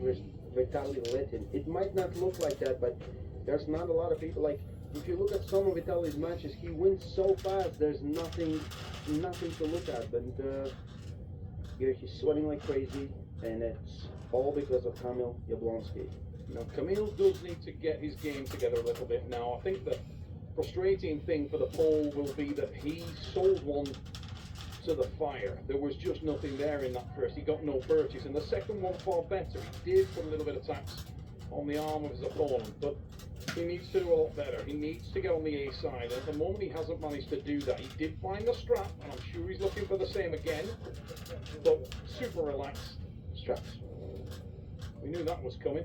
Vitaly Letin. It might not look like that, but there's not a lot of people. Like, if you look at some of Vitaly's matches, he wins so fast, there's nothing to look at. But here he's sweating like crazy, and it's all because of Kamil Jablonski. Now, Kamil does need to get his game together a little bit now. I think the frustrating thing for the poll will be that he sold one to the fire. There was just nothing there in that first. He got no purchase. And the second one, far better. He did put a little bit of tax on the arm of his opponent, but he needs to do a lot better. He needs to get on the A side. At the moment, he hasn't managed to do that. He did find the strap, and I'm sure he's looking for the same again, but super relaxed straps. We knew that was coming.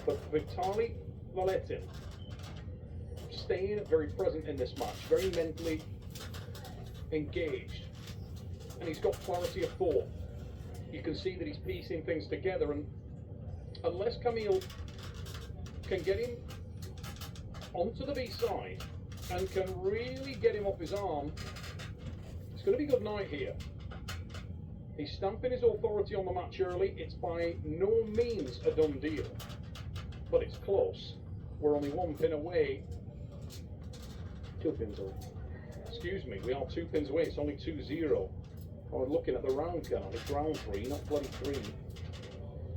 But Vitaly Letin staying very present in this match, very mentally engaged, and he's got clarity of thought. You can see that he's piecing things together, and unless Kamil can get him onto the B side and can really get him off his arm, it's going to be a good night here. He's stamping his authority on the match early. It's by no means a done deal, but it's close. We're only one pin away. 2 pins away. Excuse me, we are 2 pins away. It's only 2-0. I was looking at the round card. It's round 3, not bloody 3.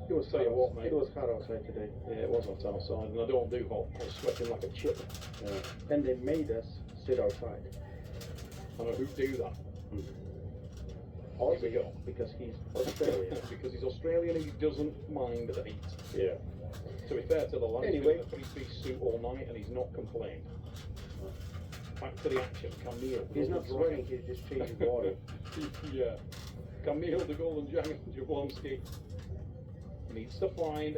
It was Tell you what, mate. It was hot outside today. Yeah, it was hot outside, and I don't do hot. I was sweating like a chip. And they made us sit outside. I know who do that. Also, Here we go. because he's Australian. Because he's Australian and he doesn't mind the heat. Yeah. To be fair to the lad, Anyway. he's been in a 3-piece suit all night and he's not complained. Back to the action. Kamil. He's not sweating, he's just changing water. Yeah. Kamil, the Golden Giant, Jablonski, needs to find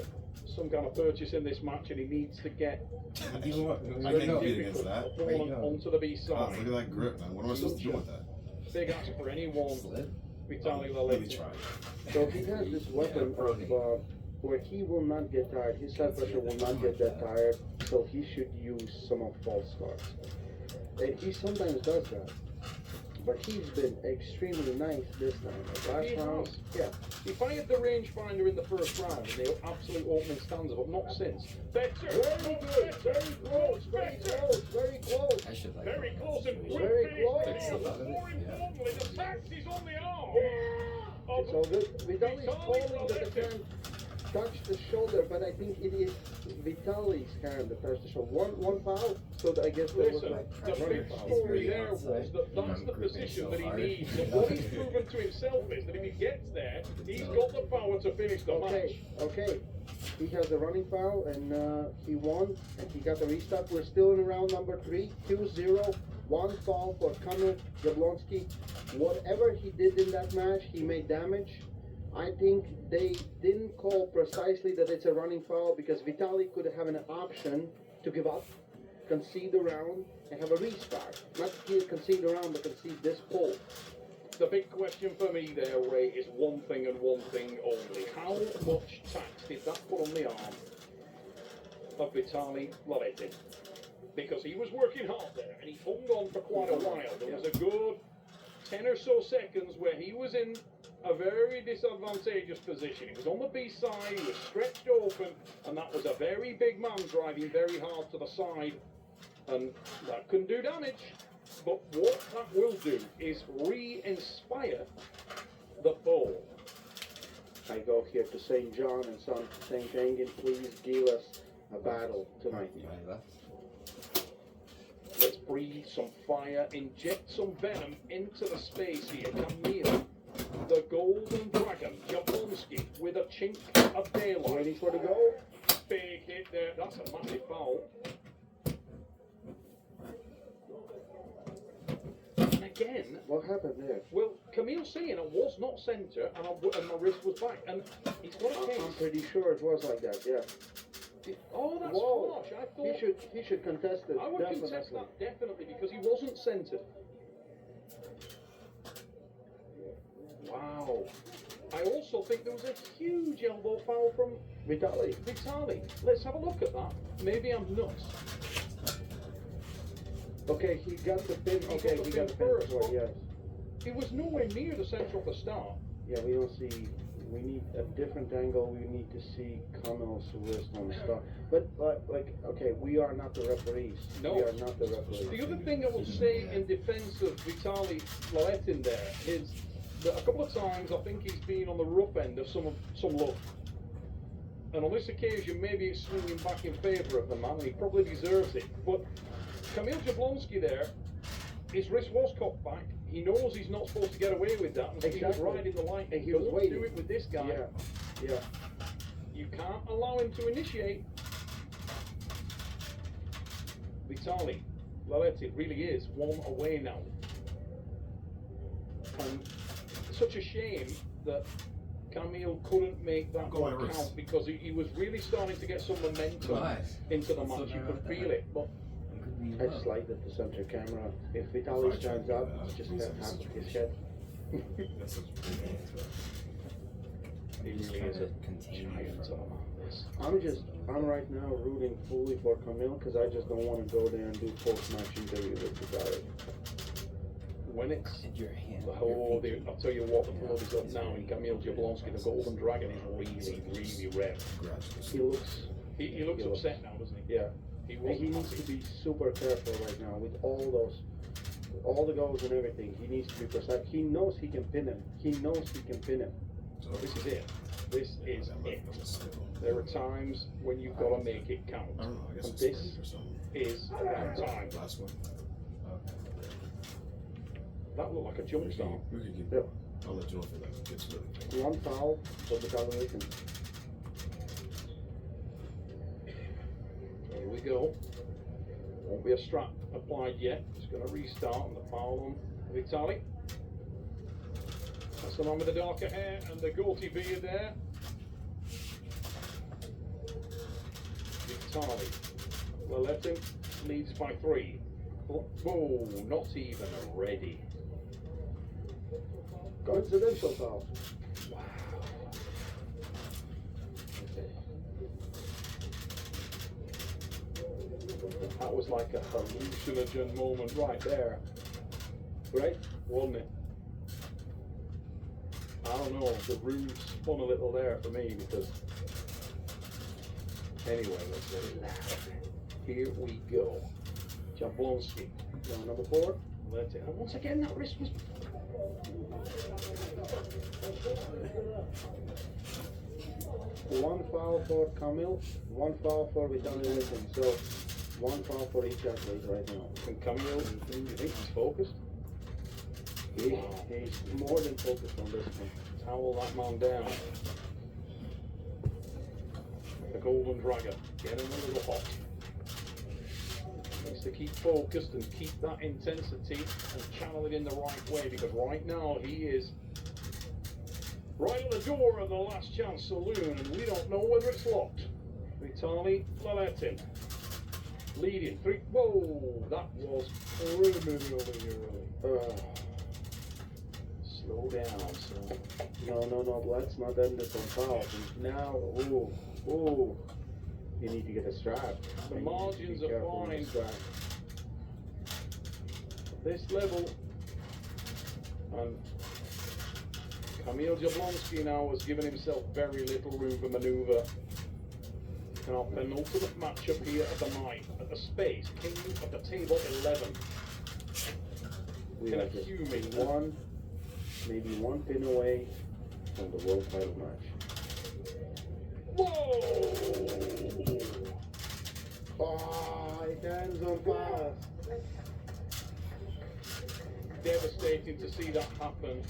some kind of purchase in this match, and he needs to get I can't compete against that. opponent onto the B God, side. look at that grip, man. What am I supposed to do with that? Big ask for anyone. Vitaly Let me Letin. try. So he has this weapon of where he will not get tired. His side pressure will not get that tired, so he should use some of false starts. And he sometimes does that. But he's been extremely nice this time. Like last round, yeah. He fired the rangefinder in the first round in the absolute opening stanza, but not since. Better! Very good, very close, very close, very close. I should like Very that. close and Very close. More importantly, the tax is on the arm. It's all good. Vitaly's calling that they can't touch the shoulder, but I think it is Vitaly's hand that touched the shoulder. One foul, so I guess there was Listen, like the running big foul. story there was that that's the position that he needs. And what he's proven to himself is that if he gets there, he's got the power to finish the match. Okay. He has the running foul, and he won, and he got the restart. We're still in round number 3, 2-0. 1 foul for Kamil Jablonski. Whatever he did in that match, he made damage. I think they didn't call precisely that it's a running foul because Vitaly could have an option to give up, concede the round, and have a restart. Not concede the round, but concede this pole. The big question for me there, Ray, is one thing and one thing only. How much tax did that put on the arm of Vitaly Letin? Because he was working hard there and he hung on for quite a while. There was a good 10 or so seconds where he was in a very disadvantageous position. He was on the B side, he was stretched open, and that was a very big man driving very hard to the side, and that couldn't do damage. But what that will do is re-inspire the ball. I go here to St. John and St. Engin, please give us a battle tonight. Let's breathe some fire, inject some venom into the space here. Kamil, the Golden Dragon, Jablonski with a chink of daylight. Ready for the goal? Big hit there. That's a massive foul. And again, What happened there? well, Kamil's saying I was not centre and my wrist was back. And he's got a I'm case. pretty sure it was like that, yeah. Oh, that's Whoa. harsh. I thought He should contest it, I would definitely. contest that definitely because he wasn't centred. Wow. I also think there was a huge elbow foul from Vitaly. Vitaly. Let's have a look at that. Maybe I'm nuts. Okay, he got the pin. Okay, he got the pin first. before, yes. It was nowhere near the centre of the start. Yeah, we don't see We need a different angle. We need to see Kamil's wrist on the start. But okay, we are not the referees. No. We are not the referees. The other thing I will say in defence of Vitaly Laletin there is that a couple of times I think he's been on the rough end of some luck. And on this occasion, maybe it's swinging back in favour of the man, and he probably deserves it. But Kamil Jablonski there, his wrist was cocked back. He knows he's not supposed to get away with that. And so Exactly. he was riding the line. And he Don't was waiting. do it with this guy. Yeah. You can't allow him to initiate. Vitaly Laletin really is one away now. And such a shame that Kamil couldn't make that Go one on, count because he was really starting to get some momentum into the match. You could feel it. But I just like that the center camera. If Vitaly stands up, it's just half of his head. That's such a big answer. he really is a giant on this. I'm right now rooting fully for Kamil because I just don't want to go there and do post-match interview with Vitaly. When it's your hand. I'll tell you what, the blood is up now in Kamil Jablonski. The Golden Dragon is really, really red. Congratulations. He looks He looks upset now, doesn't he? Yeah. He And was he needs to be super careful right now with all the goals and everything. He needs to be precise. He knows he can pin him. He knows he can pin him. So This is it. This is it. There are times when you've got to make it count. I don't know. I guess And it's this sprint or something. is that time. Last one. That looked like a jump start. We could keep. Yeah. I'll let you know if that gets really. One foul for the Galatians. Here we go. Won't be a strap applied yet. Just going to restart and the foul on Vitaly. That's the man with the darker hair and the goatee beard there. Vitaly Laletin leads by 3. Oh, not even ready. Coincidental foul. Wow. That was like a hallucinogen moment right there. Right? Wasn't it? I don't know, the room spun a little there for me because... Anyway, let's let it laugh. Here we go. Jablonski. Now, number 4. Let it. And once again, that wrist was... One foul for Kamil, one foul for Vitaly Laletin. So, one foul for each athlete right now. And Kamil, you think he's focused? He's more than focused on this one. Towel that man down. The Golden Dragon getting a little hot. Needs to keep focused and keep that intensity and channel it in the right way because right now he is right at the door of the Last Chance Saloon and we don't know whether it's locked. Vitaly Laletin leading 3. Whoa, that was criminally early. Slow down, son. No, let's not end this on foul. Now, you need to get a strap. The And you need to be margins are careful with fine. the strap. At this level, and Kamil Jablonski now has given himself very little room for manoeuvre. In our penultimate matchup here at the night, at the space, king of the table 11. We In a are just human maybe one pin away from the world title match. Whoa! Oh, his hands on fire. Devastating to see that happen.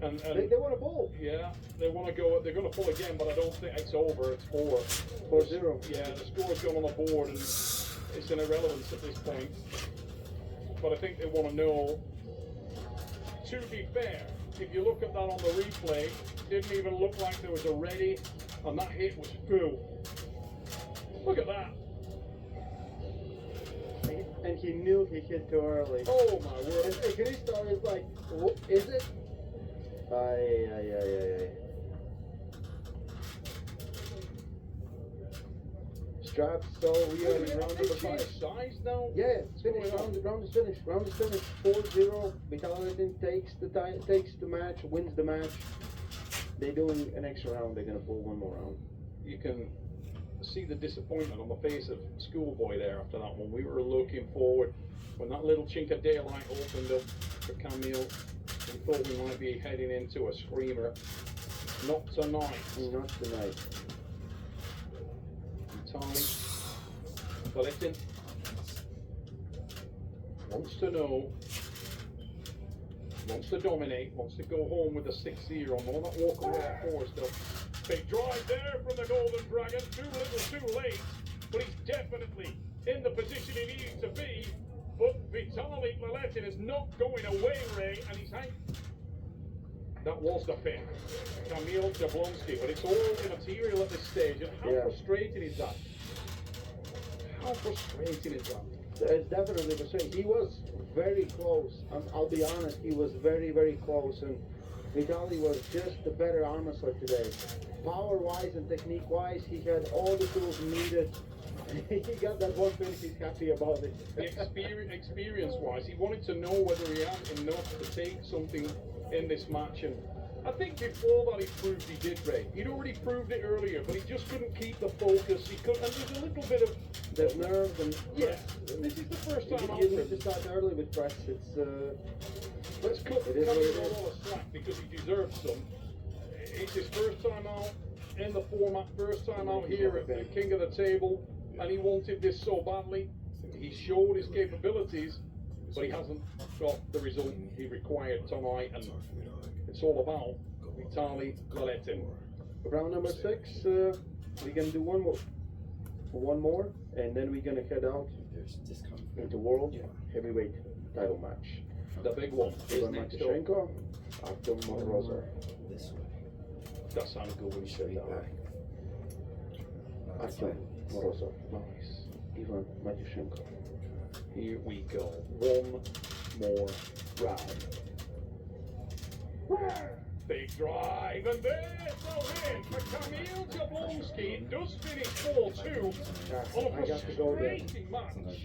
And They want a ball. yeah, they want to go. They're going to pull again, but I don't think it's over. It's 4-0. Yeah, the score's gone on the board, and it's an irrelevance at this point. But I think they want to know. To be fair, if you look at that on the replay, it didn't even look like there was a ready, and that hit was full. Look at that. And he knew he hit too early. Oh my word. And Cristo is like, is it? Ay. Straps, so we are in round number 5. Size now? Yeah, it's finished. Round is finished. Round is finished. 4-0. Vitaly Laletin takes the match, wins the match. they're doing an extra round, they're gonna pull one more round. You can see the disappointment on the face of Schoolboy there after that one. We were looking forward when that little chink of daylight opened up for Camille. We thought we might be heading into a screamer. Not tonight. Not tonight. Vitaly Valetin wants to know, wants to dominate, wants to go home with a 6-0 on all that walk away four stuff. Big drive there from the Golden Dragon, too little too late, but he's definitely in the position he needs to be. But Vitaly Valetin is not going away, Ray, and he's hanging. That was the pin. Kamil Jablonski, but it's all immaterial at this stage. And how frustrating is that? How frustrating is that? It's definitely frustrating. He was very close. I'll be honest, he was very, very close. And Vitaly was just the better arm wrestler today. Power-wise and technique-wise, he had all the tools needed. He got that one finish, he's happy about it. Experience-wise, he wanted to know whether he had enough to take something in this match, and I think before that he proved he did, Ray. He'd already proved it earlier, but he just couldn't keep the focus. He couldn't, and there's a little bit of that nerve, and this is the first time you need to start early with press. It's let's cut Camille all the slack because he deserves some. It's his first time out in the format, first time out here at the King of the Table, and he wanted this so badly. He showed his capabilities, but he hasn't got the result he required tonight, and it's all about Vitaly Valetin. Round number 6, we're gonna do one more, and then we're gonna head out into World Heavyweight title match. The big one is Ivan next Matyashenko, Artem Morozov. That sounds good when you said that, right? Artem Morozov, nice. Ivan Matyashenko. Here we go. One more round. Big drive, and there's the win for Kamil Jablonski. It does finish 4-2 on a frustrating match.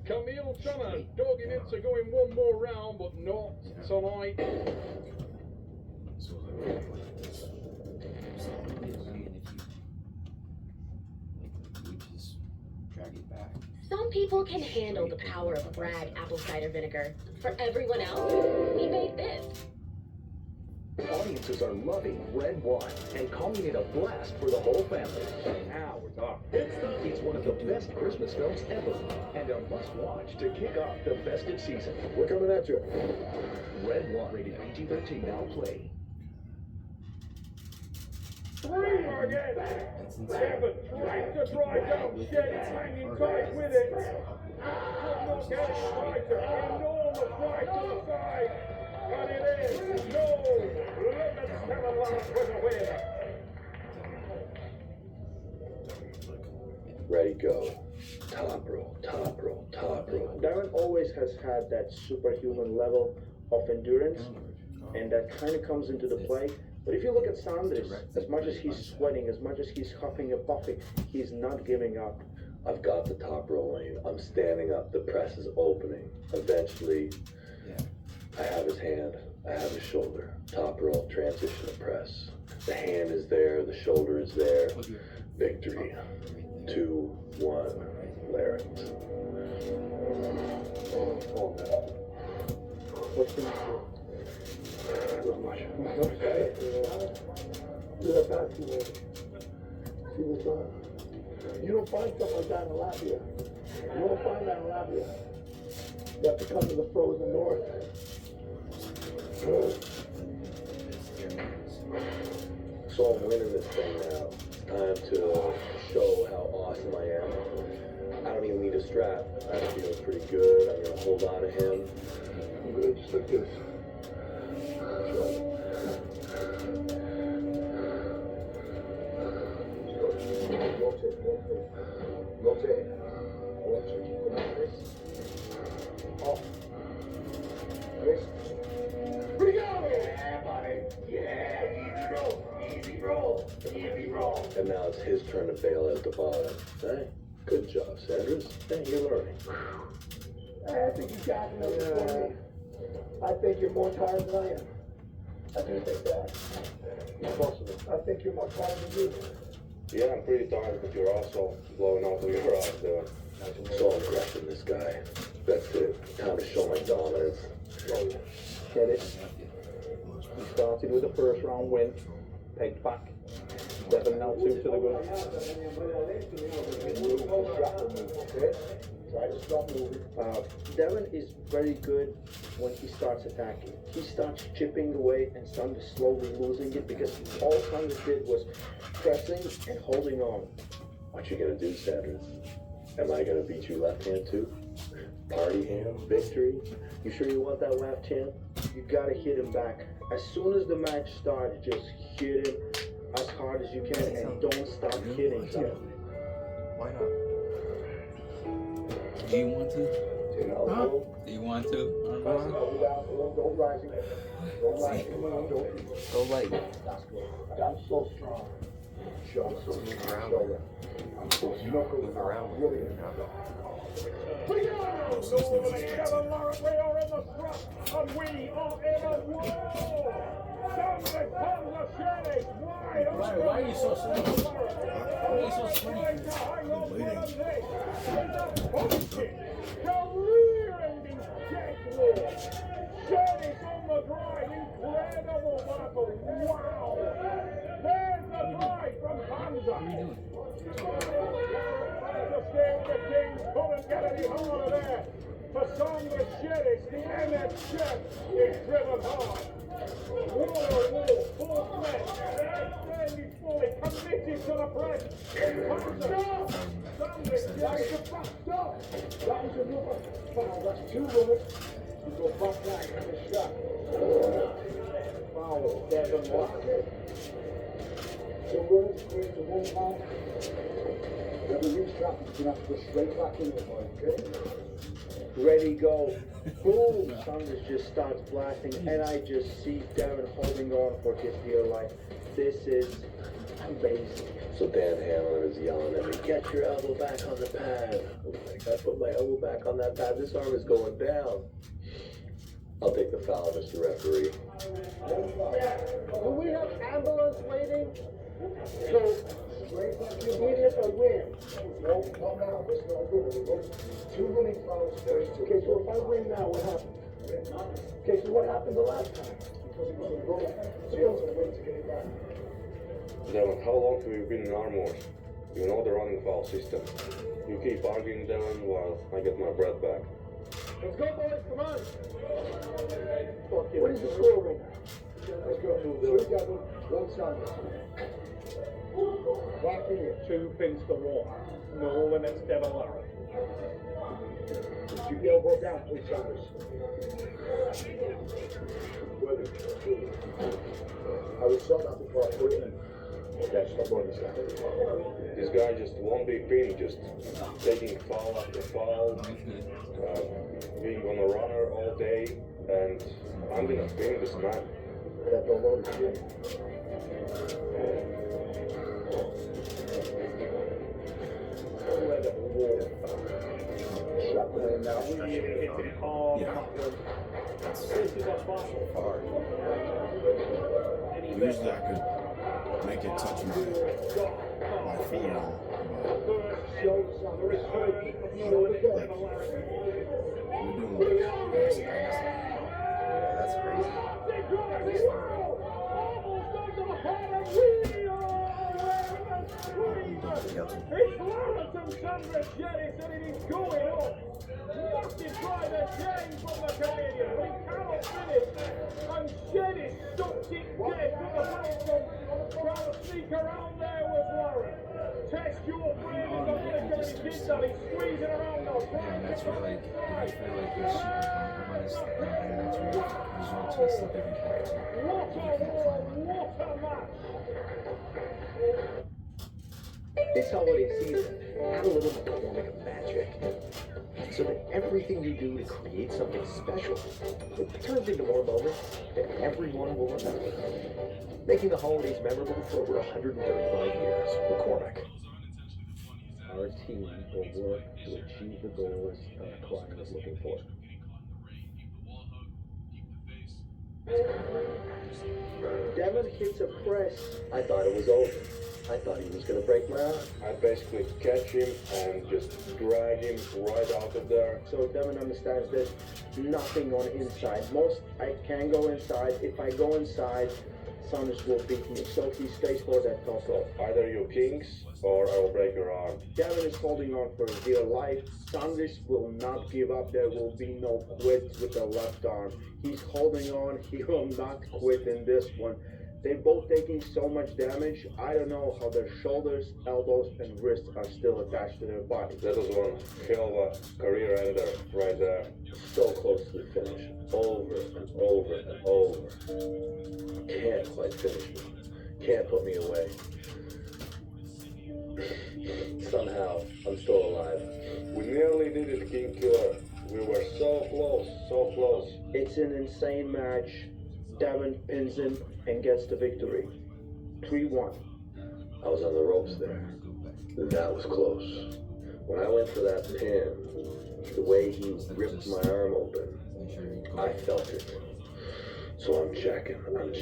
Kamil trying to dogging into going one more round, but not tonight. Some people can handle the power of Bragg apple cider vinegar. For everyone else, we made this. Audiences are loving red wine and calling it a blast for the whole family. Now we're talking. It's one of the best Christmas films ever, and a must-watch to kick off the festive season. We're coming at you. Red Wine, rated PG-13, now play. 3 again. Kevin trying to drive down Shed, hanging tight with it. Could not get it right. Enormous right to the side. And it is. No. Lemon Caroline with a win. Ready, go. Top roll, top roll, top roll. Darren always has had that superhuman level of endurance, and that kind of comes into the play. But if you look at Sanders, as much as he's sweating, as much as he's huffing and puffing, he's not giving up. I've got the top rolling. I'm standing up. The press is opening. Eventually, I have his hand. I have his shoulder. Top roll, transition to press. The hand is there. The shoulder is there. Victory. 2, 1. Larynx. What's the matter? You don't find stuff like that in Latvia. You don't find that in Latvia. You have to come to the frozen north. So I'm winning this thing now. It's time to show how awesome I am. I don't even need a strap. I feel pretty good. I'm gonna hold on to him. I'm good, just like this. Rotate. Off. Wrist. Here we go! Yeah, buddy. Yeah, easy roll. Easy roll. And now it's his turn to bail at the bottom. Hey, good job, Sanders. Hey, you're learning. I think you got another for me. I think you're more tired than I am. I do think that. It's possible. I think you're more tired than you. Yeah, I'm pretty tired, but you're also blowing out of your eyes there. So I'm crushing this guy. That's it. Time to show my dominance. Get it? He started with a first round win, pegged back. 7-2 to the good. Try to stop moving. Devin is very good when he starts attacking. He starts chipping away and Sanders slowly losing it because all Sanders did was pressing and holding on. What you gonna do, Sanders? Am I gonna beat you left hand too? Party hand, victory? You sure you want that left hand? You gotta hit him back. As soon as the match starts, just hit him as hard as you can and don't stop hitting him. Why not? Do you want to? Huh? Do you want to? Arm wrestle? Don't rise. Don't rise. Go light. I'm so strong. Shoulder. Move around. Shoulder. Move around. Really. We are over the Kevin Lawrence, we are in the front, and we are in a war! Dominic Ponlacheri, wide open! Why are you so slow? Why are you so slow? Career-ending death war! Sherry's on the drive, incredible battle, wow! There's the drive from Panza! The Kings couldn't get any harder there. For Sandra Sherris, the NHS is driven hard. War, full fledged, extremely fully committed to the press. Stop! Sandra Sherris, stop! That was another foul. That's 2 minutes. You go back back and a shot. Foul, Devin Watt. 2 minutes, clear to 1 pound. Every restrap, you're going to have to go straight back in the boy, okay? Ready, go. Boom! Sanders just starts blasting and I just see Devin holding on for his dear life. This is amazing. So Dan Hanlon is yelling at me, get your elbow back on the pad. I'm like, I put my elbow back on that pad, this arm is going down. I'll take the foul, Mr. Referee. Do we have ambulance waiting? So, you need it or win? No, not now. It's not good. 2 running fouls first. Okay, so if I win now, what happens? Okay, so what happened the last time? Because it was a rubber. So you have to wait to get it back. Devin, how long have you been in arm wars? You know the running foul system. You keep arguing, Devin, while I get my breath back. Let's go, boys, come on! What is the score right now? Let's go. 3 Devin, 1 Sanders. Back in here. 2 pins to 1. No limits, Devin Lawrence. Keep the elbow down, please, Sanders. I was shot at before I put it in. Okay, stop going this guy. This guy just won't be pinned, just taking foul after foul, being on a runner all day, and I'm gonna pin this man. That don't know the shit. Shot the man now. Yeah. Hard. Usually I could make it touch my forearm, Show Sanders. but we're doing Yeah, that's crazy. It's Lawrence and Sandra Sherry said it is going up. Massive drive again from the Canadian, but he cannot finish. And Sherry stopped it dead with the bottom. Trying to sneak around there was Lawrence. Test your brain as a flicker, and he did that. He's squeezing around now. And that's where, like, if you feel like you're super compromised, then that's where you resort to a slip if you have to. What a war, what a match. This holiday season, add a little McCormick magic, so that everything you do to create something special, it turns into more moments that everyone will remember. Making the holidays memorable for over 135 years. McCormick. Our team will work to achieve the goals our client is looking for. Devin hits a press. I thought it was over. I thought he was going to break my arm. I basically catch him and just drag him right out of there. So Devin understands there's nothing on inside. I can go inside. If I go inside, Saunders will beat me. So he stays for that toss off. Either you kings or I will break your arm. Devin is holding on for dear life. Saunders will not give up. There will be no quit with the left arm. He's holding on. He will not quit in this one. They're both taking so much damage. I don't know how their shoulders, elbows, and wrists are still attached to their body. That was one hell of a career ender right there. So close to the finish. Over and over and over. Can't quite finish me. Can't put me away. Somehow, I'm still alive. We nearly did it, King Killer. We were so close, so close. It's an insane match. Devin pins him and gets the victory. 3-1. I was on the ropes there. That was close. When I went for that pin, the way he ripped my arm open, I felt it. So I'm checking, and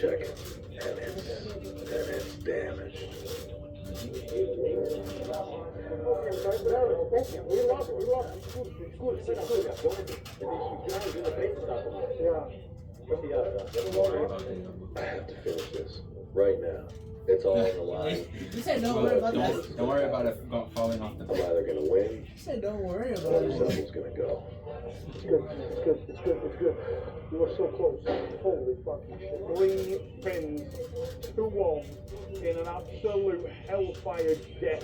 it's damaged. I have to finish this right now. It's all on the line. You said don't worry about that. Don't worry about it falling off the I'm either gonna win. You said don't worry about or it. something's gonna go. It's good. You were so close. Holy fucking shit. 3 pins to 1 in an absolute hellfire death.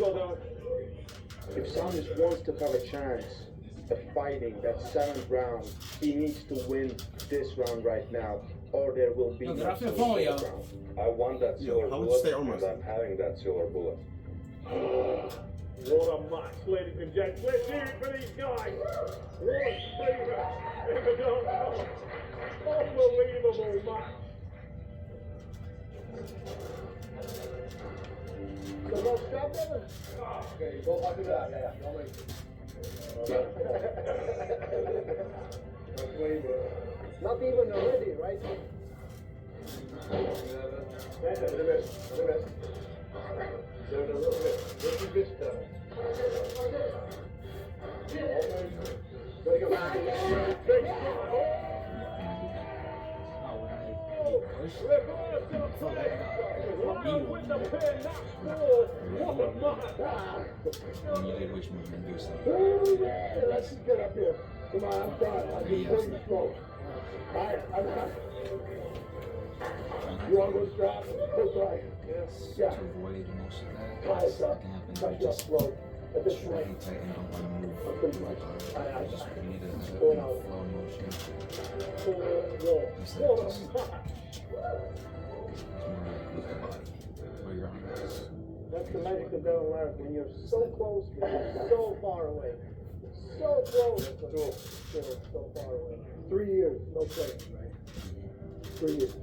If Saunders wants to have a chance of fighting that 7th round, he needs to win this round right now, or there will be no round. I want that silver bullet, and I'm having that silver bullet. What a match, ladies and gents. Let's hear it for these guys. What a favour. Unbelievable match. So no stop, Devin? Okay, go back to that. Yeah, don't make Not even already, right? When you did which move and do something. Let's get up here. Come on, I'm done. I'm just putting the smoke. Alright, I'm done. You want to go strap? Go try. Yes. Yeah. To avoid most of that. Try it, That can happen. Touch You your just throat. At this really point. tighten up on the move. I Just you need to have a Pull it out. flow motion. Whoa. Instead of just it's more like with the body. Where your arm is. That's the magic of Devin Larratt. When you're so close, but you're so far away. So close, but still so far away. 3 years, no play. 3 years.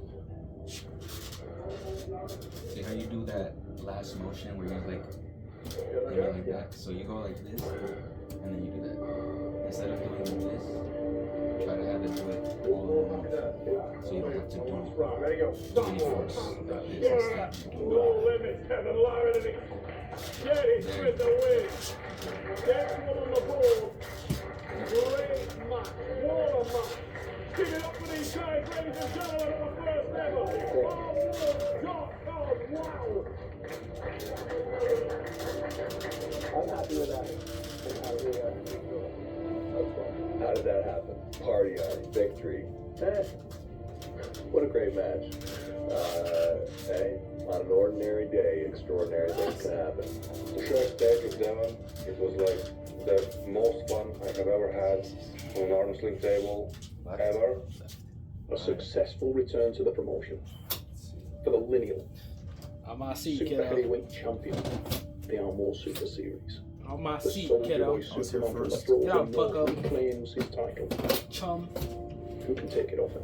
See how you do that last motion where you like that? So you go like this, and then you do that. Instead of doing this, try to have it do it all in one. So you don't have to do any force like this. Instead, you do No limit, Devin Larratt. Get it with the win. Next one on the board. Great match. What a match. Give it up for these guys, ladies and gentlemen, on the first ever. Wow. I'm happy with that. How did that happen? Party on, victory. What a great match. Hey, on an ordinary day, extraordinary things can happen. To share stage with Devon, it was like the most fun I have ever had on an arm wrestling table ever. A successful return to the promotion for the lineal I'm on seat, Super kiddo. Heavyweight Champion, the Armwrestling Super Series. On my The seat, Soldier kiddo. Boy Superman after Get out, bucko. all claims his title. Chum. Who can take it off him?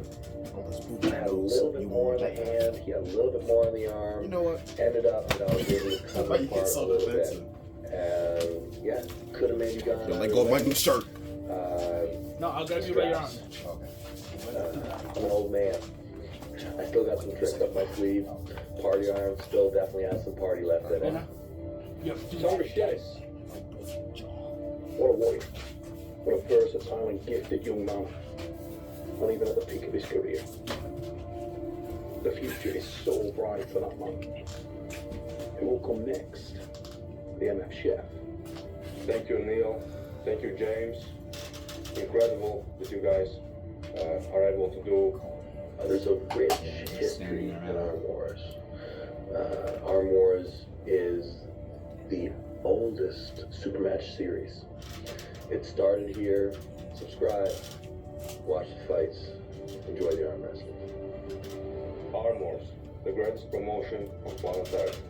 He had a little bit more in the hand, he had a little bit more in the arm. You know what? Ended up that I was able to cut Why it you get apart a so little bit. defensive? And yeah, could have maybe gone. Yo, let go of my new shirt. No, I'll grab you by your arm. I'm an old man. I still got some tricks up my sleeve. Party arm still definitely has some party left in it. Tom Shedis. What a warrior. What a versatile and gifted young man. Not even at the peak of his career. The future is so bright for that man. Who will come next? The MF Chef. Thank you, Neil. Thank you, James. Incredible that you guys are able to do. There's a rich history in Arm Wars. Arm Wars is the oldest Supermatch series. It started here. Subscribe, watch the fights, enjoy the arm wrestling. Arm Wars, the greatest promotion on planet Earth.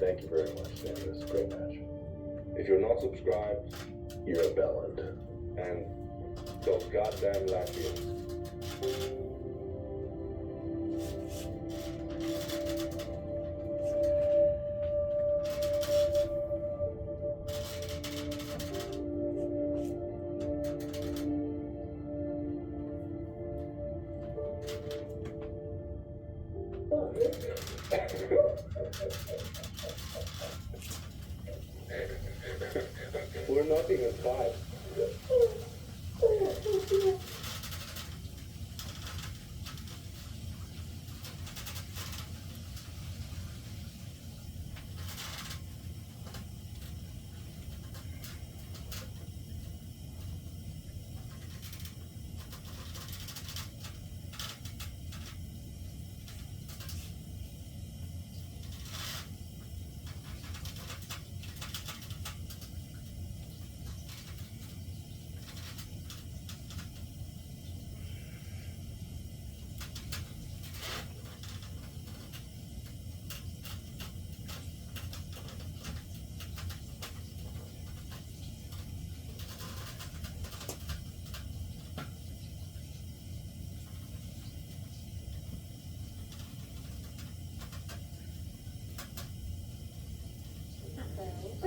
Thank you very much, man. It was a great match. If you're not subscribed, You're a bellend. and those goddamn Latvians. We're not even five.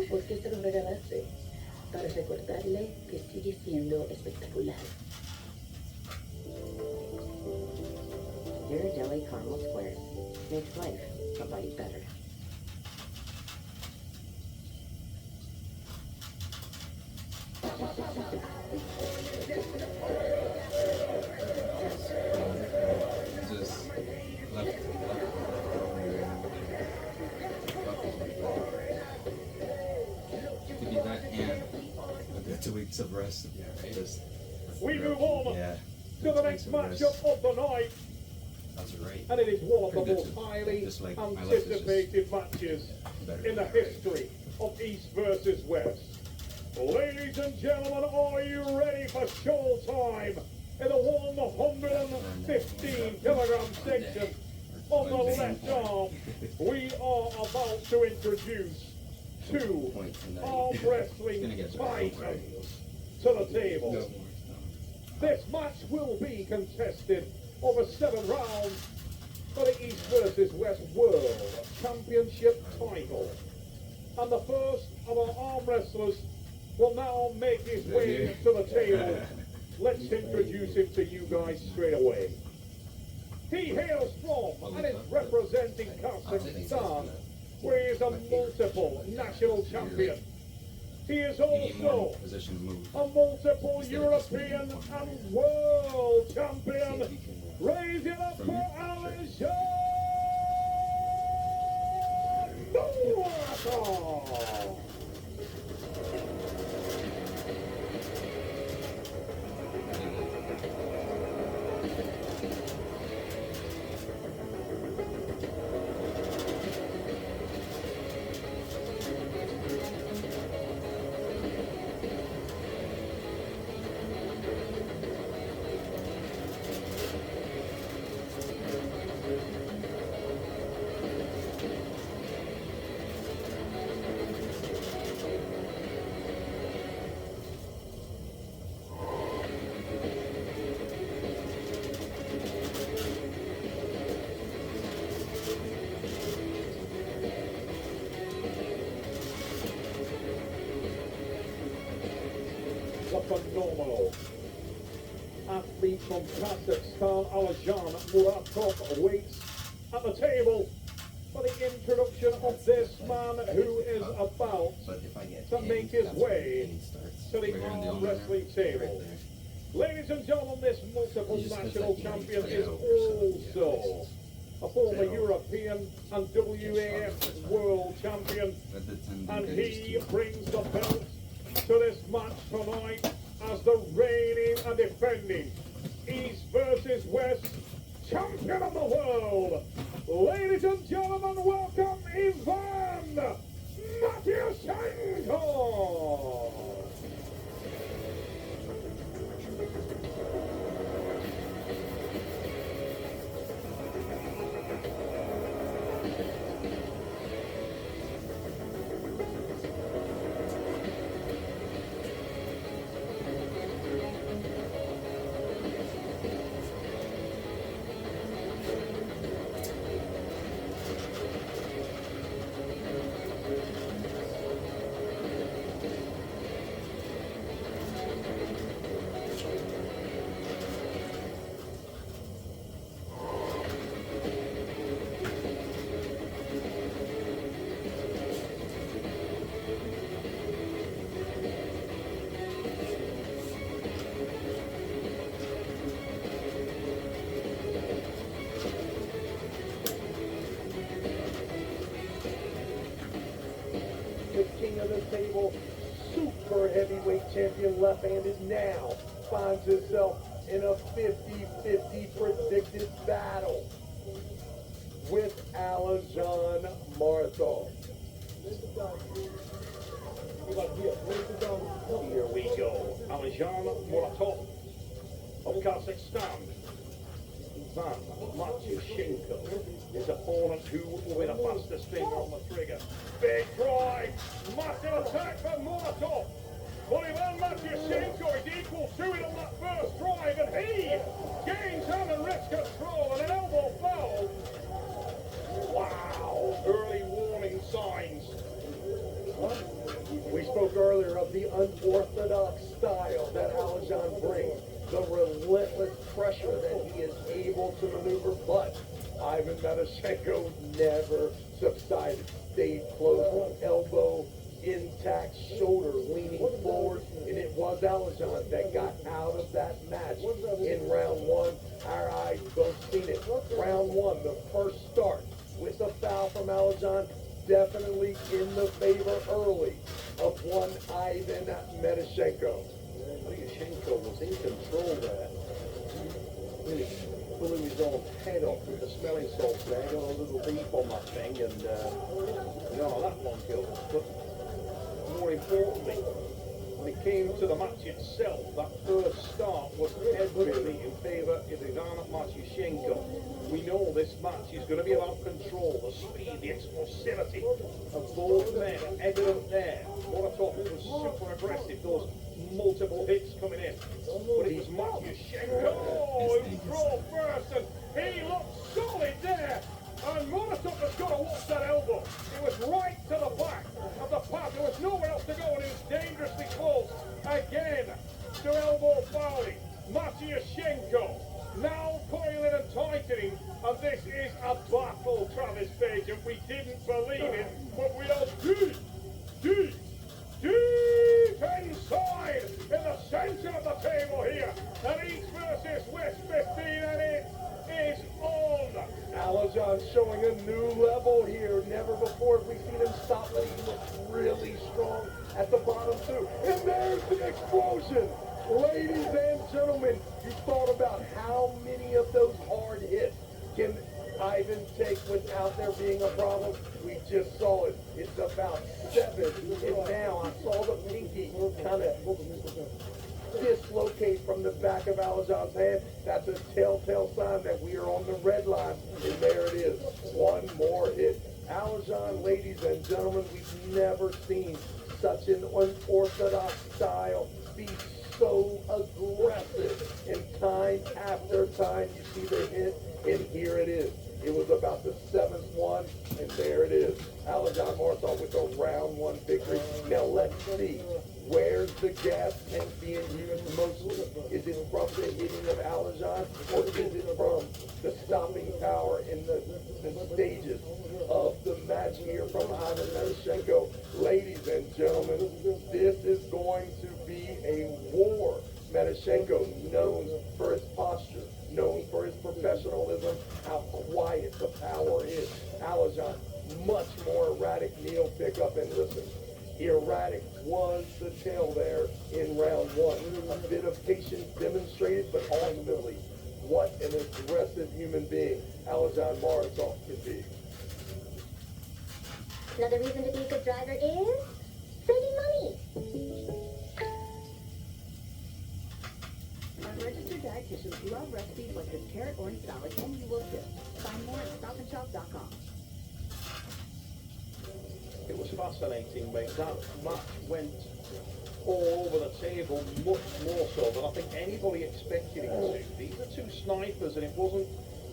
¿Por qué se lo regalaste? Para recordarle que sigue siendo espectacular. Ghirardelli caramel squares makes life a bite better. Just left. Could be that and the 2 weeks of rest. Yeah, right. Just, We move on yeah. to the next matchup of the night. That's right. And it is one of the Pretty most good. highly Just like my life is just anticipated matches better. in the history of East versus West. Ladies and gentlemen, are you ready for showtime in the 115 kilogram section on the left arm? We are about to introduce two arm wrestling titans to the table. This match will be contested over 7 rounds for the East versus West World Championship title. And the first of our arm wrestlers will now make his way to the table. Let's introduce him to you guys straight away. He hails from and is representing Kazakhstan, where he is a multiple national champion. He is also a multiple European and world champion. Raise it up for Alisha! athlete from Kazakhstan, Alajan Muratov, waits at the table for the introduction of this man who is about to make his way to the arm wrestling table. Ladies and gentlemen, this multiple national champion is also a former European and WAF world champion, and he brings the belt to this match tonight as the reigning and defending East versus West champion of the world. Ladies and gentlemen, welcome Ivan Matyushenko. Of the table, super heavyweight champion left-handed now finds himself in a 50-50 predicted battle with Alajan Muratov. Here we go. Alajan Muratov of Kazakhstan. Ivan Matyushenko, his opponent who will be the fastest finger on the trigger. Big drive, massive attack from Muratov. But Ivan Matyushenko is equal to it on that first drive, and he gains hand and wrist control and an elbow foul. Wow, early warning signs. We spoke earlier of the unorthodox style that Alajan brings, the relentless pressure that he is able to maneuver, but Ivan Matyushenko never subsided. Stayed close, elbow intact, shoulders leaning forward, and it was Alajan that got out of that match in round one. Our eyes both seen it. Round one, the first start with the foul from Alajan, definitely in the favor early of one Ivan Matyushenko. Matyushenko was in control there. Really blew his own head off with the smelling salts there. Got a little deep on that thing, and that one killed. But more importantly, when it came to the match itself, that first start was heavily in favor of Ivan Matyushenko. We know this match is going to be about control, the speed, the explosivity of both men, evident there. Muratov was super aggressive, those multiple hits coming in. But it was Matyushenko who drove first, and he looked solid there. And Muratov has got to watch that elbow. It was right to the back of the path. There was nowhere else to go, and it was dangerously close again to elbow fouling. Matyushenko now coiling and tightening, and this is a battle, Travis Page, and we didn't believe it, but we are deep inside in the center of the table here. And East versus West 15, and it is on. Alajan showing a new level here. Never before have we seen him stop, but he looks really strong at the bottom too. And there's the explosion. Ladies and gentlemen, you thought about how many of those hard hits can Ivan take without there being a problem? We just saw it. It's about 7. And now I saw the pinky kind of dislocate from the back of Alajan's hand. That's a telltale sign that we are on the red line. And there it is. One more hit. Alajan, ladies and gentlemen, we've never seen such an unorthodox style be so aggressive. And time after time, you see the hit, and here it is. It was about the 7th one, and there it is. Alajon Mortal with a round 1 victory. Now let's see. Where's the gas tank being used mostly? Is it from the hitting of Alajon, or is it from the stopping power in the stages of the match here from Ivan Medashenko? Ladies and gentlemen, this is going to be a war. Medashenko, known for his posture, known for his professionalism, how quiet the power is. Alajon, much more erratic. Neil, pick up and listen. Erratic was the tale there in round 1. A bit of patience demonstrated, but ultimately, what an aggressive human being Alajon Morozov can be. Another reason to be a good driver is saving money. Our registered dietitians love recipes like this carrot orange salad, and you will too. Find more at stopandshop.com. It was fascinating, mate. That match went all over the table, much more so than I think anybody expected it to. These are two snipers, and it wasn't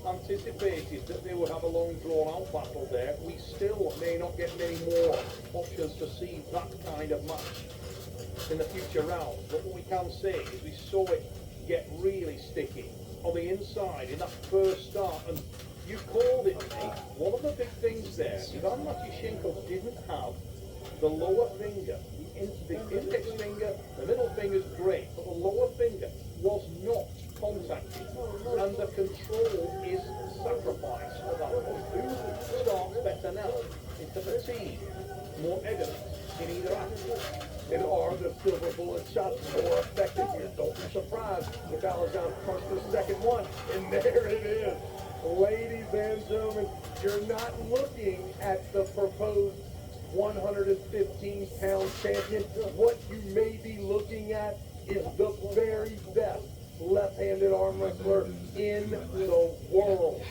anticipated that they would have a long drawn-out battle there. We still may not get many more options to see that kind of match in the future rounds, but what we can say is we saw it get really sticky on the inside in that first start, and you called it, mate. One of the big things there is Ivan Matyushenko didn't have the lower finger, the index finger, the middle finger's great, but the lower finger was not contacted, and the control is sacrificed for that one. Who starts better now? Is the fatigue more evident in either act? And are the silver bullet shots more effective here? Don't be surprised if Alajon crushed the second one. And there it is. Ladies and gentlemen, you're not looking at the proposed 115-pound champion. What you may be looking at is the very best left-handed arm wrestler in the world.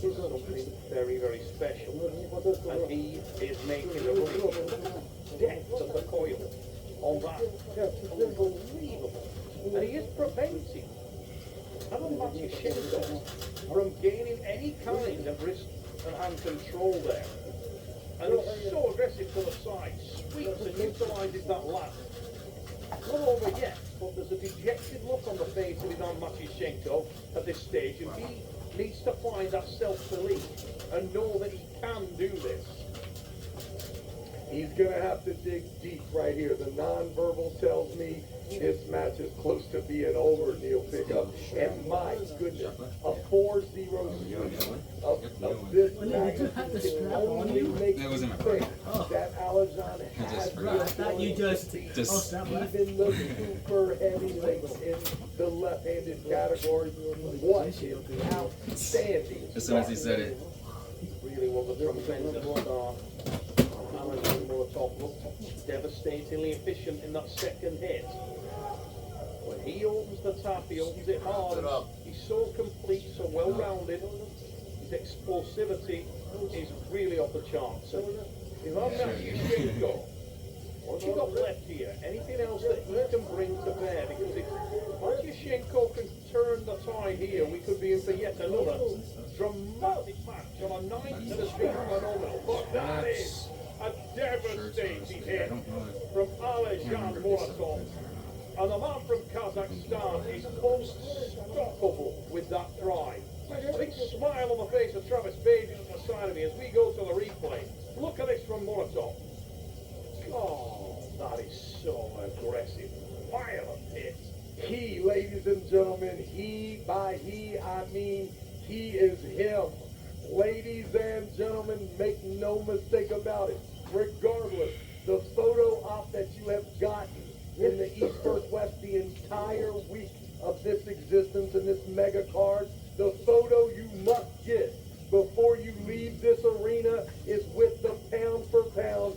Something very, very special, and he is making a real depth of the coil on that. Unbelievable. And he is preventing Ivan Matyushenko from gaining any kind of wrist and hand control there. And he's so aggressive to the side, sweeps and utilises that last. Not over yet, but there's a dejected look on the face of Ivan Matyushenko at this stage, and he needs to find that self-belief and know that he can do this. He's going to have to dig deep right here. The nonverbal tells me this match is close to being over, Neil Pickup. And my goodness, a 4-0 of this magnitude can only make you think that Alajon has even the super heavyweights in the left-handed category. What is outstanding. As soon as he said it. Really was a tremendous start. Alajon Morozov looked devastatingly efficient in that second hit. When he opens the tap, he opens it hard. He's so complete, so well-rounded. His explosivity is really off the charts. Ivan Matyushenko, what you got left here? Anything else that he can bring to bear? Because if Matyushenko can turn the tide here, we could be in for yet another dramatic match on a night that has been phenomenal. But that is a devastating hit from Alajon Morozov. And the man from Kazakhstan is unstoppable with that drive. A big smile on the face of Travis Baby at the side of me as we go to the replay. Look at this from Morozov. Oh, that is so aggressive. Violent hit. He, ladies and gentlemen, he, by he, I mean, he is him. Ladies and gentlemen, make no mistake about it. Regardless, the photo op that you have gotten in the East vs. West the entire week of this existence and this mega card, the photo you must get before you leave this arena is with the pound-for-pound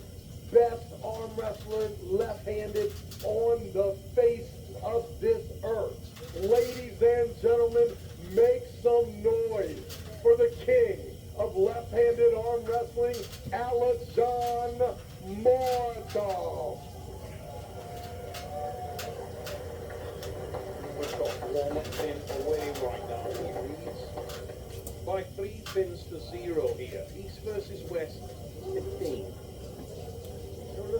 best arm wrestler left-handed on the face of this earth. Ladies and gentlemen, make some noise for the king of left-handed arm wrestling, Alajon Morozov. 1 pin away right now. He leads by 3 pins to 0 here. East versus West, 15.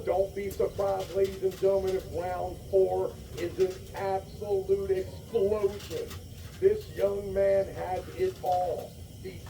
Don't be surprised, ladies and gentlemen, if round 4 is an absolute explosion. This young man has it all. We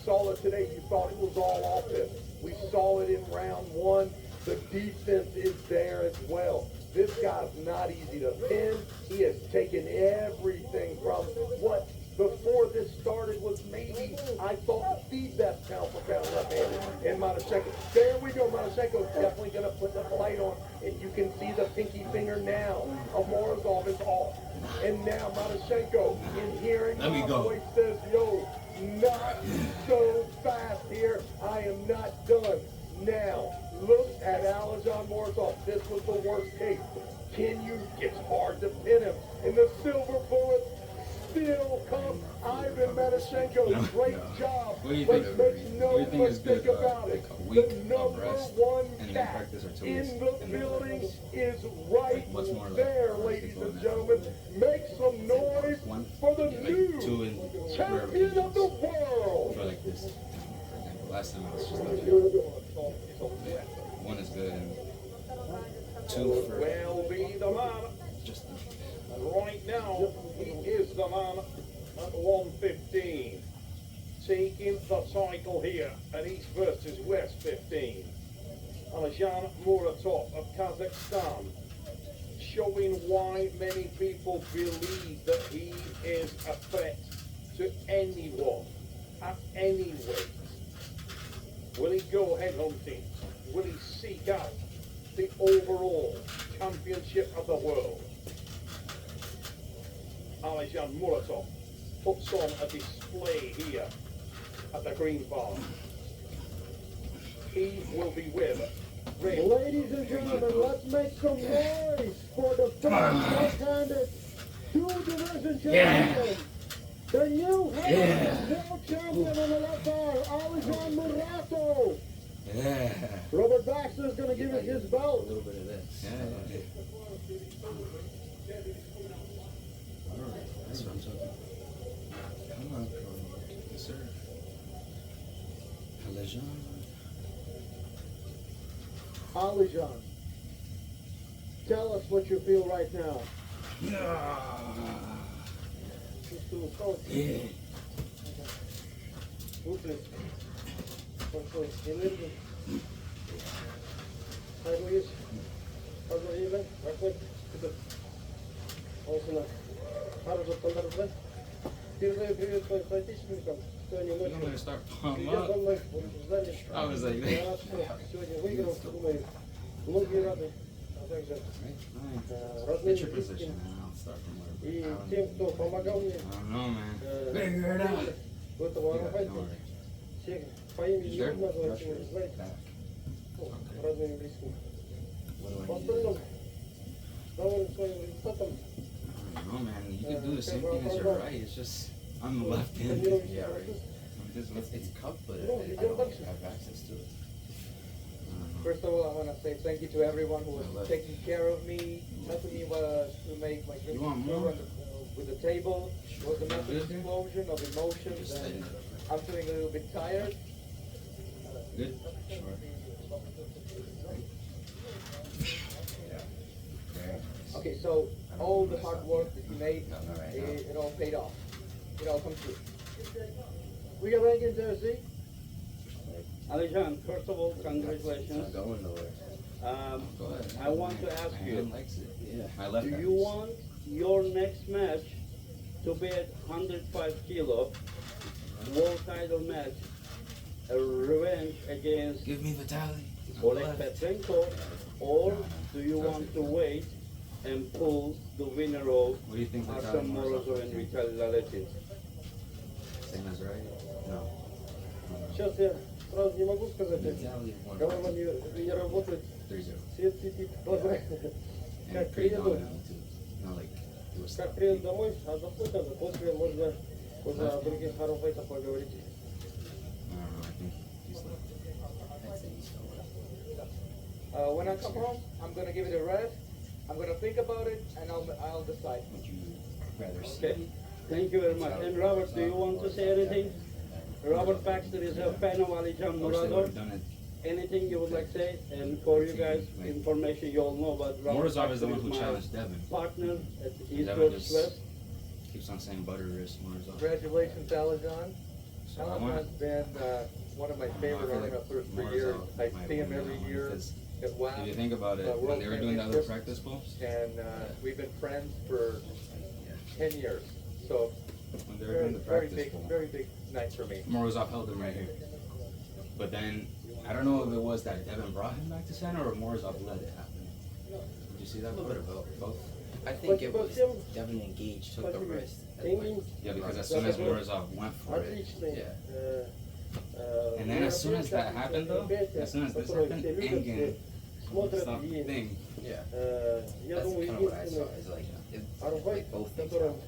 saw it today. You thought it was all offense. We saw it in round 1. The defense is there as well. This guy's not easy to pin. He has taken everything from what before this started was maybe, I thought, the best pound for pound left-handed in Matyshenko. There we go. Matyshenko's definitely going to put the fight on. And you can see the pinky finger now of Morozov is off. And now Matyshenko, in hearing my voice, says, yo, not so fast here. I am not done. Now, look at Alejon Morozov. This was the worst case. It's hard to pin him. And the silver bullet still comes. Ivan Matyshenko, great job. Let's make no mistake about it. The number 1 cat in the building is right there, ladies and gentlemen. Make some noise for the new champion of the world. Like this. Last time I was just like, 1 is good and 2 for Will be the man. just And right now, he is the man at 115. Taking the title here at East versus West 15. Alejon Muratov of Kazakhstan. Showing why many people believe that he is a threat to anyone at any weight. Will he go headhunting? Will he seek out the overall championship of the world? Alejon Muratov puts on a display here at the Green Farm. He will be with Ray. Ladies and gentlemen, let's make some noise for the first left-handed 2-division champion. The new heavyweight world champion on the left arm, Alejon Muratov. Yeah. Robert Baxter is going to give us his belt. A little bit of this. Yeah. That's what I'm talking about. Come on, bro. Yes, sir. Alejon. Alejon, tell us what you feel right now. Yeah. I'm gonna start pump up. I was like, get your position, man. I'll start from where. I don't know, man. Figure it out. No, man, you can do the same thing as your right. It's just on the left hand. Yeah, right. It's cupped, but I don't have access to it. First of all, I want to say thank you to everyone who was taking care of me, helping me to make my dream come true with the table. It was a massive explosion of emotions, and I'm feeling a little bit tired. Good? Sure. Okay, so all the hard work that you made, it all paid off. It all comes true. We got rank in Jersey. Alejon, first of all, congratulations. I want to ask you, do you want your next match to be at 105 kilo, world title match, a revenge against Oleg Petrenko, or do you want to wait and pull the winner of Artem Morozov and Vitaly Laletin? Same as right? No. Сейчас я сразу не могу сказать, голова не работает. Свет светит в глаза. Как приеду домой, отдохнуть надо, после можно уже о других харуфайтах поговорить. When I come home, I'm going to give it a rest. I'm going to think about it, and I'll decide. Would you rather first. Okay. Thank you very much. And Robert, do you want to say anything? Robert Baxter is a fan of Alican I wish they would have Muradov. done it. Anything you would like to say? And for you guys, information you all know about Robert Morozov is the Baxter one who my challenged Devin. partner at East Devin Coast just West. keeps on saying butter wrist Morozov. Congratulations, Alajon. So I Alajon's want been one of my favorite arm wrestlers for years. I see him every year at WAP. If you think about it, when they were doing the other practice pulls, and we've been friends for 10 years. So when they were doing the practice pull, very big night for me. Morozov held him right here. But then, I don't know if it was that Devin brought him back to center or Morozov let it happen. Did you see that? Both? I think it was Devin engaged, took the wrist. Yeah, because as soon as Morozov went for it, yeah. and then as soon as that happened though, as soon as this happened, Engen stopped the thing. Yeah. That's kind of what I saw. It's like both things happened.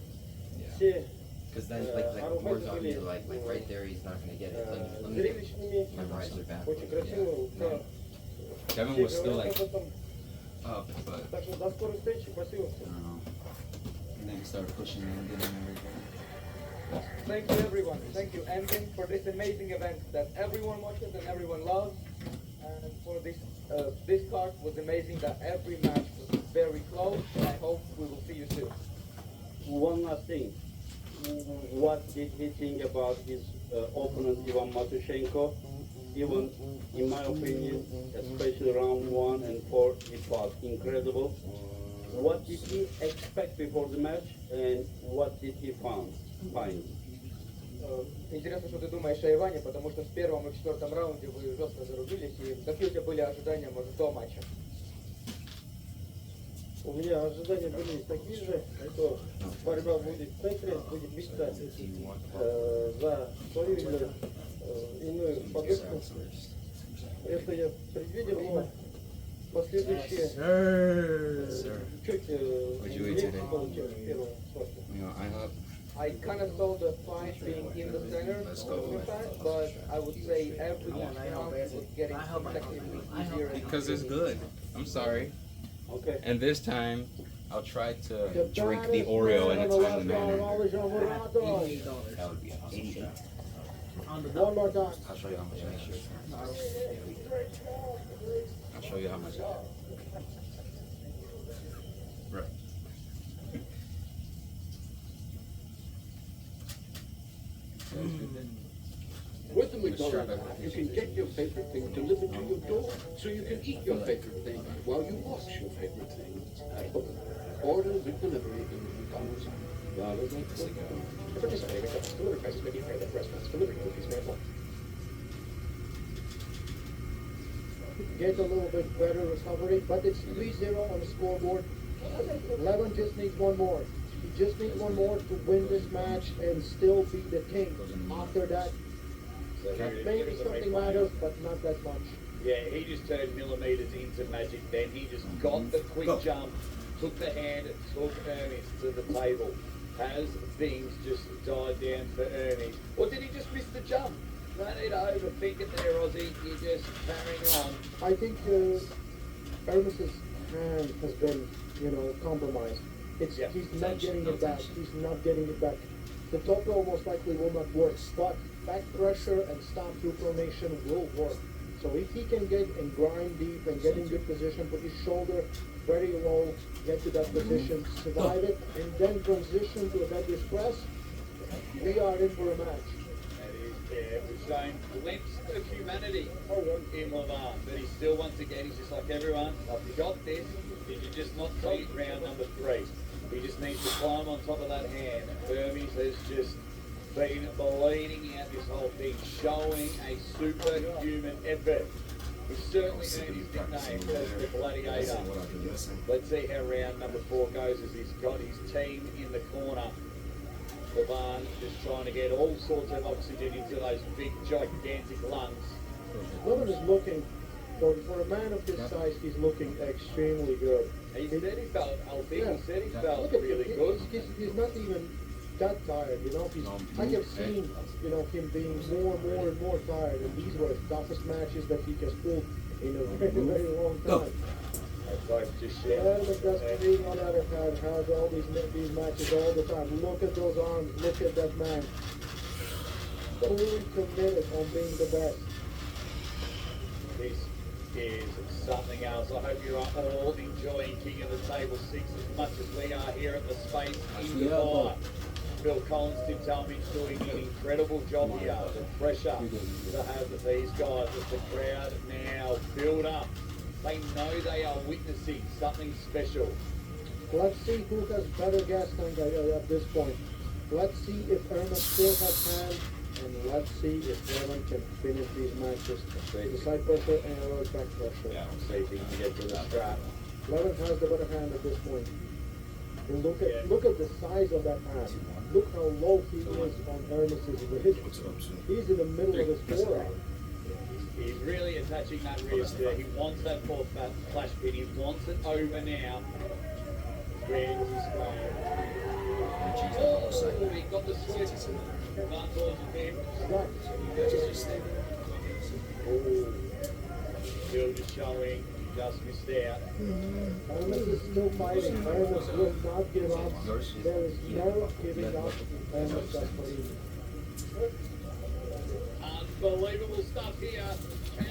Yeah. Because then, like Morozov, you're like right there, he's not gonna get it. Let me memorize it back. No. Devin was still like up, but I don't know. And then he started pushing Engen and everything. Thank you, everyone. Thank you, Engen, for this amazing event that everyone watches and everyone loves. And for this card was amazing that every match was very close. And I hope we will see you soon. One last thing. What did he think about his opponent Ivan Matushenko? Even in my opinion, especially round 1 and 4, it was incredible. What did he expect before the match, and what did he find? Интересно, что ты думаешь о Иване, потому что в первом и в четвертом раунде вы жестко зарубились. И какие у тебя были ожидания, может, до матча? У меня ожидания были такие же, что борьба будет в центре, будет биться за свою или иную подушку. Это я предвидел, но последующие чуть легче получилось в первом схватке. I kind of saw the fight being in the center, but I would say every round was getting consecutively easier. Because it's good. I'm sorry. Okay. And this time, I'll try to drink the Oreo in a timely manner. That would be awesome. One more time. I'll show you how much I have. I'll show you how much I have. Right. With the McDonald's app, you can get your favorite thing delivered to your door, so you can eat your favorite thing while you watch your favorite thing at home. Order the delivery in the McDonald's app. Participating McDonald's delivery prices may be higher than restaurants. Delivery cookies may apply. Get a little bit better recovery, but it's 3-0 on the scoreboard. Levin just needs one more. He just needs one more to win this match and still be the king. After that, maybe something matters, but not that much. Yeah, he just turned millimeters into magic then. He just got the quick jump, took the hand, took Ernest to the table. Has things just died down for Ernest? Or did he just miss the jump? No need to overthink it there, Ozzy. You're just carrying on. I think Ernest's hand has been, compromised. He's not getting it back. He's not getting it back. The top row most likely will not work, but back pressure and stop through pronation will work. So if he can get and grind deep and get in good position, put his shoulder very low, get to that position, survive it, and then transition to a deadlift press, we are in for a match. We've shown a glimpse of humanity in Levin, but he's still, once again, he's just like everyone. I've got this. Did you just not see round number 3? He just needs to climb on top of that hand. Hermes has just been bleeding out this whole thing, showing a superhuman effort. He's certainly earned his nickname as the Gladiator. Let's see how round number 4 goes as he's got his team in the corner. Levin just trying to get all sorts of oxygen into those big, gigantic lungs. Levin is looking, for a man of his size, he's looking extremely good. He said he felt, he said he felt really good. He's not even that tired, I have seen, him being more and more tired, and these were the toughest matches that he has pulled in a very, very long time. Both just Hermes Gasparini, on the other hand, has all these matches all the time. Look at those arms. Look at that man. Fully committed on being the best. This is something else. I hope you're all enjoying King of the Table 6 as much as we are here at the space in Dubai. Phil Collins did tell me he's doing an incredible job here. The pressure to have these guys with the crowd now build up. They know they are witnessing something special. Let's see who has better gas tank at this point. Let's see if Hermes still has hand, and let's see if Levin can finish these matches. The side pressure and the back pressure. Yeah, we'll see if he can get to the strap. Levin has the better hand at this point. And look at the size of that hand. Look how low he is on Hermes' wrist. He's in the middle of his forearm. He's really attaching that wrist there. He wants that fourth flash pin. He wants it over now. Where is he going? Oh, he got the slip. Not towards him. Oh, still just showing. Just missed out. Hermes is still fighting. Hermes will not give up. There is no giving up. Hermes Gasparini. Unbelievable stuff here. Can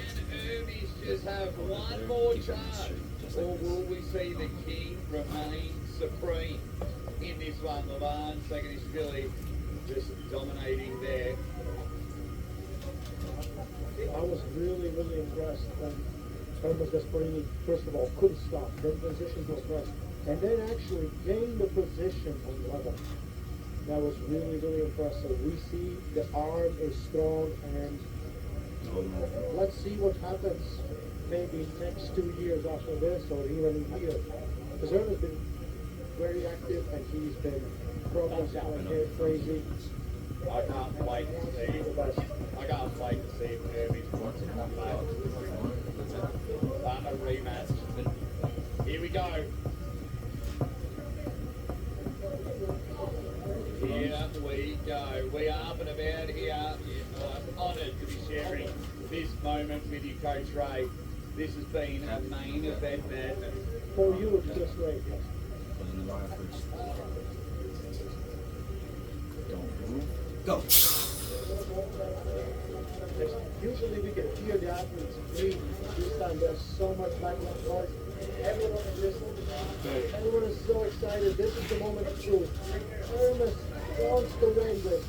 Hermes just have one more charge? Or will we see the king remain supreme in this one? Levan Saakashvili just dominating there. I was really, really impressed when Hermes Gasparini, first of all, couldn't stop, then positioned to press, and then actually gained the position on level. That was really, really impressive. We see the arm is strong, and let's see what happens maybe next 2 years after this, or even a year. Because Hermes has been very active, and he's been progressing like crazy. I can't wait to see. I can't wait to see if Hermes wants to come back. A rematch. Here we go. Here we go. We are up and about here. I'm honoured to be sharing this moment with you, Coach Ray. This has been a main event madness. For you, it's just great. Go. Usually we can hear the athletes breathe. This time there's so much background noise. Everyone is listening. Everyone is so excited. This is the moment of truth. Hermes wants to win this.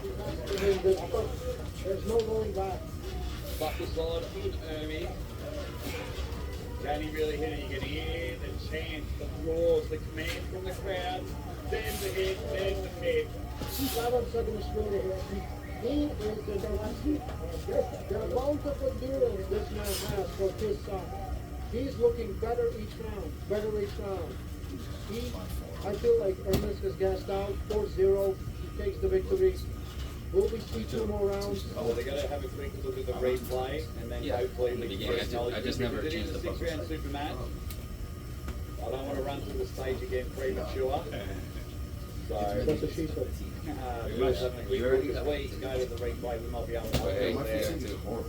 He has to win this. But there's no going back. Buckle slide in Hermes. Can he really hit it? You can hear the chant, the roars, the command from the crowd. There's the hit, there's the hit. 7 seconds straight here. He is the amount of endurance this man has for his side. He's looking better each round, I feel like Hermes is gassed out, 4-0, he takes the victory. Will we see 2 more rounds? Oh, they're going to have a quick look at the replay, and then hopefully we can get knowledge. I just never changed the 6-round super match. I don't want to run through the stage again premature. So, that's what she said. We might have a quick look this week, go to the replay, we might be able to help there.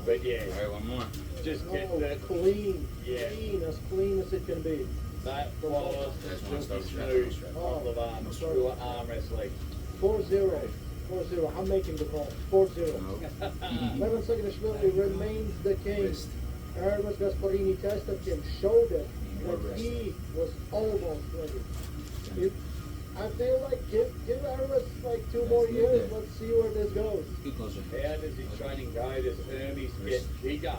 But yeah, one more. Just get that clean, as clean as it can be. That was silky smooth on Levan through arm wrestling. 4-0. 4-0. I'm making the call. 4-0. Levin Saakashvili remains the king. Hermes Gasparini tested him, showed it that he was almost ready. I feel like give Hermes like 2 more years. Let's see where this goes. How does his training go? Does Hermes get bigger?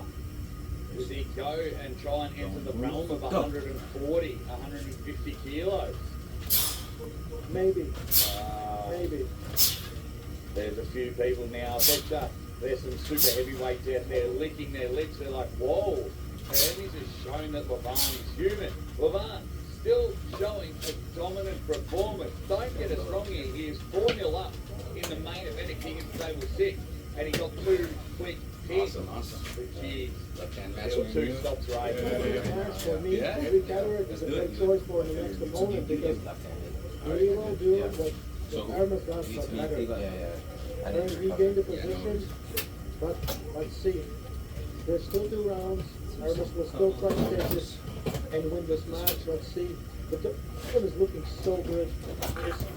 Does he go and try and enter the realm of 140, 150 kilos? Maybe. Maybe. There's a few people now. I betcha there's some super heavyweights out there licking their lips. They're like, whoa, Hermes has shown that Levan is human. Levan still showing a dominant performance. Don't get us wrong here. He is 4-0 up in the main event of King of the Table 6. And he got 2 quick hits. Awesome. Jeez. Left-hand match. Still 2 stops right. For me, every cataract is a great choice for the next opponent because we will do what Hermes does but better. And he gained the position, but let's see. There's still 2 rounds. Hermes will still try to take this. and win this match. Let's see. But the Adam is looking so good.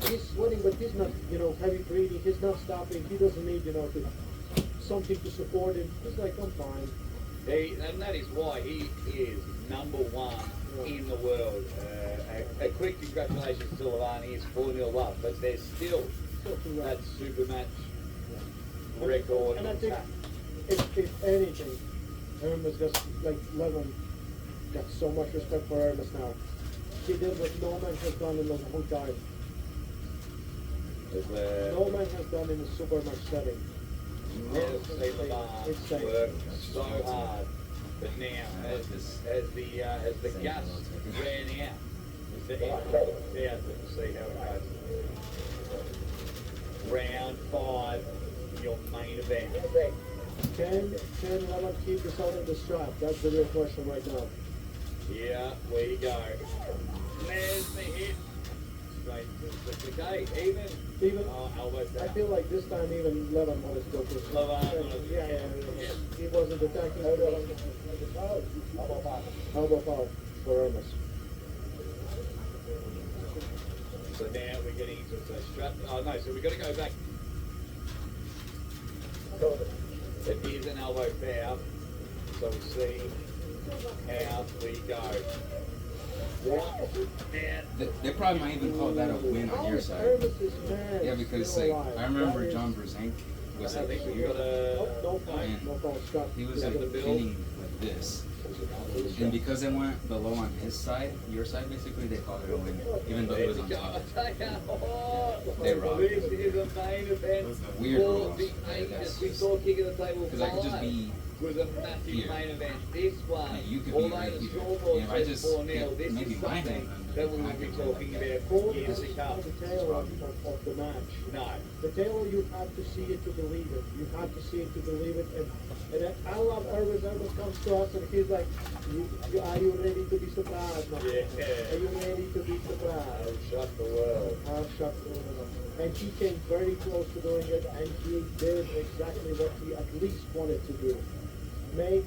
He's sweating, but he's not, you know, heavy breathing. He's not stopping. He doesn't need, you know, something to support him. He's like, I'm fine. And that is why he is #1 in the world. A quick congratulations to Levan. He is 4-0 up, but there's still that super match record. And I think, if anything, Hermes just, like, Levan got so much respect for Hermes now. He did what no man has done in a long time. No man has done in a super match setting. Never seen Levan work so hard, but now as the gas ran out, see how it goes. Round 5, your main event. Can Levan keep this out of the strap? That's the real question right now. Yeah, where you go. There's the hit. Straight to the gate. Even. Oh, elbow down. I feel like this time even Levan wanted to go for it. Yeah. He wasn't attacking. Elbow power for Hermes. So now we're getting into the strap. Oh no, so we've got to go back. It is an elbow power. So we see how we go. They probably might even call that a win on your side. Yeah, because like I remember John Brzenk was like here, and he was like pinning like this. And because it went below on his side, your side basically, they called it a win, even though it was on top. They robbed. This is a main event. Weird for rules. the ages. We saw King of the Table 5 Because I could just be was a massive here. main event. This one, Yeah, you could be although right the here. scoreboard Yeah, if I says just 4-0, get this maybe is my something hand under that we will I be could talking like about For years to come. the tail of the match. No. The tail, you have to see it to believe it. You have to see it to believe it. And I love Hermes. Hermes comes to us and he's like, are you ready to be surprised? Yeah. Are you ready to be surprised? I'll shut the world. I'll shut the world. And he came very close to doing it, and he did exactly what he at least wanted to do. Make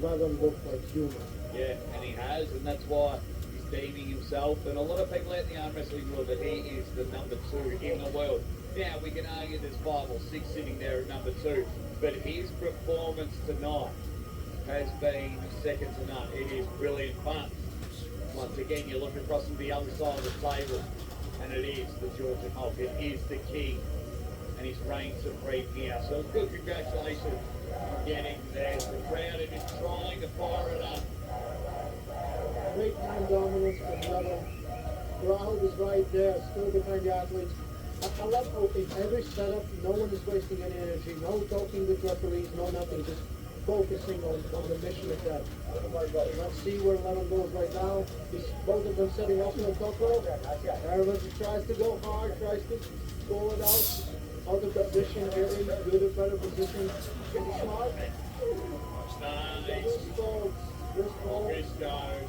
Levan look like human. Yeah, and he has, and that's why he's deeming himself, and a lot of people out in the arm wrestling world, that he is the #2 in the world. Now, we can argue there's 5 or 6 sitting there at #2, but his performance tonight has been second to none. It is brilliant fun. Once again, you look across to the other side of the table, and it is the Georgian Hulk. It is the king, and he's reigning supreme here. So good congratulations on getting there. The crowd is trying to fire it up. Great time dominance from Levan. Crowd is right there, still behind the athletes. I love how in every setup, no one is wasting any energy, no talking with referees, no nothing, just focusing on the mission at that. Let's see where Levan goes right now. He's both of them setting up in the top row. Hermes tries to go hard, tries to pull it out of position, getting good or better position. Getting smart. Nice. Chris goes.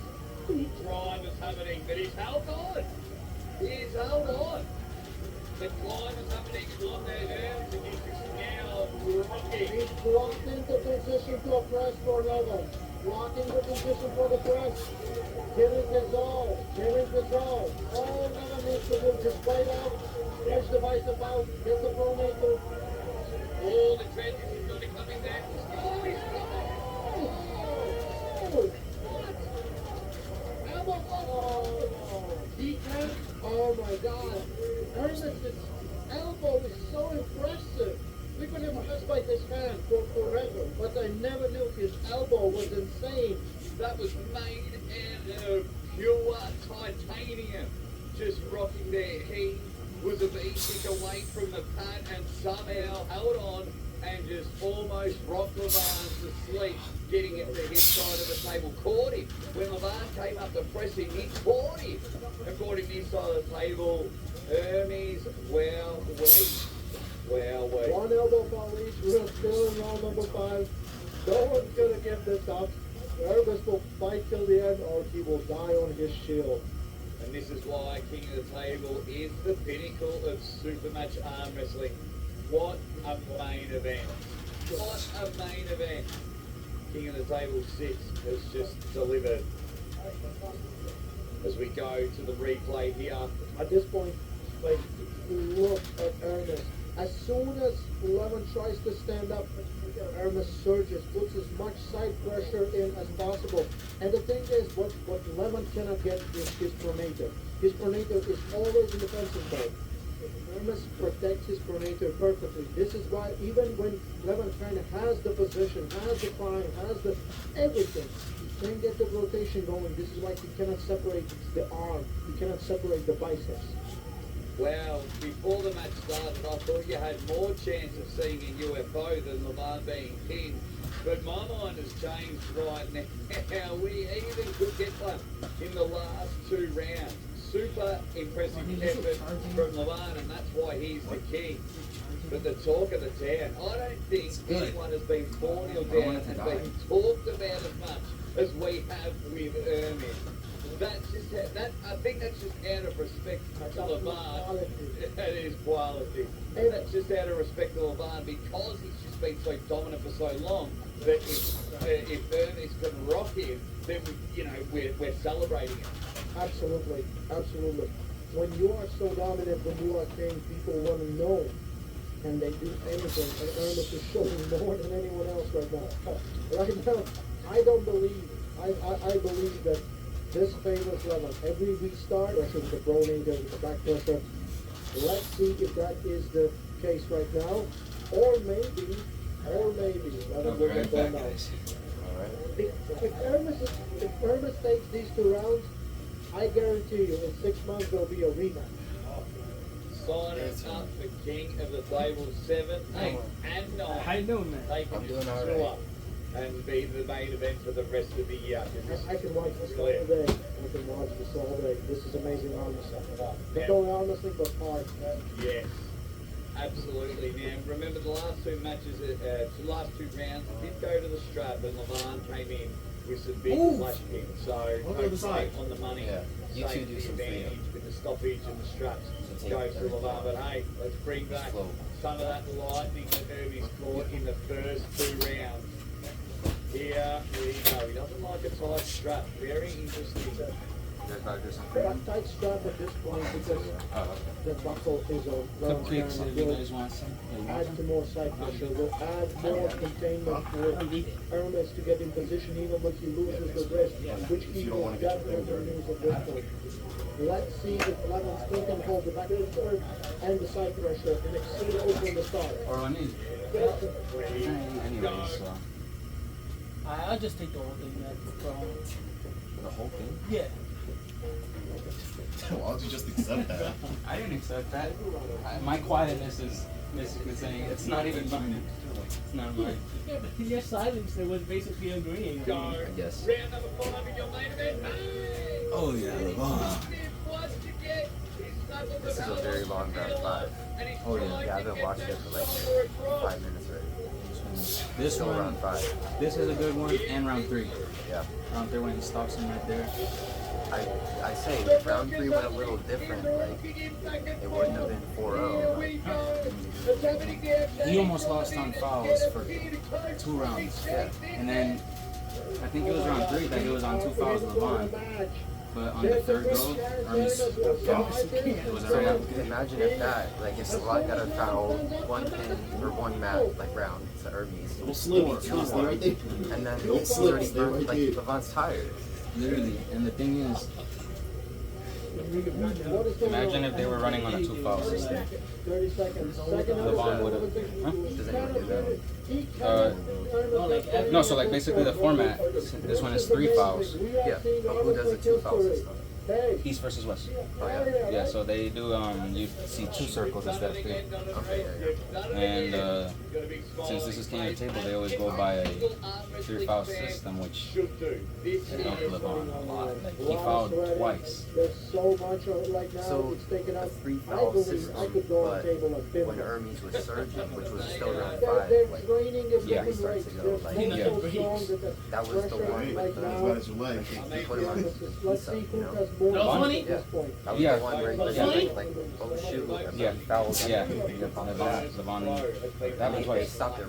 Drive is happening, but he's held on. He's held on. The climb is happening on their arms, and he's now rocking. He's blocked into position to a press for Levan. Blocking the position for the press. Giving his all. Giving his all. All Levan needs to do is just fight out. Push the bicep out. Get the pro maker. All the trenches is going to come in there. Oh, he's coming. He can. Oh my God. Hermes' elbow is so impressive. We could have just like his hand for forever, but I never knew his elbow was insane. That was made out of pure titanium. Just rocking there. He was a beat away from the pad and somehow held on and just almost rocked Levan to sleep, getting it to his side of the table. Caught him. When Levan came up to press him, he caught him. And caught him this side of the table. Hermes, well, wait. One elbow ball each. We're still in round number 5. No one's going to get this up. Hermes will fight till the end or he will die on his shield. And this is why King of the Table is the pinnacle of supermatch arm wrestling. What a main event. What a main event. King of the Table 6 has just delivered As we go to the replay here. At this point, like, look at Ernest. As soon as Levin tries to stand up, Ernest surges, puts as much side pressure in as possible. And the thing is, what Levin cannot get is his pronator. His pronator is always in defensive mode. Ernest protects his pronator perfectly. This is why even when Levin kind of has the position, has the climb, has the everything, he can't get the rotation going. This is why he cannot separate the arm. He cannot separate the biceps. Well, before the match started, I thought you had more chance of seeing a UFO than Levin being king. But my mind has changed right now. We even could get one in the last 2 rounds. Super impressive effort from Levin, and that's why he's the king. But the talk of the town, I don't think anyone has been 40 or down and been talked about as much as we have with Ermin. That's just I think that's just out of respect to Levin. It is quality. And that's just out of respect to Levin because he's just been so dominant for so long that if Ernest can rock him, then we're celebrating it. Absolutely, absolutely. When you are so dominant, when you are king, people want to know, and they do anything. And Ernest is showing more than anyone else right now. Right now, I don't believe. I believe that this favors Levin. Every restart, especially with the pronator, with the back pressure. Let's see if that is the case right now, or maybe Levin will get blown out. If Ernest takes these 2 rounds, I guarantee you, in 6 months there'll be a rematch. Signing up for King of the Table 7, 8, and 9. How you doing, man? They can just show up and be the main event for the rest of the year. I can watch this all day. I can watch this all day. This is amazing arm wrestling. Not only arm wrestling, but hard. Yes, absolutely. Now, remember the last 2 matches, the last 2 rounds, it did go to the strap, and Levin came in with some big flash kicks. So, on the money. Yeah. You two do some advantage with the stoppage and the straps. Goes to Levin, but hey, let's bring back some of that lightning that Ermy's caught in the first 2 rounds. Here we go. He doesn't like a tight strap. Very interesting. Tight strap at this point because the buckle is on. Add to more side pressure. Will add more containment for Ernest to get in position even when he loses the wrist, which he will definitely lose at this point. Let's see if Levin still can hold the back of the third and the side pressure and exceed over the start. Or on these. Anyways, so. I'll just take the whole thing, man. The whole thing? Yeah. Why don't you just accept that? I didn't accept that. My quietness is basically saying it's not even mine. It's not mine. Yeah, but your silence was basically agreeing. I guess. Round number 5 in your main event. Oh yeah, Levin. This is a very long round 5. Oh yeah. Yeah, I've been watching it for like 5 minutes already. This Still one, round 5. This is a good one, and round 3. Yeah. Round 3 when he stops him right there. I say round 3 went a little different. Like it wouldn't have been 4-0. He almost lost on fouls for 2 rounds. Yeah. And then I think it was round 3 that he was on 2 fouls with Levin. But on the 3rd go, Hermes it was already out. Imagine if that, like if Levin got a foul, 1 pin or 1 mat like round to Hermes, and then he's already burned, like Levin's tired. Literally, and the thing is, imagine if they were running on a 2 foul system. 30 seconds. Levin would have. Huh? Does anyone do that? No, so like basically the format, this one is 3 fouls. Yeah, but who does a 2 foul system? East versus West. Oh yeah? Yeah, so they do, you see 2 circles instead of 3. Okay, yeah. And since this is King of the Table, they always go by a 3 foul system, which helped Levin a lot. He fouled twice. There's so much of it right now. So it's taken a out. 3 foul system, but when Hermes was surging, which was still round 5, like 3 starts ago, like that was the one with the he put him on his feet, you know? That was funny? Yeah. That was the one where he was like, oh shoot, and then he fouled. Yeah. That was twice. They stopped it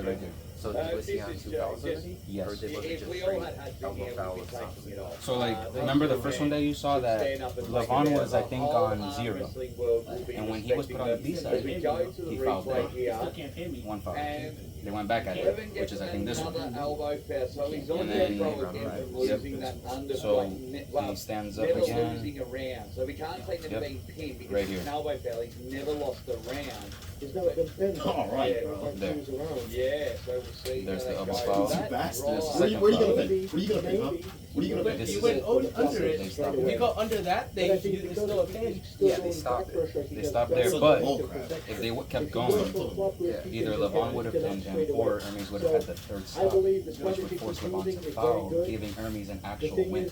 right there. So was he on 2 fouls already? Yes. Or was it just elbow foul and stuff? So like, remember the first one that you saw that Levon was, I think, on 0, and when he was put on the B side, he fouled there. One foul. They went back at it, which is I think this one. And then, yep. So he stands up again. So we can't take them being pinned because Right here. it's an elbow foul. He's never lost a round. He's never been pinned. All right, Yeah, bro. There. Yeah, so we'll see. There's the how elbow that foul. goes. You bastard. Second Where you gonna foul. pin? Where you gonna pin, huh? What are you gonna pin? This You is went it. under it. They stopped If you there. go under that, But I think it's because still a he's pin. still Yeah, they going stopped back it. pressure, he They gets stopped better there, to but protect if him. they kept If he goes going, for flop with, he either can Levon get would have him pinned him straight or away. Hermes would So, have had the third I stop, believe the which would strategy force for Levon choosing to is foul, very good. giving Hermes an The actual thing win. is,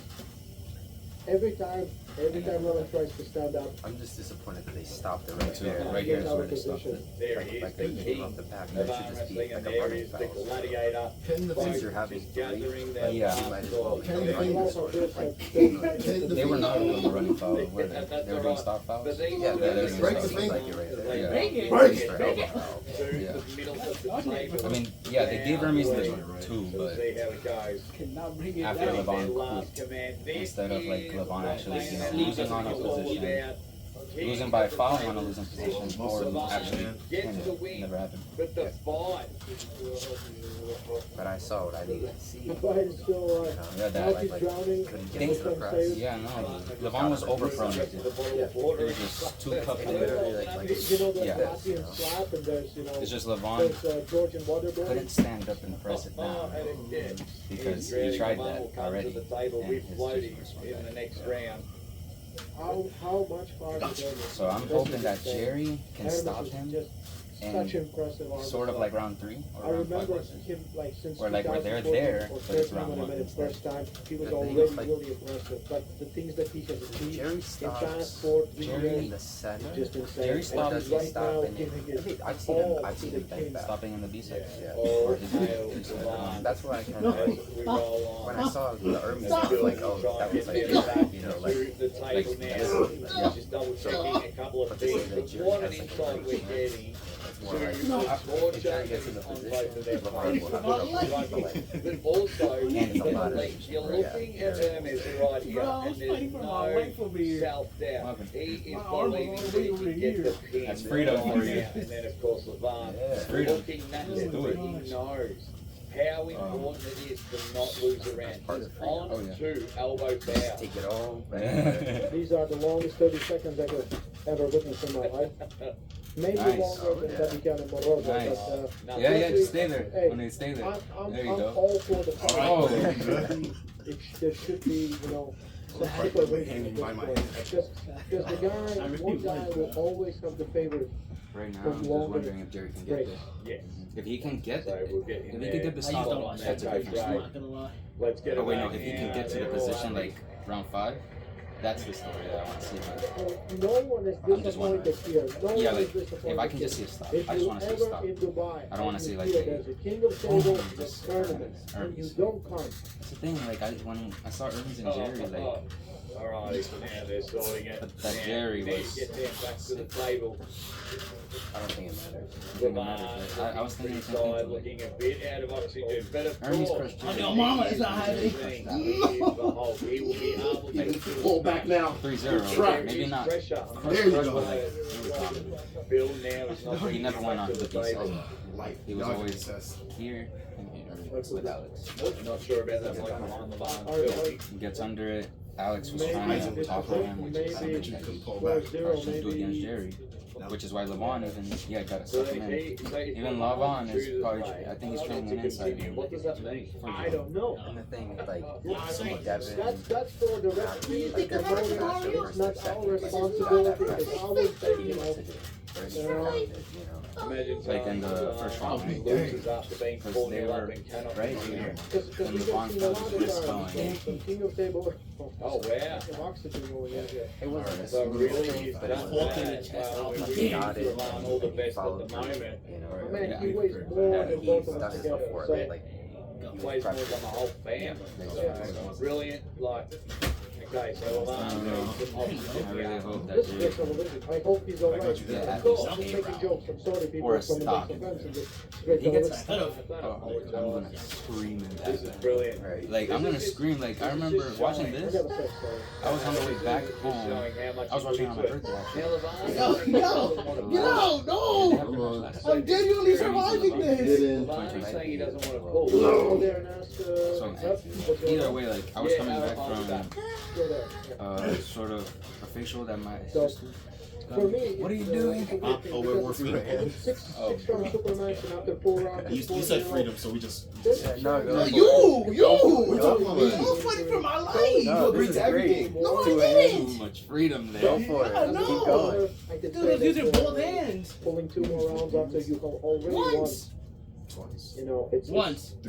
every time Levon tries to stand up, I'm just disappointed that they stopped it right too. there. Right here is where they stopped it. There he is, Like the they came king off the back. of That should just be armwrestling, like and a there running is the foul. gladiator. Pin the Since finger. you're having Gathering 3, their Yeah. you might as well Pin make the a running finger. score. They were not doing the running foul, were they? They were doing stop fouls? But they Yeah, do that it is in break the the seems finger. like it right there. They Yeah. Break it. Break it. For Break elbow it. foul. to Yeah. the middle of the table. I mean, yeah, they gave Hermes the 2, So but see how it goes. Cannot bring it after down. Levon Their cooled, last command. This instead of like is Levon what actually, Lance losing on a is all position, about. losing by a foul on a losing position, or actually Get pinning the it. win. Never happened. But the fight. But I saw what I needed to see. but it's still Yeah, that, now like, he's drowning. couldn't get get He's to the gonna press. save. Yeah, no, Levon was over prone. It was just too cupped in. Literally like You know, there's Yeah. Latvian slap and there's, you know, It's just Levon there's Georgian waterboarding. couldn't stand up and press it down because he tried that already. To the table and with his floating just went in back. the next round. How much farther does it? So I'm hoping that Jerry can stop him Such and impressive arm sort of like round 3 I or round 5 remember was it? him like since Where, like, where they're 2014 there, or but it's 13 round when I one met him instead. first time. He was The thing already is, like, really impressive. But the things that he has achieved Jerry in stops. transport, Jerry In the center. just insane. Jerry And stops. he's Does he right stop now in it? giving his I've seen all him. I've to seen the him bang king. back. Stopping in the B side. Yeah. Or Or his That's what I kind as of. we roll When on. I saw the Hermes, I was like, oh, that was like, you know, like. To the table now. Just double checking a couple of things. But what an insight we're getting. It's more like. More If Jerry gets in the on position, both of their Levon will have trouble. But also, And it's a lot of- you're looking at Hermes right here, Bro, I and was there's fighting for my life over no here. self-doubt. He is My arm was believing all that the way he over can get here. the pin. That's freedom for you. And then, of course, Levon freedom. looking that Let's do it. he knows how important it is to not lose a round. He's on Oh, yeah. to elbow foul. Take it all. These are the longest 30 seconds I could ever witness in my life. Maybe Nice. longer than that we can in Morocco. Nice. But, Yeah, yeah, just stay there. Hey, When they stay there. I'm There you go. all for the fight. Oh. There should be, you know, some separation at this point. Because the guy, one guy will always have the favor Right now, from I'm just longer wondering if Jerry can get breaks. this. Yes. If he can get So it, we'll get if in he there. can get the stop, on that's a that different right. story. Not gonna lie. Let's get Oh it wait, no, back if he can now. get to the They're all position on like round 5, that's the story that I want to see. No one is I'm just wondering. disappointed here. No Yeah, one like, is disappointed if I can here. just see a stop, If I just you want to see a ever stop. in Dubai, I don't want to see like feel a there's a king of table just tournament, and you Hermes. don't come. That's the thing, like when I saw Hermes and Jerry, like Alright, now they're sorting it. that Now, Jerry we need was. to get them back to the table. I don't think it matters. I was thinking the same thing. Side too, like, looking a bit out of oxygen, but of Hermes course, crushed Jerry. Your mama is not having. he will be able to Pull back now. 3-0, Track. maybe not. pressure. There you go. Bill now is not He never went on to the B side. Life. He was Y'all always success. here and here with Alex. Not sure about that like behind the line. Bill. He gets under it. Alex was Maybe trying to this talk is to it. him, which is Maybe something that he 4-0, should do against maybe. Jerry. Which is why Levon even got to So suck him in. if Even Levon is probably, I think he's training an inside. What does that mean? I don't know. And the thing, like, That's Devin. that's for the referee. think The about it, promoter. It's not second, our responsibility. but It's our thing, you know. Imagine Like in the first round, loses after being because 4-0 they up were and cannot right here. Because And we Levon get seen a felt lot his wrist of going. some king of table. Oh, wow. Some oxygen going in here. It wasn't So really, he's but done Walk in the that. chest Well, off we my wish got it. Levon all the best at Followed the through, moment. you know. Man, he Yeah. weighs more than He's both of done us this together. before, So, right? Like, Weighs more than the whole family. So, brilliant. Like, Okay, so I really hope that This is Jerry television. I hope he's alright. Yeah, at Of course, least I'm a making round. jokes. I'm sorry, people. Or a from the stop. next events and this If great he gets television. ahead of, I'm gonna scream in This is that. brilliant. Like I'm gonna scream. Like I remember watching this. I was on the way back home. I was watching it on my birthday actually. Yo, get out! No! I'm genuinely surviving this! He's saying he doesn't want to pull. Go there and ask, So either way, like I was coming back from sort of a facial that my sister. For me, What are you doing? Oh, we're freedom. Six round Superman and after 4 rounds. You said freedom, so we just. You! I'm fighting for my life! No, this is great. No, I Too didn't! much freedom there. Go for it. Yeah, no. Keep going. Dude, Dude, using both hands. Pulling 2 more rounds after you have already won. Once. Twice. You know, it's 3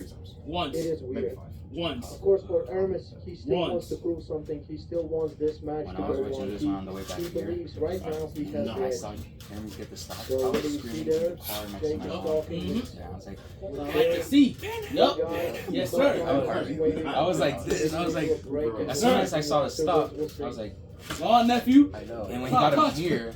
times. It is Maybe weird. 5. Once. Of course, for Hermes, he still Once. wants to prove something. He still wants this match When to I was go watching on. this one on the way back He here, believes right now he has I the saw edge. Hermes get the stop. So I what was do you see screaming in there? the car next to Jake my is mom. talking. Yeah, I was like, I can see. Yup. Yes, sir. I was like this. I was like, as soon as I saw the stop, I was like, Go on, nephew. I know. and when he got him here,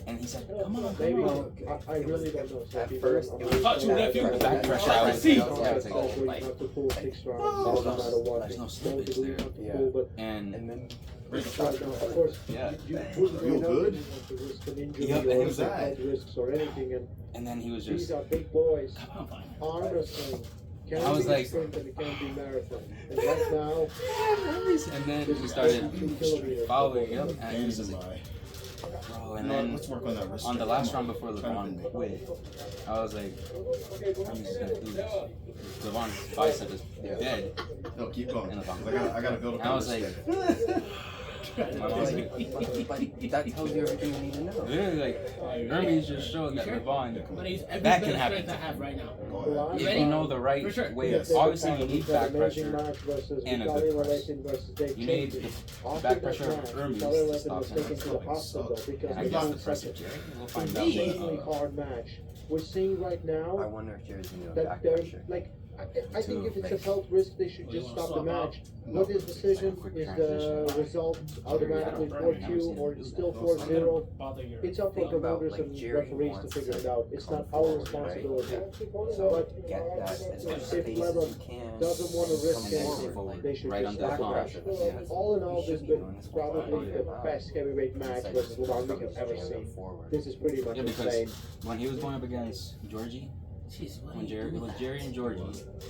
and he said, come on, Maybe come on. I really don't know. So At people- first, I'm it really was Touch you, sorry. nephew. Back pressure, I was See. like, yeah, I was like, Especially oh, you like, have to pull 6 rounds, no there's matter what. no Both slippage agree there. not to Yeah. pull, but And And then right now, of course, yeah, you wouldn't Feel know good? you want to risk an injury Yep, or and who's that? health risks or anything, and then he was these just, are big boys. Come on. Arm wrestling can I was be like- sprint and it can be marathon. And right now, and then he started 2 kilometers. following him, and he And was he's just like, alive. bro, and then Let's work on that wrist. on the strength. last Come round before LeBron quit, I was like, I'm just gonna do this. LeBron's bicep is dead, No, keep going. and LeBron. I gotta build up. And I was like, my mom was like, but that tells you everything you need to know. literally like, Hermes just showed that LeBron, But he's every that bit can of happen. strength I have right now. If you know the right For sure. way, Yes, obviously you he's need got back amazing pressure match versus and a Vitaly good press. Levitin versus Dave You need Chambers. the After back that pressure of match, Hermes Vitaly to Levitin stop was him. taken to the hospital because And I he guess was the press such of a Jerry, we'll find out. insanely hard match. We're seeing right I now wonder if Jerry's gonna go that back they're pressure. like, I think if it's a health risk, they should just stop the match. What is decision? Is the result automatically 4-2 or it's still 4-0? It's up for Think about, promoters like, and Jerry referees to wants figure to it out. It's come not our forward, responsibility. So But get that as much if space as Lever you can. doesn't want to risk Come anything, forward. they should Right just under stop the the match. Yeah. All in all, You this should has be been doing this probably the best heavyweight match versus LeBron we have ever seen. This is pretty much Yeah, because insane. when he was going up against Georgie, Jeez, what when Jerry, it was Jerry and Georgie,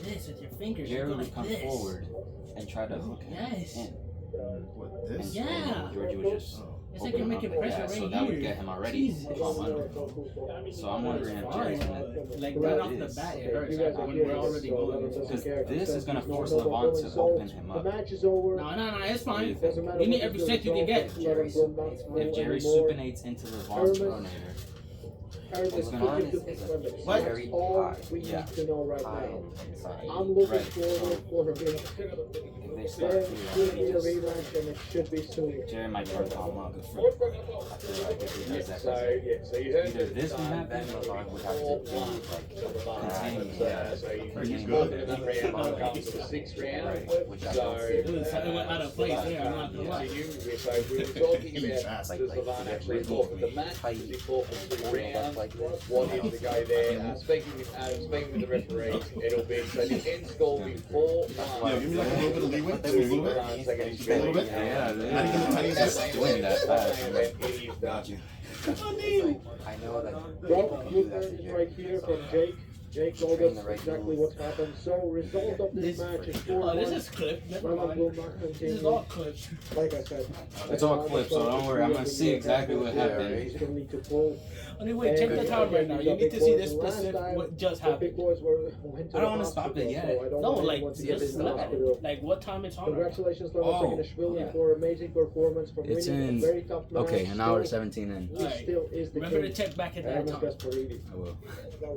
this with your fingers. Jerry you go would like come this. forward and try to hook him Yes. in. What, And this? Yeah. Georgie was just It's like opening you're making up. pressure Yeah, right so here. that would get him already Jesus. on under. So I'm wondering if Jerry's gonna Like do right off the this. bat, it Okay, hurts. you guys are When here, we're already so going. Lever doesn't Because care. this is gonna He's force no more LeBron to results. open him The up. match is over. No, it's fine. Doesn't matter You need what every the cent you can result, get. Lever will not If win Jerry anymore. supinates into LeBron's Hermes- pronator, Hermes It's is gonna- picking the big limits. What? That's all we Yeah. need to know right High now. inside. I'm looking Right, forward for a big. if they start There to, should be a rematch and it should be soon. Jerry might turn Tom on. I feel like if he does that, So you heard either this will Then happen LeBron would have to be like contain So he's confident that round comes to the 6th round. which I So don't see. It went out of place there. I'm not gonna lie. so we were talking about does LeBron actually forfeit the match? Does he forfeit 2 rounds? What is the go there? Speaking with the referees, it'll be so the end score will be 4-1. Yeah, give me like a little bit of leeway. To Just a little bit. LeBron's against A little bit. Jerry. yeah, How do you just doing that fast. Got you. I know that Well, people can do look that to is Jerry. right here from Jake. Jake told us exactly what's happened. So, result of this match is 4-1. Oh, this is clip. Never Lever mind. will not This is continue. all clips. Like I said, It's all clips, so don't worry. I'm gonna see exactly what happened. Still need to pull. Anyway, check the time right now. You need to see this specific what just The big happened. boys went to I don't the wanna stop it hospital, yet. so I don't No, want like anyone to get just in the look at hospital. it. Like what time it's on. Congratulations, Lever Oh, Sakinashvili, yeah. for amazing performance from It's winning in, a very tough match. okay, an hour Still- 17 in. He still is the Remember to king. check back at that Hermes time. Gasparini. I will.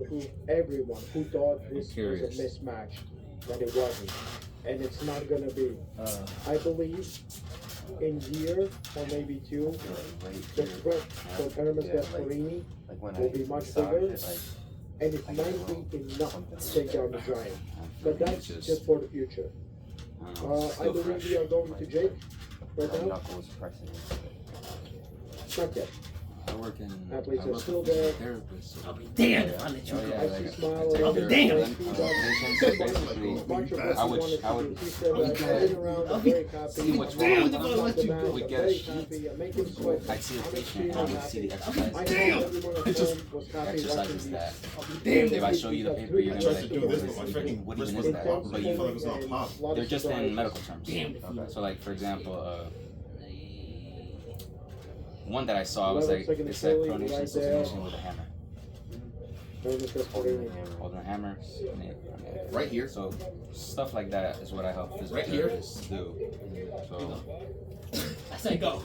Who everyone who thought this was a Curious. mismatch, that it wasn't, and it's not gonna be. I believe in year or maybe 2, the threat from Hermes Gasparini Like when will be much bigger, like and it might be enough to take down the Giant. But that's just for the future. I don't know, it's I still believe fresh. we are going to Jake. right now? Knuckles pressing into it. Not yet. I work in. Athletes I are work still with there. therapists. I'll be damned if I let you go. I see smile I'll on be his damned. face. Basically, Much of what I he would wanted to do. He said, I've been around, I'm very happy. see what's wrong Damn with if I them. let you go. We'd I'm get a very sheet. happy. I make him sweat. I'd see the I'm patient and I extremely would see the happy. exercises. I know everyone at home was happy Exercises watching that these. if I show you the paper, you're gonna be like, do this, but my freaking what even wrist is wasn't that? popping. But I felt like it was gonna pop. they're just in medical terms. Damn. So like for example, one that I saw was like it said pronation supination with a hammer. Holding a hammer. Right here. So stuff like that is what I help physical Right here. therapists do. So I say go.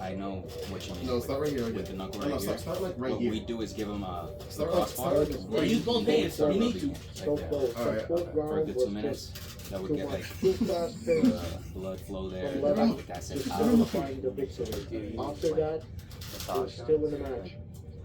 I know what you mean. No, start right here. With the knuckle No, right here. start like right what here. we do is give them a Start crossbar. Yeah, use both hands. You need to. Like that. Alright. For a good 2 minutes. That would get like blood flow there. That's it. After that, we're still in the match.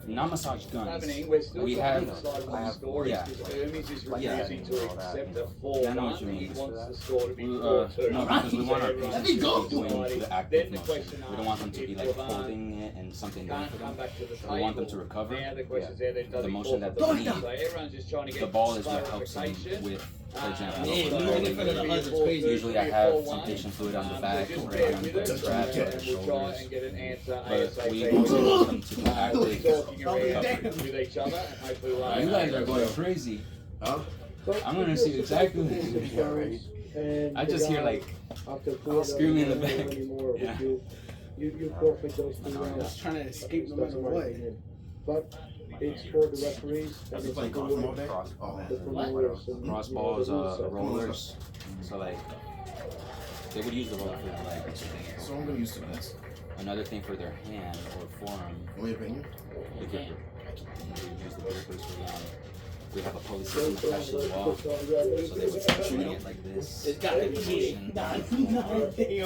Not massage guns. Happening, we're still We trying have. to decide on the story because Hermes is refusing to accept a 4-1. Yeah, I know what you mean. He wants the score to be 4-2. No, because we want our patients to be doing the active Then the motion. question We don't want them to be like if holding it and something doing can't for come them. back to the We want them to table. recover. Now the question is, then does The he motion forfeit that they the need. lead? So everyone's just trying to get The ball is what helps them clarification. with, for example, Yeah, we only for the others crazy. usually I have some patient fluid on the back or on the straps or the shoulders. And get an answer But we ASAP. want them to be active Talking around recovery. with each other and hopefully You guys are going crazy. Huh? I'm gonna see exactly. I just hear like screaming in the back. Yeah. You forfeit those 2 I rounds. was trying to escape no matter what. But it's for the referees and it's playing for crossball all day? the promoters and Crossballs, rollers. So like they would use the roller for their legs. So I'm gonna use some of this. Another thing for their hand or forearm. Want me to paint you? The gripper. They use the grippers for we have a pulley system attached to the wall, so they would shoot it like this. It's got to be a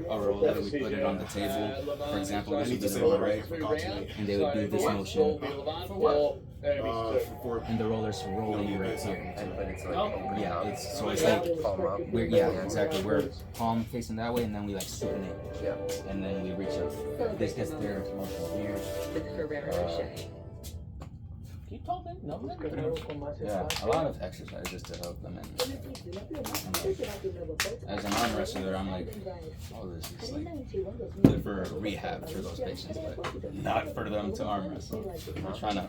roller, we put it on the table. For example, this would be the roller, and they would do this motion. And the roller's rolling right here. But it's like, Yeah, it's so it's like palm up. yeah, exactly. We're palm facing that way, and then we like swooping it, Yeah. and then we reach up. This gets their motion here. Keep talking. No, Yeah, a lot of exercises to help them. And as an arm wrestler, I'm like, oh, this is like good for rehab for those patients, but not for them to arm wrestle. We're trying to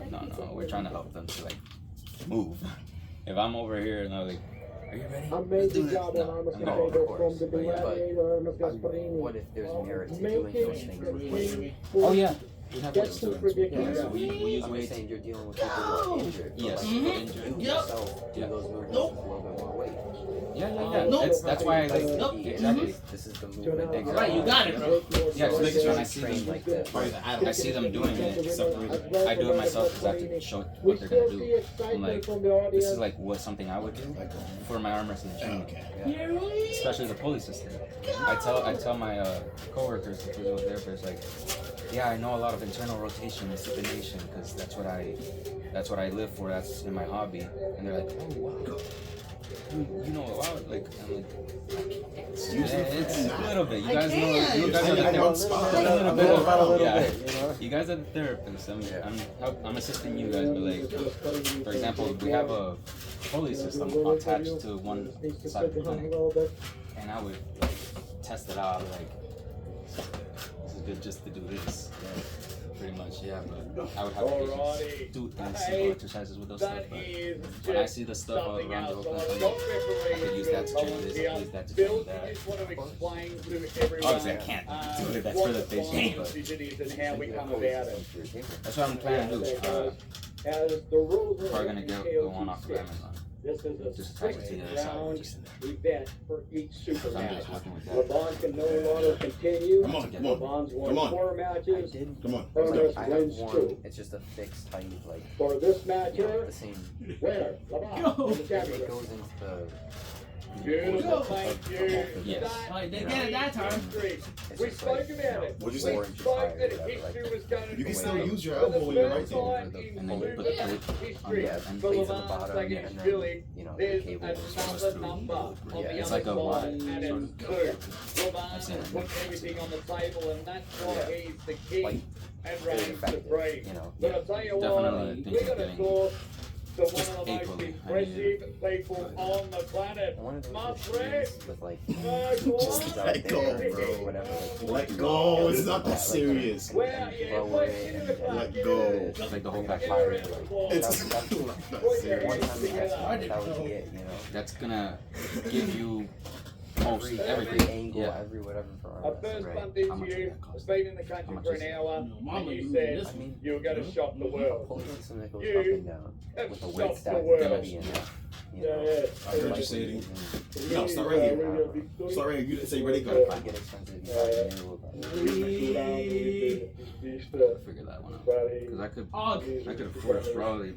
we're trying to help them to like move. If I'm over here and I'm like, are you ready? Amazing job on Armwrestling Table from the Gladiator Ernest Gasparini. What if there's merit to doing those things with weight? Oh yeah. We have That's those too too. ridiculous. Yeah, we use I'm weights. saying you're dealing with people who are injured. Yes. But like, you yourself do those movements with a little bit more weight. Yeah. That's why I like exactly. This is the movement. Right, you got it, bro. Yeah, so like when I see Trained them, like this. I see them doing it. I do it myself because I have to show what they're gonna do. I'm like, this is like something I would do for my arm wrestling training. Especially the pulley system. I tell my coworkers, the physical therapists, like, yeah, I know a lot of internal rotation and supination because that's what I live for. That's in my hobby. And they're like, oh wow. You know a lot, like I'm like, it's a little bit. You guys know, you guys are the therapists. You guys are the therapists. I'm assisting you guys, but like, for example, we have a pulley system attached to one side of the clinic, and I would like test it out. Like, this is good just to do this. Pretty much, yeah, but I would have to do simple exercises with those stuff, but when I see the stuff around the open clinic, I could use that to train this, I could use that to train that. Obviously, I can't do it, that's for the patient, but that's what I'm planning to do. We're gonna go on off of Amazon. This is a Just attach it to the other side. 6-round event for each super I'm match. just working with that. LeBron can no longer continue. Come on. LeBron's won Come on. 4 matches. Come on. Ernest I have wins one. 2. It's just a fixed height, like For this match you know, here, the same. winner, LeBron, is the It champion. goes into Beautiful, thank you. Yes. Alright, they get it that time. We spoke about it. What'd you say? We spoke that history was going to You can be still made. use your elbow when you're right For the there. first time in And then you put the super plate history and for plates at the Levant bottom, and then, Saganishvili, you know, the there's cable goes another through. number on Yeah, the it's other like a side, Y, and sort it's of. 2. I've Levant seen has it. put everything on the table, and that's why he's the king Like, and very reigns effective, supreme. you know. But I'll tell you Definitely what, think we're of going to getting talk to one just of the most equally. impressive people on the planet. One of those My machines friend, with like Just let go, bro. whatever. Let go. It's not that serious. where yeah, Blow put away it in and the then- clock, Let get go. it in. It's like the whole Get back it fire. in the clock. It's That's not one serious. time that would be it, you know. That's gonna give you most Every everything. angle, Yeah. every whatever for I arm first wrestling, bumped right? How much into would you, that cost? been in the country How much for is an it? hour, Mama and you using said this I mean, you were going to shock the world. pulling some that goes You up and down have with a weight shocked stack the is world. gonna be enough. You know, I heard you say it. No, start right here. Start right here. You didn't say ready, go. if I get expensive, you probably need a little bit. Figure that one out. Because I could afford it probably.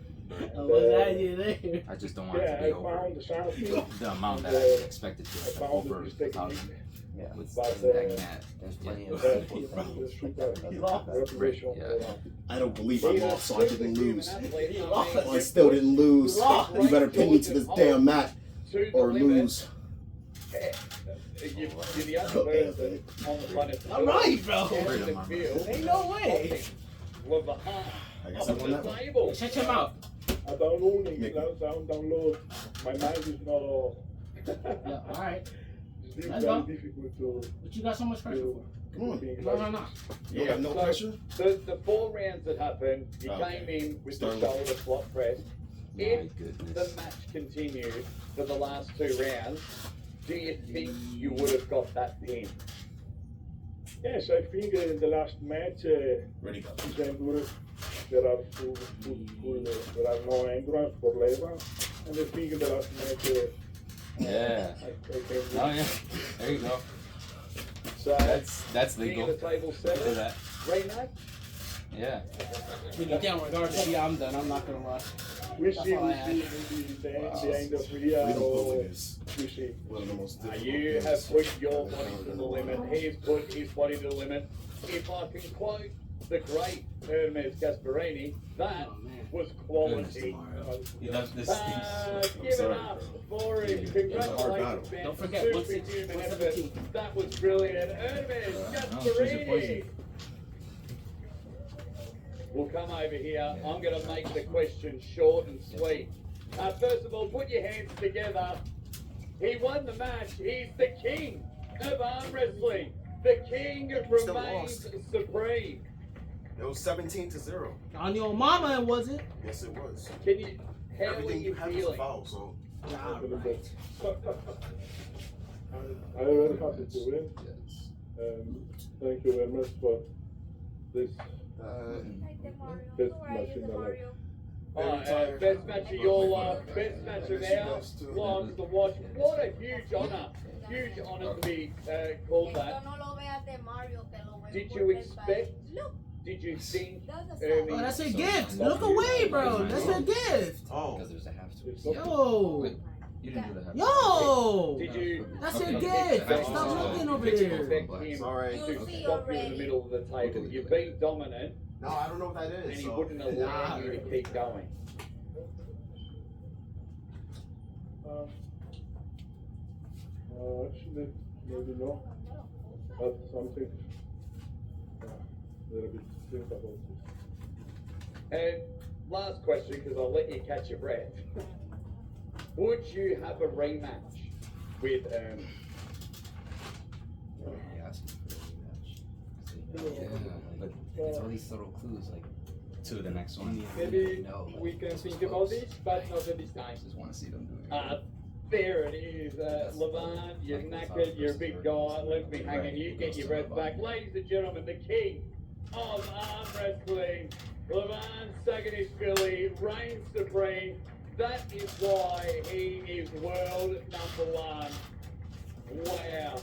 Was that you there? I just don't want it to be over the amount that I expected to. Like over 1,000. Yeah. With that cat. There's plenty of people Yeah. I don't believe I lost, so I didn't lose. I still didn't lose. You better pin me to this damn mat or lose. You're the other person on the planet. I'm right, bro. Freedom, man. Ain't no way. With the heart I guess I of won the that one. table. Shut your mouth. I downloading, download. My mind is not. Yeah, alright. It's Let's very go. difficult to. What you got so much pressure for? Come on. No. You don't have no pressure? The 4 rounds that happened, you Okay. came in with Start the with- shoulder slot press. My If goodness. the match continued for the last 2 rounds, do you think you would have got that pin? Yes, I think in the last match, Ready, go. is endurance. There are there are no endurance for Leva, and I think in the last match, Yeah. I came Oh yeah. There you go. So That's king legal. of the table Do 7, that. rematch. Yeah. You can regardless. Yeah, I'm done. I'm not gonna lie. we That's see all I have. the end of the year, Freedom or pulling is we see. one of the most difficult You things. have put your body to the limit. He's put his body to the limit. If I can quote the great Hermes Gasparini, that was Goodness, quality. Mario. You love this Give it sorry. up for him. battle. Congratulations, man. Don't forget, Superhuman 117. effort. That was brilliant. Hermes Gasparini. We'll come over here. I'm going to make the question short and sweet. First of all, put your hands together. He won the match. He's the king of arm wrestling. The king Still remains lost. supreme. It was 17-0. On your mama, was it? Yes, it was. Can you? How are Everything you you have is a feeling? foul, so. Alright. I'm very happy to win. Thank you very much for this best match in my life. Best match of your life, best match of ours, lives to watch. What a huge honor to be called that. Did you expect? Did you think? Oh, that's a gift. Look away, bro. That's a gift. Oh. Because there's a half to it. Yo. Wait, you didn't do the half. Yo. Did you? That's a gift. Stop looking over there. Sorry. To stop you in the middle of the table. You've been dominant, No, I don't know what that and is. he So. wouldn't allow you to keep going. Actually, maybe no, but something a little bit think about this. And last question, because I'll let you catch your breath. Would you have a rematch with Yeah, but It's all these subtle clues, like to the next one. Maybe No, we can think about it, but not at this time. Just want to see them do it. There it is, Levant, you're knackered, you're a big guy, left me hanging, you get your breath back. Ladies and gentlemen, the king of arm wrestling, Levant Saganishvili, reigns supreme. That is why he is world #1. Wow.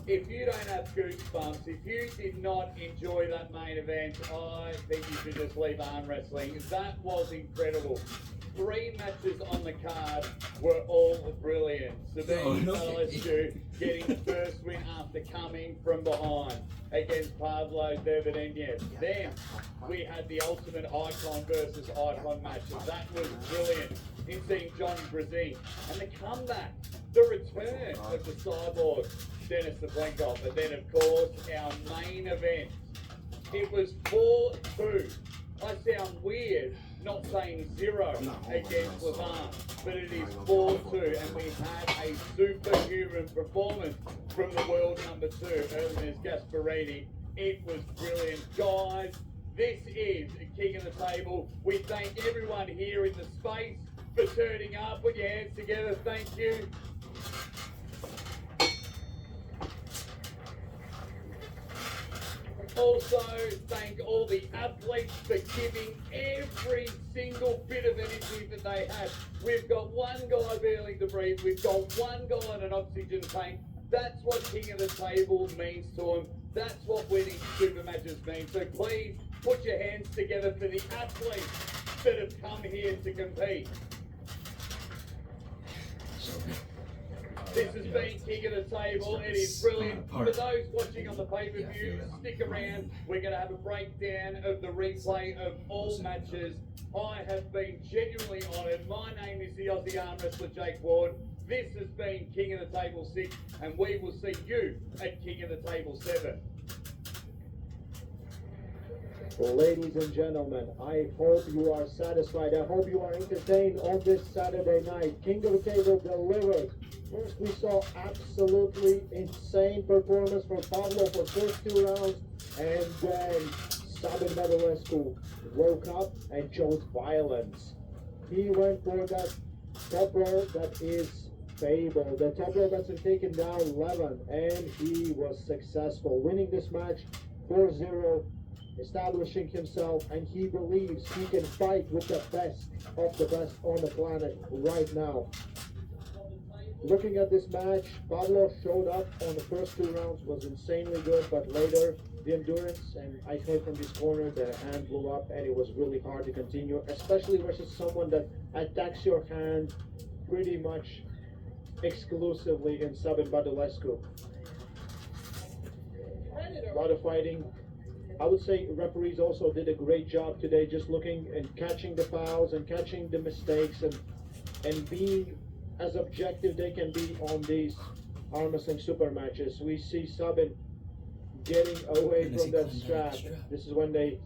if you don't have goosebumps, if you did not enjoy that main event, I think you should just leave arm wrestling. That was incredible. 3 matches on the card were all brilliant. Sabine Batalescu getting first win after coming from behind against Pavlo Devedenyev. Then we had the ultimate icon versus icon match. That was brilliant in seeing John Brazil. And the comeback, the return of the cyborg, Denis Sablenkov. But then, of course, our main event. It was 4-2. I sound weird not saying 0 against Levant, but it is 4-2, and we had a superhuman performance from the world number 2, Ernest Gasparini. It was brilliant. Guys, this is King of the Table. We thank everyone here in the space for turning up. Put your hands together. Thank you. Also, thank all the athletes for giving every single bit of energy that they had. We've got one guy barely to breathe. We've got one guy in an oxygen tank. That's what King of the Table means to him. That's what winning super matches means. So please put your hands together for the athletes that have come here to compete. This has been King of the Table. It is brilliant. For those watching on the pay-per-view, stick around. We're going to have a breakdown of the replay of all matches. I have been genuinely honoured. My name is the Aussie arm wrestler Jake Ward. This has been King of the Table 6, and we will see you at King of the Table 7. Ladies and gentlemen, I hope you are satisfied. I hope you are entertained on this Saturday night. King of the Table delivered. First, we saw absolutely insane performance from Pavlo for first 2 rounds, and then Sabin Batalescu woke up and chose violence. He went for that top row that is Fable, the top row that's been taken down 11, and he was successful, winning this match 4-0. Establishing himself, and he believes he can fight with the best of the best on the planet right now. Looking at this match, Pablo showed up on the first 2 rounds, was insanely good, but later the endurance, and I heard from this corner, the hand blew up, and it was really hard to continue, especially versus someone that attacks your hand pretty much exclusively in Sabin Batalescu. A lot of fighting. I would say referees also did a great job today, just looking and catching the fouls and catching the mistakes and being as objective they can be on these arm wrestling super matches. We see Sabin getting away from that strap. This is when they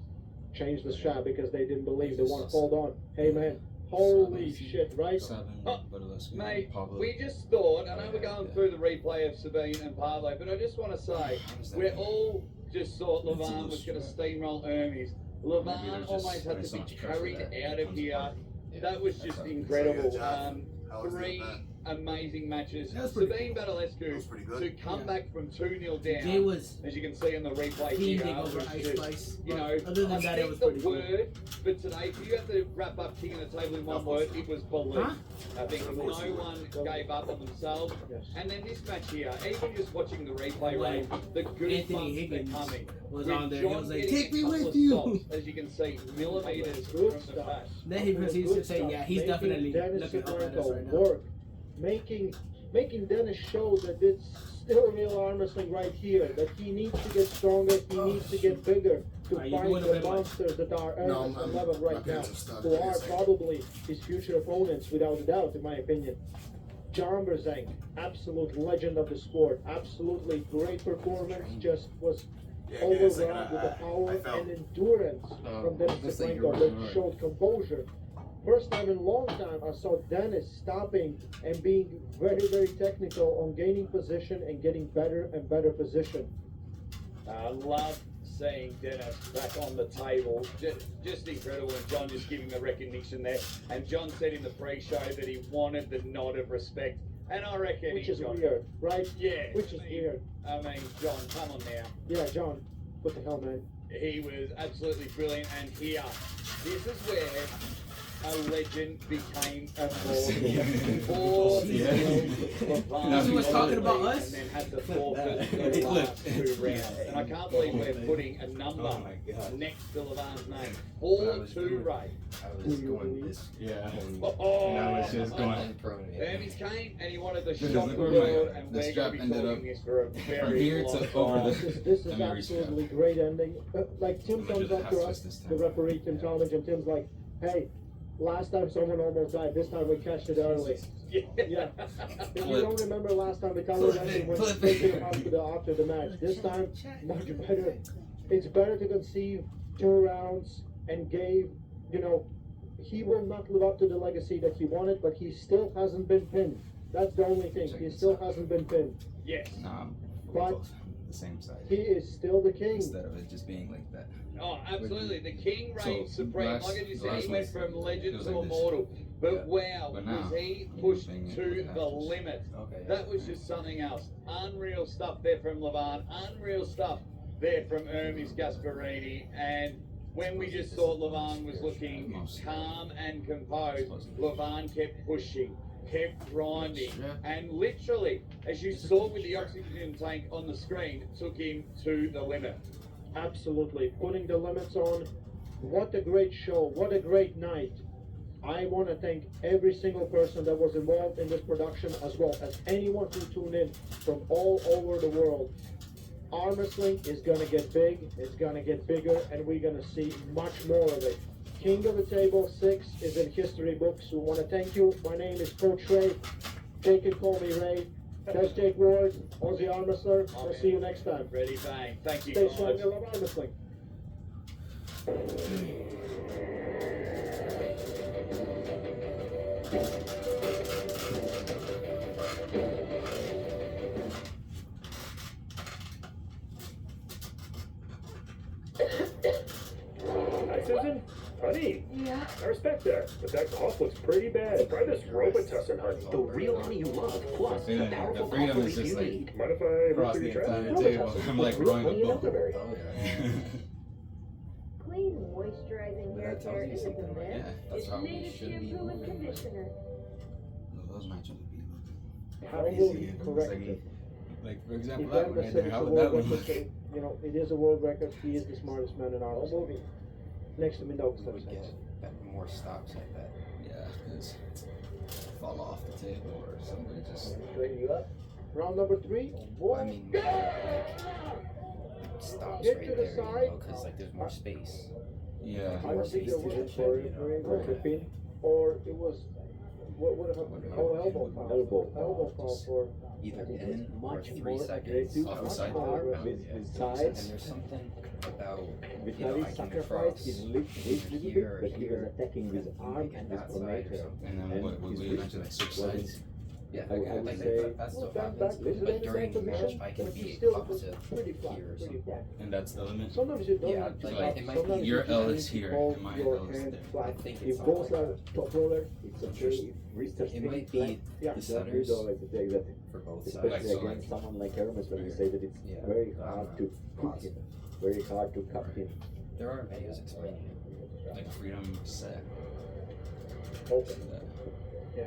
changed the strap because they didn't believe they want to hold on. Hey man, holy shit, right? Mate, we just thought, I know we're going through the replay of Sabine and Pavlo, but I just want to say, we're all just thought Levant was going to steamroll Hermes. Levant almost had to be carried out of here. That was just incredible. 3 amazing matches. Sabine Batalescu to come back from 2-0 down, as you can see in the replay here, was just, you know, other than that, it was pretty word, but today, if you have to wrap up King of the Table in one word, it was belief. I think no one gave up on themselves. And then this match here, even just watching the replay, right, the goosebumps are coming. Was on there. He was like, "Take me with you." As you can see, millimeters from the back. Then he proceeds to say, "Yeah, he's definitely looking up at us right now." Making Dennis show that it's still real arm wrestling right here. That he needs to get stronger. He needs to get bigger to fight the monsters that are Ernest and Levin right now, who are probably his future opponents, without a doubt, in my opinion. John Brazil, absolute legend of the sport, absolutely great performance, just was overwhelmed with the power and endurance from Dennis Sablenkov that showed composure. First time in a long time I saw Dennis stopping and being very, very technical on gaining position and getting better and better position. I love seeing Dennis back on the table. Just incredible, and John just giving the recognition there. And John said in the pre-show that he wanted the nod of respect. And I reckon Which is weird, right? Yeah. Which is weird. I mean, John, come on now. Yeah, John, what the hell, man? He was absolutely brilliant, and here, this is where a legend became immortal. He was talking about us? And then had to forfeit the last 2 rounds. And I can't believe we're putting a number next to Levan's name. 4-2 Ray. I was going this. Yeah. And I was just going. Hermes came and he wanted to Because shock look the where world, my and the we're strap going to be ended up talking this for a from very here long to over time. the. This is absolutely great ending. Like Tim comes up to us, the referee Tim Talmadge, and Tim's like, "Hey, last time someone almost died. This time we catched it early." Yeah. If you don't remember last time, the color wrestling went straight to the hospital after the match. This time, much better. It's better to conceive 2 rounds and gave, you know, he will not live up to the legacy that he wanted, but he still hasn't been pinned. That's the only thing. He still hasn't been pinned. Yes. Nah, But the same side. he is still the king. Instead of it just being like that. Oh, absolutely. The king So, reigns supreme. last- Like you said, last he went week, from legend it was to like this. immortal. But Yeah. wow, But now, was he pushed moving it to would the have to- limit. Okay, That was just something else. Unreal stuff there from Levan. Unreal stuff there from Hermes Gasparini. And when we just thought Levan was looking calm and composed, Levan kept pushing, kept grinding, and literally, as you saw with the oxygen tank on the screen, took him to the limit. Absolutely. Putting the limits on. What a great show. What a great night. I want to thank every single person that was involved in this production, as well as anyone who tuned in from all over the world. Arm wrestling is going to get big, it's going to get bigger, and we're going to see much more of it. King of the Table 6 is in history books. We want to thank you. My name is Coach Ray. Jake can call me Ray. That's Jake Ward, Aussie Arm Wrestler. We'll see you next time. Ready, bang. Thank you, Stay guys. strong and love arm wrestling. Hi, Susan. Honey. Yeah? I respect that, but that cough looks pretty bad. Try this Robitussin, honey. The real honey you love, plus the powerful the freedom cough is relief just you like need. Mind if I look across through the your trash? entire table. I'm like growing honey and a book. elderberry. Clean, moisturizing hair That tells care you isn't something, a right? myth. Yeah, that's It's how we native should be shampoo and moving. conditioner. Those matches would be Absolutely correct. like for example, If that Ben one right said there. it's How a would that world one record, look? so, you know, it is a world record. He is the smartest man in our movie. Next to me, no, We would get more stops like that. Yeah, because fall off the table or somebody just. Round number 3. Well, I mean, stops Get right to the there, you side. know, because like there's more space. Yeah. I don't think there was a pin, or it was what would have happened? Oh, elbow foul. Elbow foul for Either in or much 3 more seconds aggressive off the side. with sides. And there's something about, With you know, I Nari's can sacrifice, cross his lift his little here, bit, but he was here, attacking with and arm and his that side or pronator. something. And then what would his we wrist eventually like switch wasn't- sides? Yeah, I would like say, that stuff back, happens, listen but in the during the same match position, I can but you be still opposite pretty flat, here or pretty something. flat. And that's the limit. Sometimes you don't Yeah, need to like, stop. it might Sometimes be- Your you just L need is to here, hold and my your L is hand there. flat. I think If it's both not are top roller, it's okay. Just- If wrist are it spinning might flat, be yeah. the centers always take that, for both sides. especially so against like- someone like Hermes, when you say that it's Yeah. very hard to put him, very hard to cut him. There are videos explaining it. Like freedom set. Open. Yeah,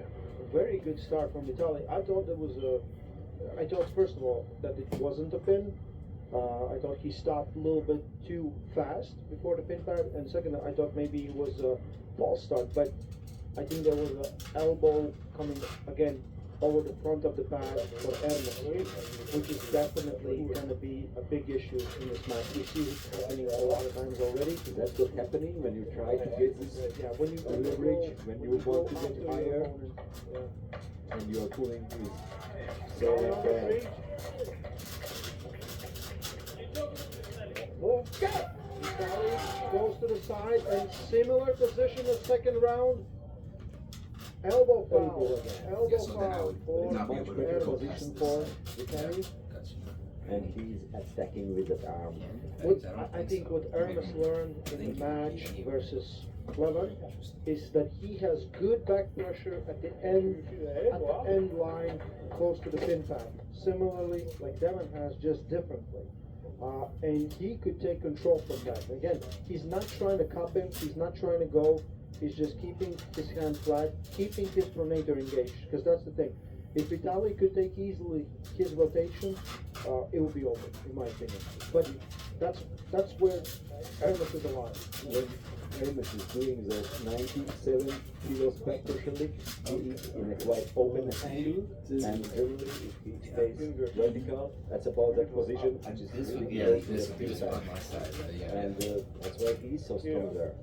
very good start from Vitaly. I thought there was a. I thought first of all that it wasn't a pin. I thought he stopped a little bit too fast before the pin pad, and second, I thought maybe it was a false start. But I think there was an elbow coming again over the front of the pad for Hermes, which is definitely going to be a big issue in this match. We see it happening a lot of times already. That's what's happening when you try to get this Yeah, when you leverage, when you want to after get your higher, opponent, yeah. and you are pulling this. So Round number 3. Move, go! Vitaly goes to the side and similar position as second round. Elbow foul. Elbow Yeah, so then I foul would for not be able to better go position past for this. Vitaly, Gotcha. and he's attacking with that arm. What I think what Hermes learned in the match versus Clever is that he has good back pressure at the end line close to the pin pad. Similarly, like Devon has, just differently. And he could take control from that. Again, he's not trying to cup him, he's not trying to go is just keeping his hand flat, keeping his pronator engaged, because that's the thing. If Vitaly could take easily his rotation, it would be over, in my opinion. But that's where Hermes is alive. When Hermes is doing the 97 kilos back partially, he is in a quite open angle, and generally if he stays vertical, that's about that position, which is really this would be just on my side, but yeah. And that's why he is so strong there.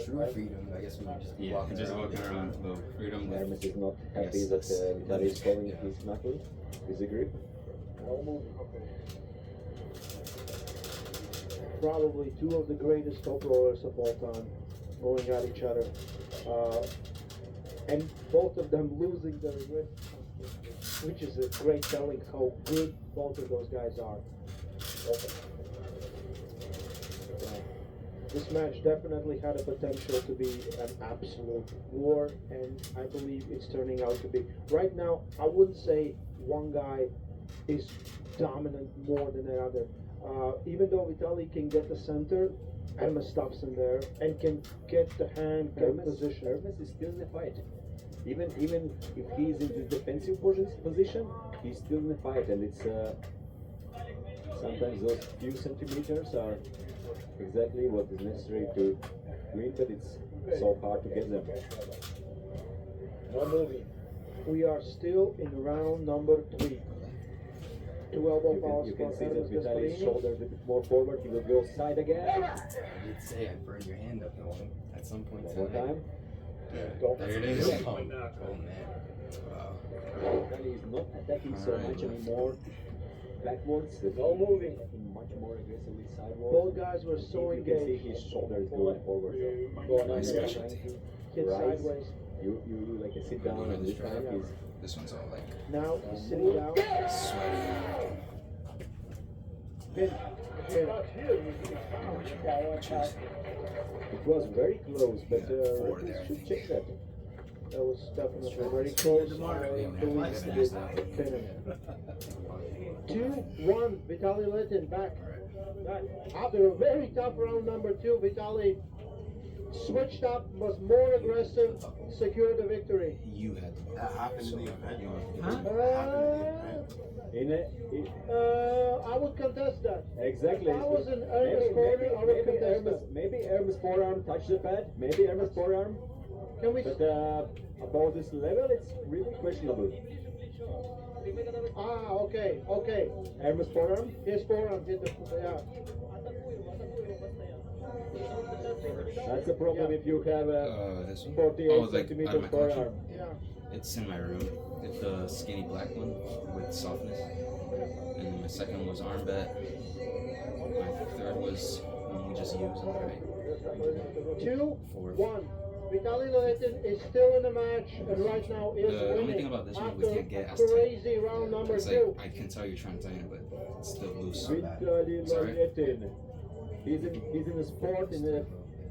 True freedom, I guess we would just be walking around, but freedom with... Hermes is not happy that Vitaly is following his knuckle, his grip. Probably two of the greatest top rollers of all time going at each other. And both of them losing their wrists, which is a great telling how good both of those guys are. This match definitely had a potential to be an absolute war, and I believe it's turning out to be. Right now, I wouldn't say one guy is dominant more than another. Even though Vitaly can get the center, Hermes stops in there and can get the hand, get position. Hermes is still in the fight. Even if he's in the defensive position, he's still in the fight, and it's sometimes those few centimeters are exactly what is necessary to win, but it's so hard to get them. No moving. We are still in round number 3. Two elbow You can see that Vitaly's shoulders a bit more forward. He will go side again. I did say I burned your hand up at some point. One more time. There it is. Oh man. Wow. Vitaly is not attacking so much anymore backwards. No moving. Much more aggressively sidewards. Both guys were so engaged. You can see his shoulders going forward. Nice specialty. Hit sideways. You like a sit down and this time he's... This one's all like... Now he's sitting down. Sweaty. Pin. It was very close, but we should check that. That was definitely very close. I believe he did pin him. 2-1, Vitaly Letin back. After a very tough round number 2, Vitaly switched up, was more aggressive, secured the victory. You had that happened in the event. I would contest that. Exactly. If I was in Hermes' corner, I would contest that. Maybe Hermes' forearm touched the pad. Maybe Hermes' forearm. Can we? But about this level, it's really questionable. Okay. Hermes' forearm. His forearm hit the That's the problem if you have a this one? 48 like centimeter out of my forearm. collection? It's in my room. It's the skinny black one with softness. And then my second was arm bat. My third was one we just used on the right. 2-1. Vitaly Letin is still in the match, and right now is The only winning thing about this one, we after can't get as crazy round number It's 2. like, I can tell you're trying to tighten it, but it's still loose. Vitaly Sorry. Letin. He's in the sport in the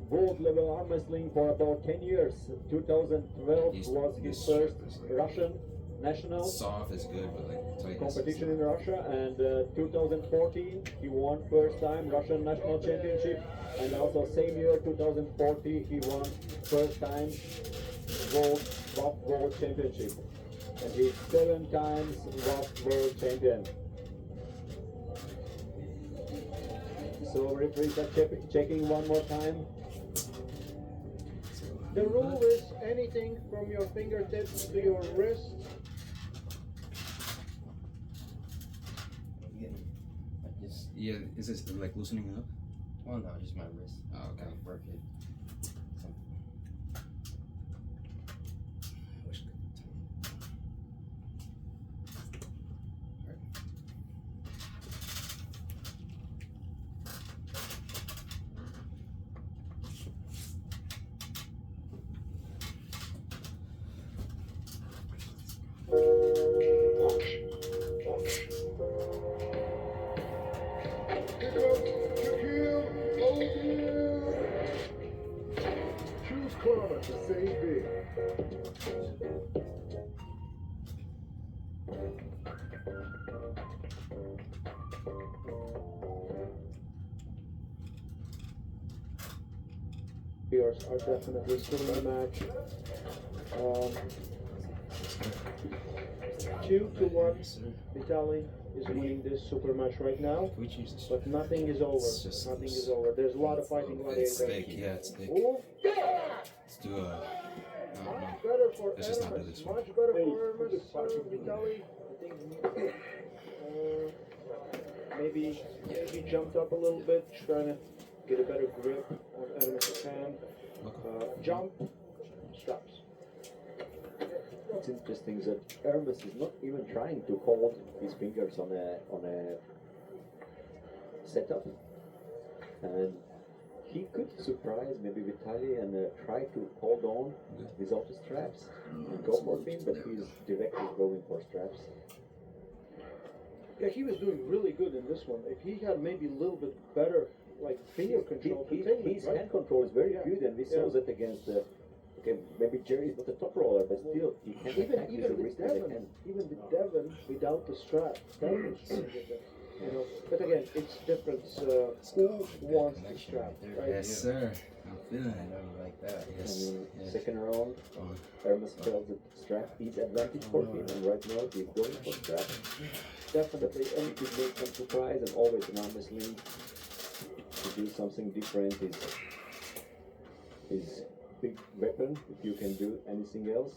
world level arm wrestling for about 10 years. 2012 was his first Russian national Soft is good, but like tightness competition in Russia, and 2014 he won first time Russian national championship, and also same year 2014 he won first time world championship, and he's 7 times world champion. So referees are checking one more time. The rule is anything from your fingertips to your wrist. Yeah, is this like loosening up? Well, no, just my wrist. Oh, okay. Work it. Choose Karma to save big. Bears are definitely still in the match. 2-1. Vitaly is winning this super match right now, but nothing is over. Nothing is over. There's a lot of fighting, a lot of It's thick, yeah, it's thick. Ooh. Let's do a. Much better for Let's just not do Hermes. this one. Much better for Hermes. Vitaly, I think maybe jumped up a little bit, trying to get a better grip on Hermes' hand. Jump, straps. What's interesting is that Hermes is not even trying to hold his fingers on a setup, and he could surprise maybe Vitaly and try to hold on without the straps and go for him, but he's directly going for straps. Yeah, he was doing really good in this one. If he had maybe a little bit better, like finger control, His hand control is very good, and we saw that against. Okay, maybe Jerry is not a top roller, but still he can attack with the wrist and the hand. Even with Devon without the strap, Devon was trying to get that. You know, but again, it's different. Who wants the strap, right? Yes, sir. I'm feeling it. I like that. Yes. Second round, Hermes felt that strap is advantage for him, and right now he's going for strap. Definitely, and he could make some surprise, and always an arm wrestling to do something different is big weapon if you can do anything else.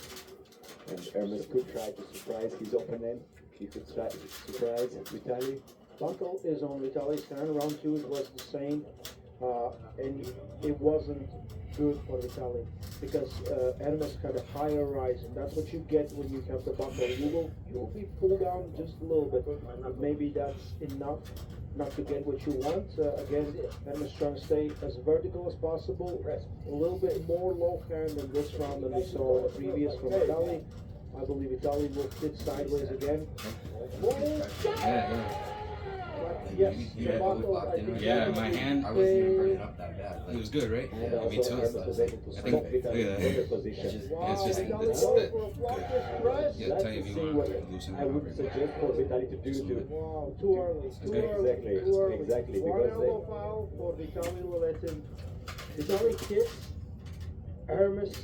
And Hermes could try to surprise his opponent. He could try to surprise Vitaly. Buckle is on Vitaly's hand. Round 2 it was the same, and it wasn't good for Vitaly because Hermes had a higher rise, and that's what you get when you have the buckle. You will be pulled down just a little bit, but maybe that's enough not to get what you want. Again, Hermes trying to stay as vertical as possible. A little bit more low hand in this round than we saw previous from Vitaly. I believe Vitaly will fit sideways again. Yes, my hand. I wasn't even burning up that bad. It was good, right? Yeah, me too. I think, look at that. It's just, it's good. Yeah, tell you if you want to loosen it. I would suggest for Vitaly to do too. Wow, too early. Exactly. One elbow foul for Vitaly Loletin. Vitaly kicks, Hermes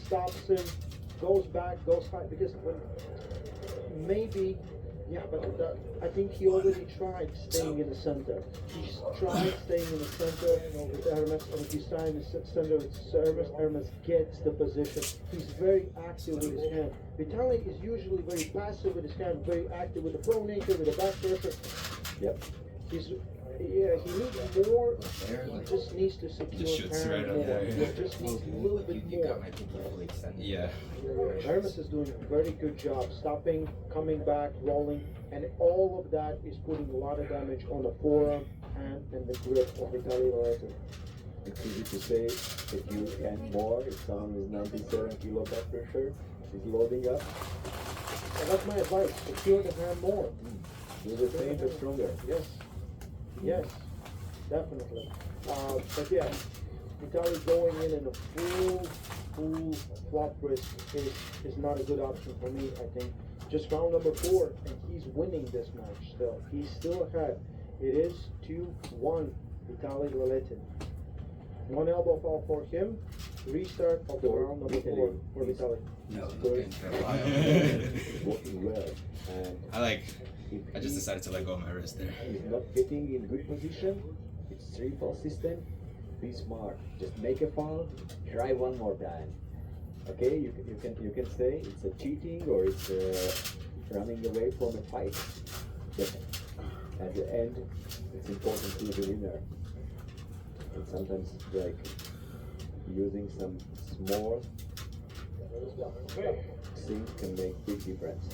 stops him, goes back, goes high, because when maybe. Yeah, but I think he already tried staying in the center. He's tried staying in the center with Hermes, and if he's trying to center with Hermes, Hermes gets the position. He's very active with his hand. Vitaly is usually very passive with his hand, very active with the pronator, with the back pressure. Yep. He needs more. He just needs to secure hand more. He just needs a little bit more. Yeah. Hermes is doing a very good job stopping, coming back, rolling, and all of that is putting a lot of damage on the forearm, hand, and the grip of Vitaly Loletin. It's easy to say if you can more, if someone is 97 kilo back pressure, is loading up. And that's my advice, secure the hand more. Do the same but stronger. Yes, definitely. But yeah, Vitaly going in a full flop wrist is not a good option for me, I think. Just round number 4, and he's winning this match still. He's still ahead. It is 2-1, Vitaly Loletin. One elbow fall for him. Restart of the round number 4 for Vitaly. Working well. And I just decided to let go of my wrist there. He's not getting in good position. It's 3-fall system. Be smart. Just make a foul. Try one more time. Okay, you can say it's a cheating or it's running away from a fight. But at the end, it's important to the winner. And sometimes like using some small things can make big difference.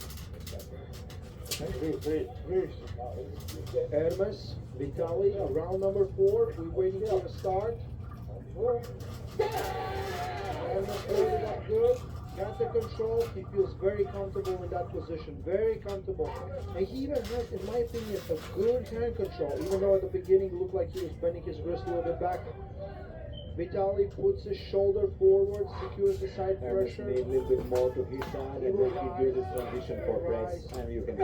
Hermes, Vitaly, round number 4. We're waiting for the start. Hermes holding up good. Got the control. He feels very comfortable in that position. Very comfortable. And he even has, in my opinion, a good hand control. Even though at the beginning it looked like he was bending his wrist a little bit back. Vitaly puts his shoulder forward, secures the side pressure. Made a little bit more to his side, and then he do this transition for press, and you can.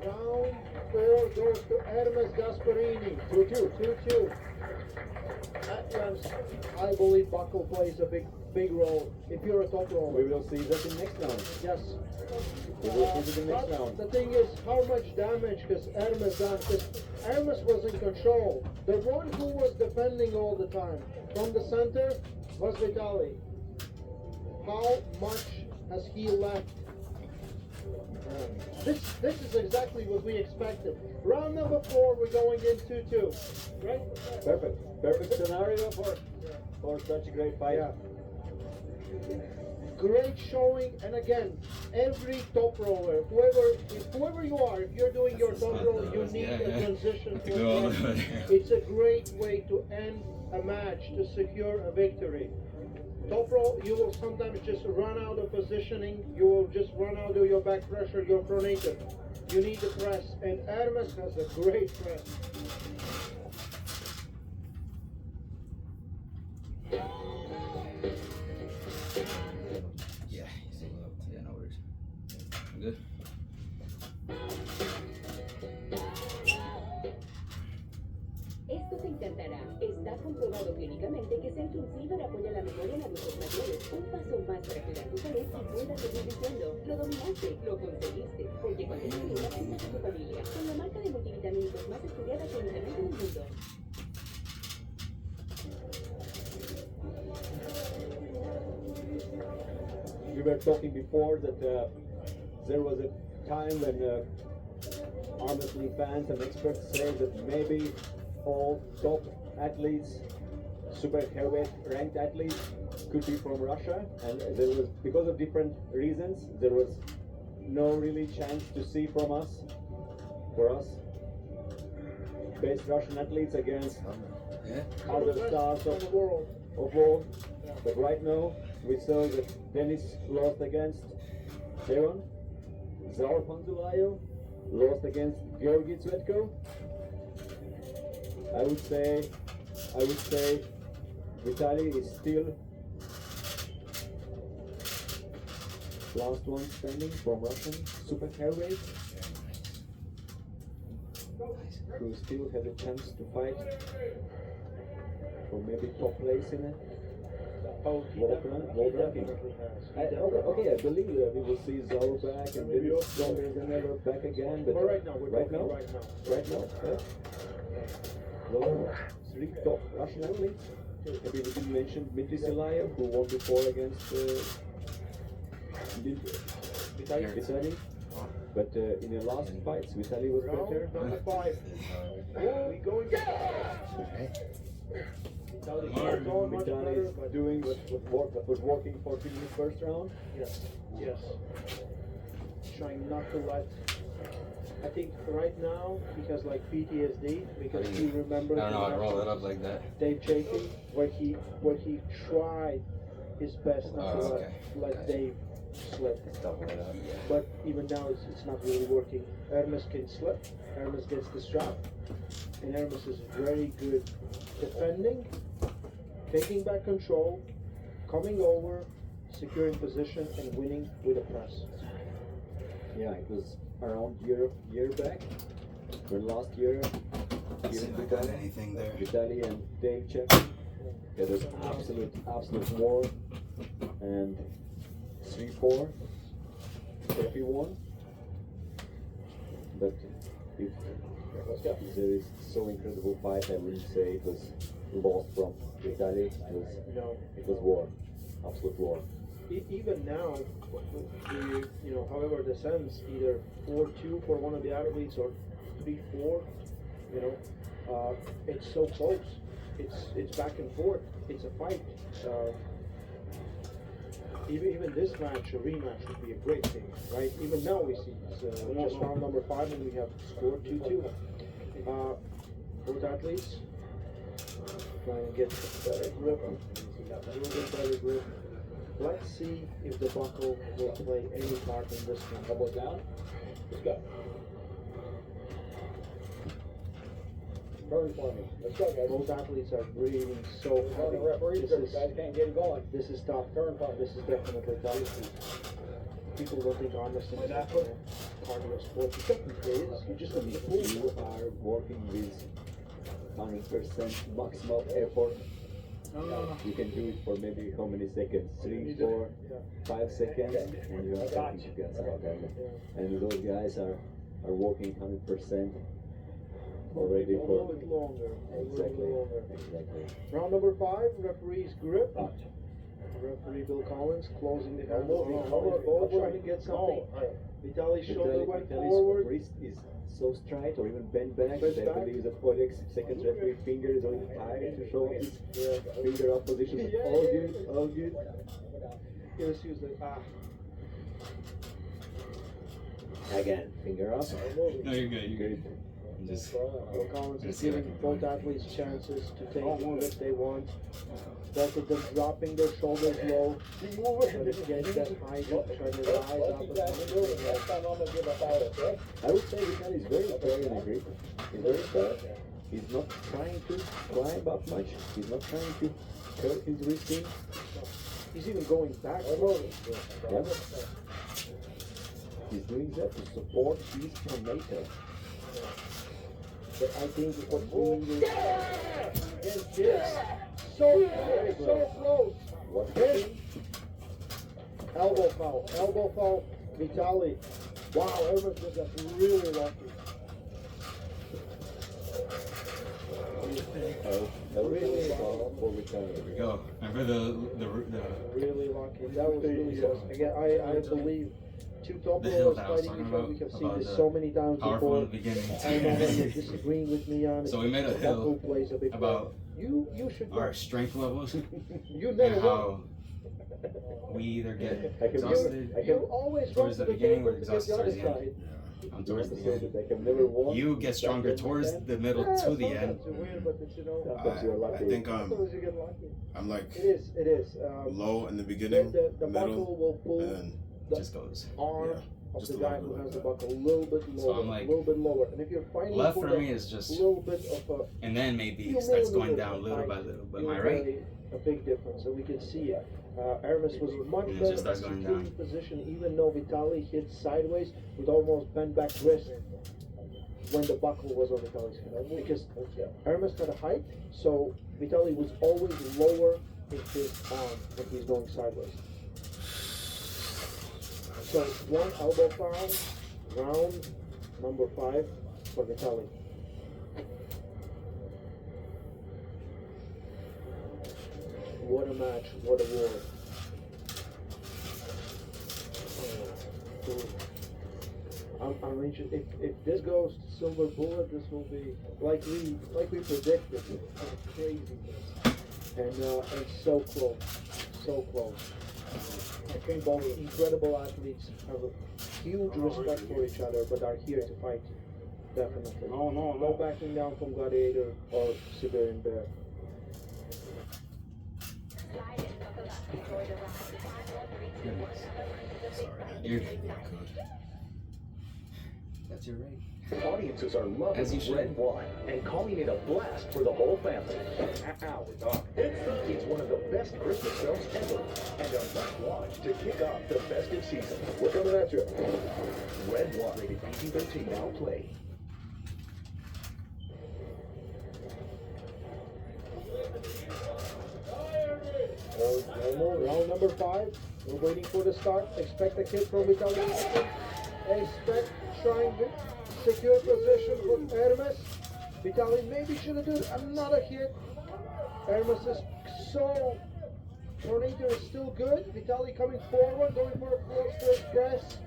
Round 4 goes to Hermes Gasparini. 2-2. 2-2. I believe buckle plays a big role if you're a top roller. We will see that in next round. Yes. We will see that in next But round. the thing is, how much damage has Hermes done? Because Hermes was in control. The one who was defending all the time from the center was Vitaly. How much has he left? This is exactly what we expected. Round number 4, we're going in 2-2. Right? Perfect scenario for such a great fight. Yeah. Great showing, and again, every top roller, whoever you are, if you're doing your top roll, you need a transition. It's a great way to end a match, to secure a victory. Top roll, you will sometimes just run out of positioning, you will just run out of your back pressure, you're pronated. You need the press, and Hermes has a great press. No worries. I'm good. Esto te encantará. Está comprobado clínicamente que ser Silver apoya la memoria en adultos mayores. Un paso más para cuidar tu salud y puedas seguir diciendo, lo dominaste, lo conseguiste. Porque cuando te ayudas, piensas en tu familia. Con la marca de multivitamínicos más estudiada clínicamente en el mundo. We were talking before that there was a time when Armwrestling fans and experts say that maybe all top athletes, super heavyweight ranked athletes, could be from Russia, and there was, because of different reasons, there was no really chance to see from us, for us, best Russian athletes against other stars of the world. But right now, we saw that Denis lost against Heron, Zaur Panzulayev lost against Georgi Tsvetko. I would say Vitaly is still last one standing from Russian super heavyweight, who still has a chance to fight for maybe top place in it. World ranking. Okay, I believe we will see Zaur back and maybe stronger than ever back again. But right now, right now, yeah. Those are 3 top Russian athletes. Maybe we didn't mention Dmitry Silayev, who won before against Vitaly. But in the last fights, Vitaly was better. Number 5. We go again. Vitaly is doing what was working for him in the first round. Yes. Trying not to let. I think right now he has like PTSD because he remembers. I don't know how to roll it up like that. Dave Chafee, where he tried his best not to let Dave slip. But even now it's not really working. Hermes can slip. Hermes gets the strap, and Hermes is very good defending, taking back control, coming over, securing position, and winning with a press. Yeah, it was around year back, when last year Vitaly and Dave Chafee had an absolute war, and 3-4 Chafee won. But if there is so incredible fight, I wouldn't say it was lost from Vitaly. It was war, absolute war. Even now, however this ends, either 4-2 for one of the athletes or 3-4, it's so close. It's back and forth. It's a fight. Even this match, a rematch, would be a great thing, right? Even now we see it's just round number 5 and we have scored 2-2. Both athletes trying to get better grip, a little bit better grip. Let's see if the buckle will play any part in this one. Elbow down. Let's go. Turn for me. Let's go, guys. Both athletes are breathing so heavy. Guys can't get going. This is tough. Turn for me. This is definitely tough. people don't think armwrestling is a cardio sport. It technically is. You just don't need a You are working with 100% maximal effort. No. You can do it for maybe how many seconds? 3, 4, 5 seconds, and you are starting to get out. And those guys are working 100% already A little bit longer. Exactly. Round number 5, referee's grip. Referee Bill Collins closing the elbow. Both trying to get something. Vitali's shoulder went forward. Wrist is so straight or even bent back. They believe that for the second referee finger is only high to show his finger up position. All good. Just use the Again, finger up. No, you're good. You're good. Just. Bill Collins is giving both athletes chances to take it if they want. Both of them dropping their shoulders low. Trying to get that height, trying to rise up as much as they can. I would say Vitaly is very fair in the grip. He's very fair. He's not trying to climb up much. He's not trying to curve his wrist in. He's even going back slowly. Yeah. He's doing that to support his promoter. But I think what we need is so close. Elbow foul, Vitali. Wow, Herman just got really lucky. Really foul for Vitali. There we go. Remember the really lucky. That was really close. Again, I believe two top rollers fighting each other. We have seen this so many times before. In the beginning. I know that you're disagreeing with me on it. So we made a hill plays a big about you should our strength levels you and never how we either get exhausted towards the beginning or exhausted towards the end. I'm towards the end. You get stronger towards the middle to the end. I think I'm like it is. low in the beginning, the buckle will pull and then just goes. Arm of the guy who has the buckle a little bit lower, So I'm like, a little bit lower. And if you're fighting left for me is just a little bit of a, and then maybe it starts going down little by little. But my right, a big difference, and we can see it. Hermes was much it better just starts going down. position, even though Vitali hit sideways with almost bent back wrist when the buckle was on Vitali's head. Because Hermes had a height, so Vitali was always lower in his arm when he's going sideways. So one elbow foul, round number 5 for Vitali. What a match, what a war. I'm reaching. If this goes to silver bullet, this will be like we predicted. Craziness, and so close. I think both incredible athletes have a huge respect for each other, but are here to fight. Definitely. No backing down from Gladiator or Siberian Bear. You're good. That's your right. Audiences are loving Red Wine and calling it a blast for the whole family. Now we're talking. It's one of the best Christmas films ever, and a must-watch to kick off the festive season. We're coming at you. Red Wine, rated PG-13, now play. Round number 5. We're waiting for the start. Expect a kick from Vitali. Expect trying to secure position with Hermes. Vitali maybe should have done another hit. Hermes is so. Tornado is still good. Vitali coming forward, going for a close press.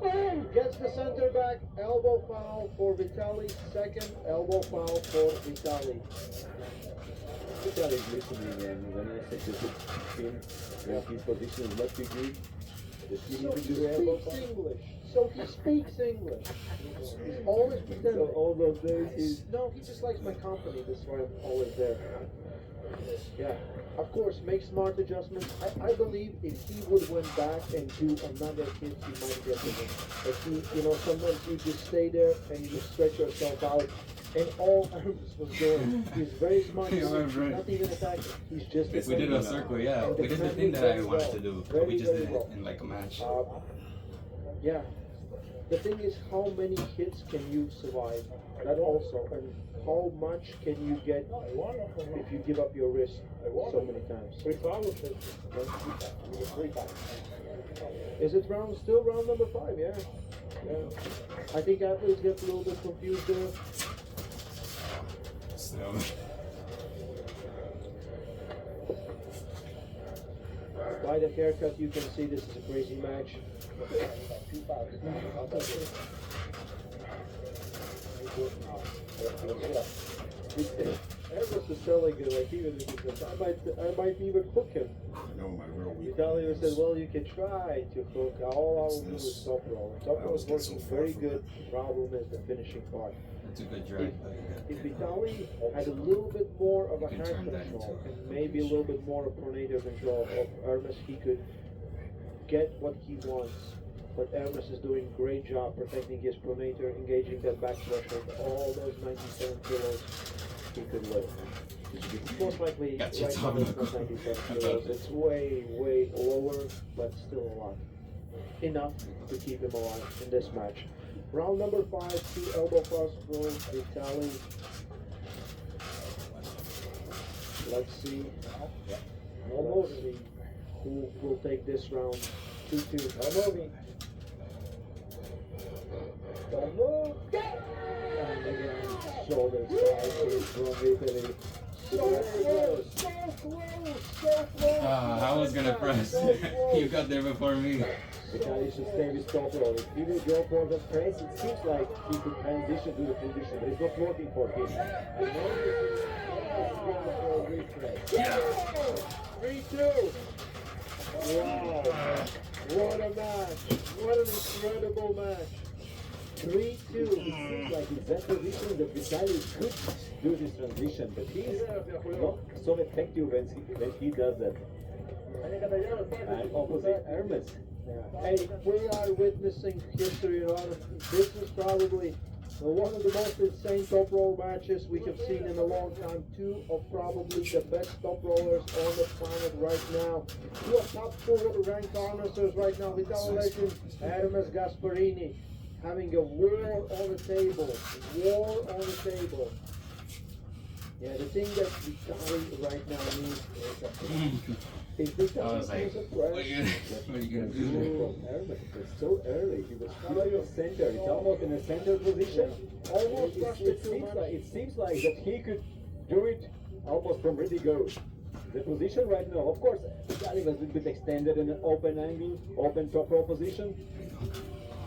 Boom! Gets the center back. Elbow foul for Vitali. Second elbow foul for Vitali. Vitali is listening, and when I said to him, when his position is not too good, So he speaks English. He's always pretending. So all those days No, he just likes my company. That's why I'm always there. Yeah. Of course, make smart adjustments. I believe if he would went back and do another hit, he might get the win. But he, sometimes you just stay there and you just stretch yourself out And all Armas was doing. He's very smart. He's right. not even attacking. He's just If we did a circle, yeah. We did the thing that I wanted to do, but we just did it in like a match. Yeah. The thing is, how many hits can you survive? That also, and how much can you get if you give up your wrist so many times? Is it still round number 5? Yeah. I think athletes get a little bit confused there. By the haircut, you can see this is a crazy match. Armas is telling it like even if it's I might even hook him. I know my real weakness. Vitaly said, well, you can try to hook. All I will do is top roll. Top roll is working very good. The problem is the finishing part. It's a good drag. If Vitaly had a little bit more of a hand control and maybe a little bit more of pronator control of Armas, he could get what he wants. But Armas is doing a great job protecting his pronator, engaging that back pressure. All those 97 kilos he could lift. Most likely, right now it's not 97 kilos. It's way, way lower, but still a lot. Enough to keep him alive in this match. Round number 5, 2 elbow cross throws, Vitaly. Let's see. Almost see who will take this round. 2-2. And again, shoulder side from Vitaly. So close, so close, so close. I was gonna press. You got there before me. Vitaly should stay with top roll. If he will go for the press, it seems like he could transition to the position, but it's not working for him. And now this is going for a refresh. Yeah! 3-2! Wow! What a match! What an incredible match! 3-2. It seems like in that position that Vitaly could do this transition, but he's not so effective when he does that. And opposite Armas. Hey, we are witnessing history on it. This is probably one of the most insane top roll matches we have seen in a long time. 2 of probably the best top rollers on the planet right now. 2 of top 4 ranked armwrestlers right now. Vitaly legend, Armas Gasparini, having a war on the table. War on the table. Yeah, the thing that Vitaly right now needs is I was like, what are you gonna do? It's so early. He was still in the center. It's almost in the center position. Almost it seems like that he could do it almost from ready go. The position right now, of course, Vitaly was a bit extended in an open angle, open top row position,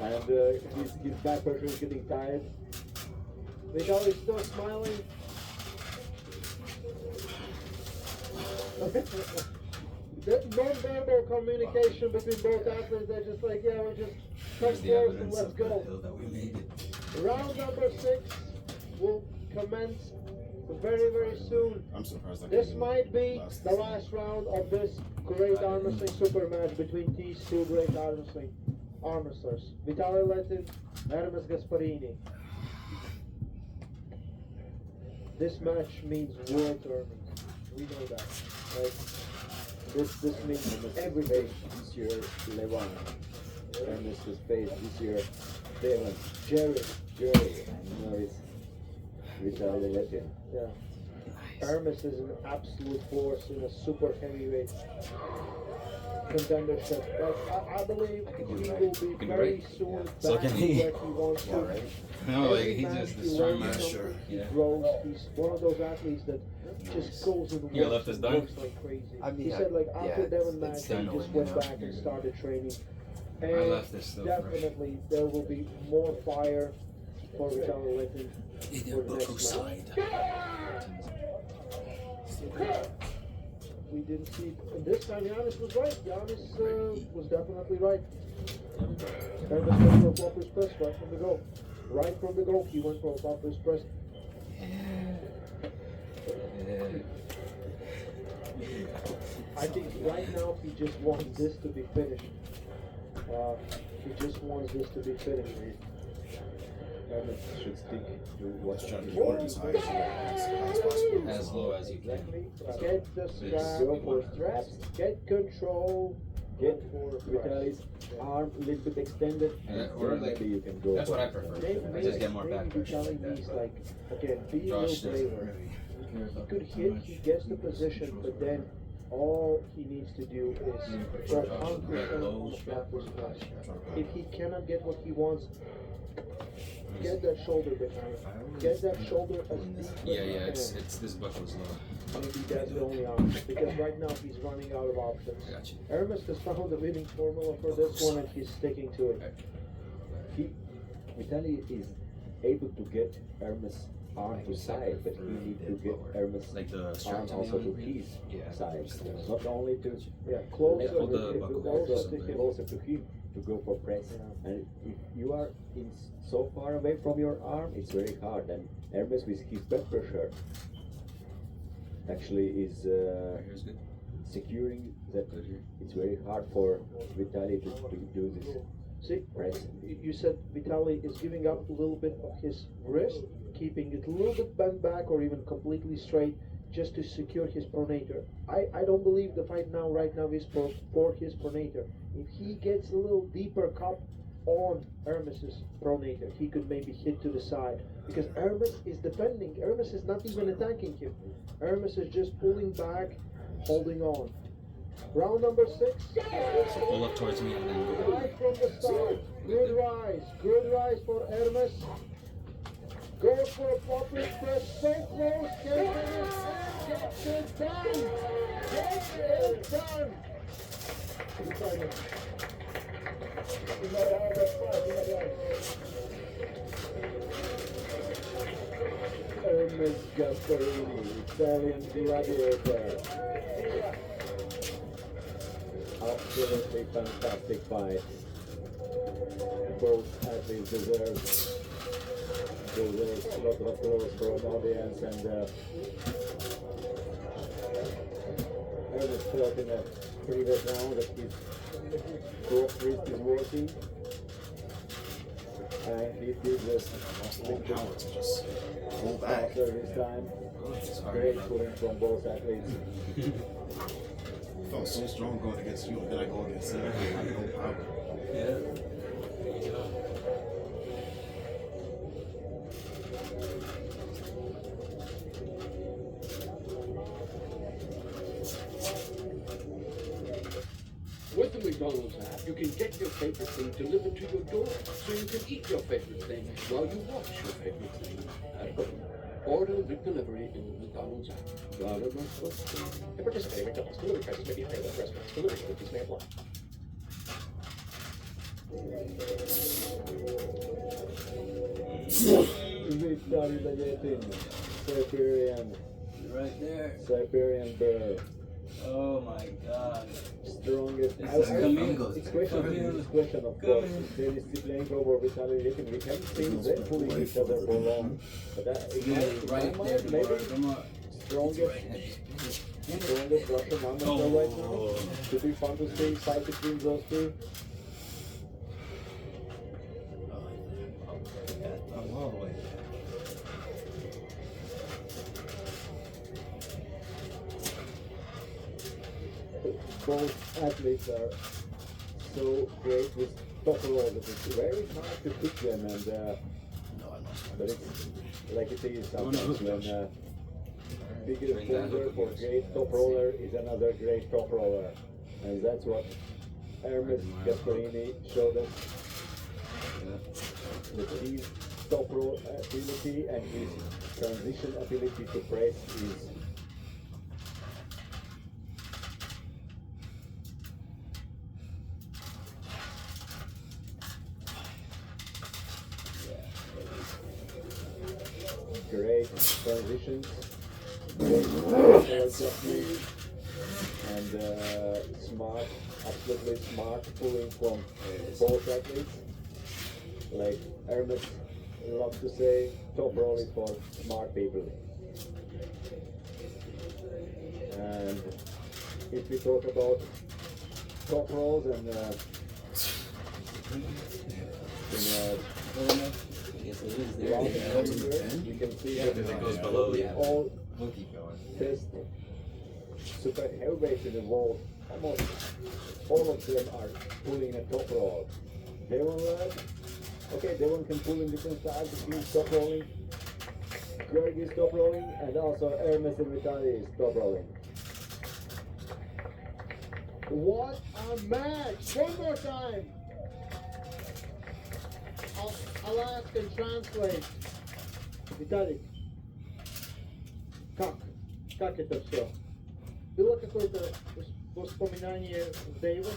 and his back pressure is getting tired. Vitaly still smiling. The non-verbal communication between both athletes, they're just like, yeah, we're just touch gloves and let's go. Round number 6 will commence very, very soon. I'm surprised. This might be the last round of this great arm wrestling super match between these 2 great arm wrestlers. Vitaly legend, Armas Gasparini. This match means world tournament. We know that. Right? This means everything. This year, Levan. Armas was paid this year. Devon. Jerry. And now it's Vitaly legend. Yeah. Armas is an absolute force in a super heavyweight contendership. But I believe he will be very soon back So can he? where he wants to. Right. No, like he just destroyed my shirt. He grows. He's one of those athletes that just goes and Your left is done? works like crazy. I mean, he said like after yeah, Devon match, it's he done just right went now. back and started training. My And left is still fresh. definitely there will be more fire for Vitaly legend for the next match. We didn't see, and this time Giannis was right. Giannis was definitely right. Armas went for a flopper's press right from the go. Right from the go, he went for a flopper's press. I think right now he just wants this to be finished. He just wants this to be finished. Hermes should stick to what Trying to keep as high as possible. As low as you can. Get the strap, Go for straps. get control, Get Vitaly's arm a little bit extended, and or then like, maybe you can go. that's for what I prefer. I just get more back pressure like that. like, again, be Josh no doesn't flavor. He could hit, he gets the position, but then all he needs to do is go concrete on the backwards flush. If he cannot get what he wants, get that shoulder behind. Get that shoulder as deep as Yeah, you can. it's this buckle's low. Maybe that's the only option, because right now he's running out of options. Gotcha. Hermes has found the winning formula for this one and he's sticking to it. Vitaly is able to get Hermes' arm to side, but he needs to get Hermes' Like the arm also to his side. Not only to closer, Hold the buckle. closer to him to go for press. And if you are so far away from your arm, it's very hard. And Hermes with his back pressure actually is securing that. It's very hard for Vitaly to do this. See, you said Vitaly is giving up a little bit of his wrist, keeping it a little bit bent back or even completely straight just to secure his pronator. I don't believe the fight right now is for his pronator. If he gets a little deeper cup on Hermes's pronator, he could maybe hit to the side, because Hermes is defending. Hermes is not even attacking him. Hermes is just pulling back, holding on. Round number 6. So pull up towards me and then go. Right from the start. Good rise for Hermes. Goes for a popping press, so close, gets it done. Get it done. Hermes Gasparini, Italian gladiator. Absolutely fantastic fight. Both athletes deserve a lot of applause from the audience, and Hermes felt in a previous round that his cross wrist is working, and he did this power to just pull back. after this time. Great pulling from both athletes. I felt so strong going against you, and then I go against him. I had no power. Yeah. With the McDonald's app, you can get your favorite thing delivered to your door, so you can eat your favorite thing while you watch your favorite thing at home. Order McDelivery in the McDonald's app. And participating McDonald's delivery prices may be higher than restaurants. Delivery fees may apply. Vitaly Legetin, Siberian. Right there. Siberian bear. Oh my God. Strongest. It's question of course. There is discipline over Vitaly Legetin. We haven't seen them pulling each other for long. But that is right there. maybe strongest Russian amateur right now. Should be fun to see fight between those two. All the way. Both athletes are so great with top rollers. It's very hard to pick them, and but it's like it is sometimes when bigger folder for great top roller is another great top roller, and that's what Hermes Gasparini showed us. With his top roll ability and his transition ability to press is great transitions, great and smart, absolutely smart pulling from both athletes. Like Hermes loves to say, top roll is for smart people. And if we talk about top rolls and Yes, it is. There you can see that it goes below. Yeah. all We'll keep going. test super heavyweights in the world. Almost all of them are pulling a top roll. Devon, okay, Devon can pull in different sides. He's top rolling. Greg is top rolling, and also Hermes and Vitali is top rolling. What a match! One more time. I'll ask and translate. Виталик, как это все? Было какое-то воспоминание с Дэйвом?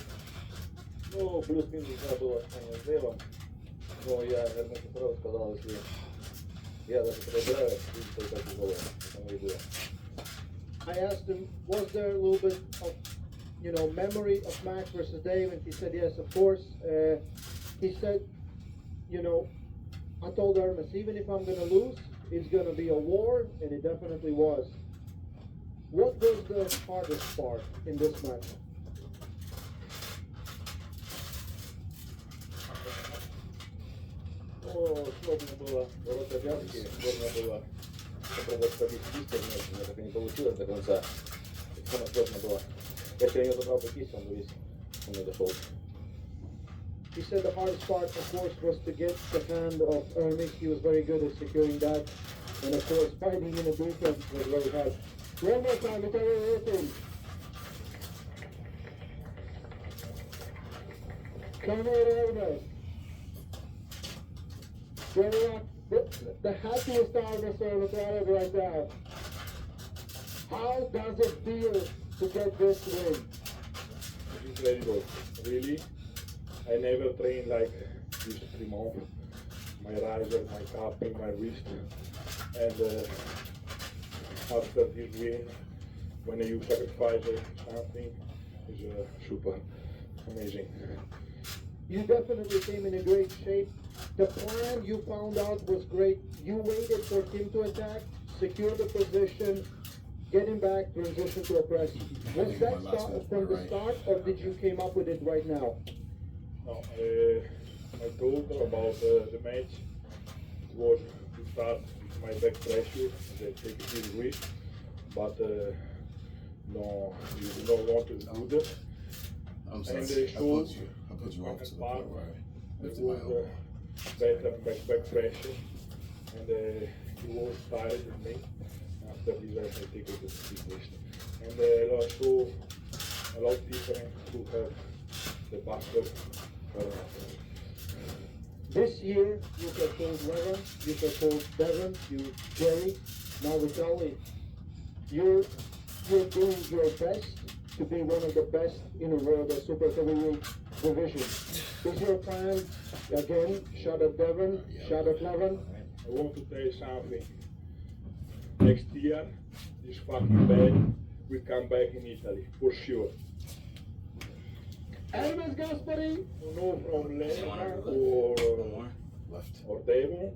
Ну, плюс-минус, да, было с Дэйвом. Но я, Hermes сразу сказал, если я даже проиграю, видите, только тяжело. Это и было. I asked him, was there a little bit of, memory of Max versus Dave? And he said, yes, of course. He said, I told Hermes, even if I'm going to lose, it's going to be a war, and it definitely was. What was the hardest part in this match? Ну, сложно было бороться вязки, сложно было попробовать побить кистью, но так и не получилось до конца. Это самое сложное было. Если я не забрал бы кисть, он бы весь ко мне дошел. He said the hardest part, of course, was to get the hand of Hermes. He was very good at securing that. And of course, fighting in a defense was very hard. One more time, it's everything. Come here, Hermes. The happiest Hermes right now. How does it feel to get this win? It's very good, really. I never trained like this 3 months. My riser, my cupping, my wrist. And after this win, when you sacrifice something, it's super amazing. You definitely came in a great shape. The plan you found out was great. You waited for him to attack, secure the position, get him back, transition to a press. Was that from the start, or did you came up with it right now? No, I told her about the match. It was to start with my back pressure and take a big risk, but no, you do not want to do that. I'm sorry, And I put you off to the point where I lifted my elbow. Better back pressure, and he was tired with me. After this, I take it to the list. And also a lot different to have the backup. This year, you performed Levin, you performed Devon, you Jerry, now Vitaly. You're doing your best to be one of the best in the world of super heavyweight division. Is your plan again? Shot at Devon, shot at Levin. I want to tell you something. Next year, this fucking band will come back in Italy for sure. Hermes Gaspari. No, from Levin or Devon,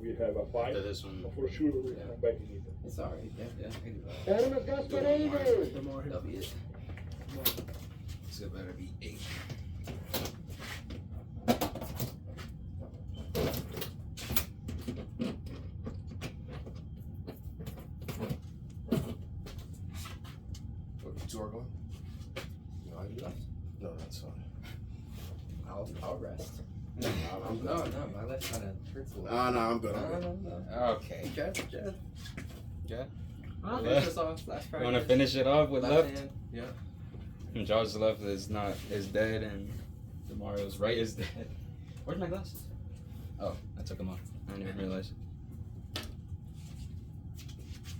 we have a fight. For sure, we will come back in Italy. It's alright, yeah. Hermes Gaspari. That'll be it. So it better be 8. Two are going? No, you left. No, that's fine. I'll rest. No, my left kind of hurts a little. No, I'm good. No. Okay. Jeff. Yeah. I'll finish this off. Last You want to finish it off with left? hand. Yeah. And Josh's left is dead, and Mario's right is dead. Where's my glasses? Oh, I took them off. I didn't even realize.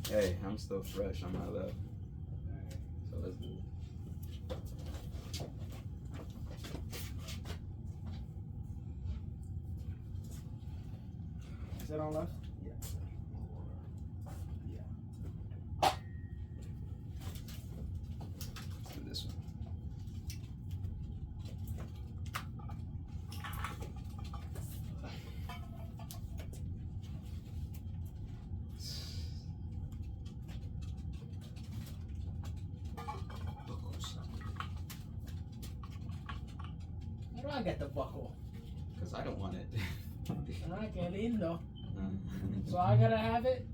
Hey, I'm still fresh on my left. So let's do it. Is that all left? Yeah. Let's do this one. How do I get the buckle? Because I don't want it. Qué lindo. So I gotta have it?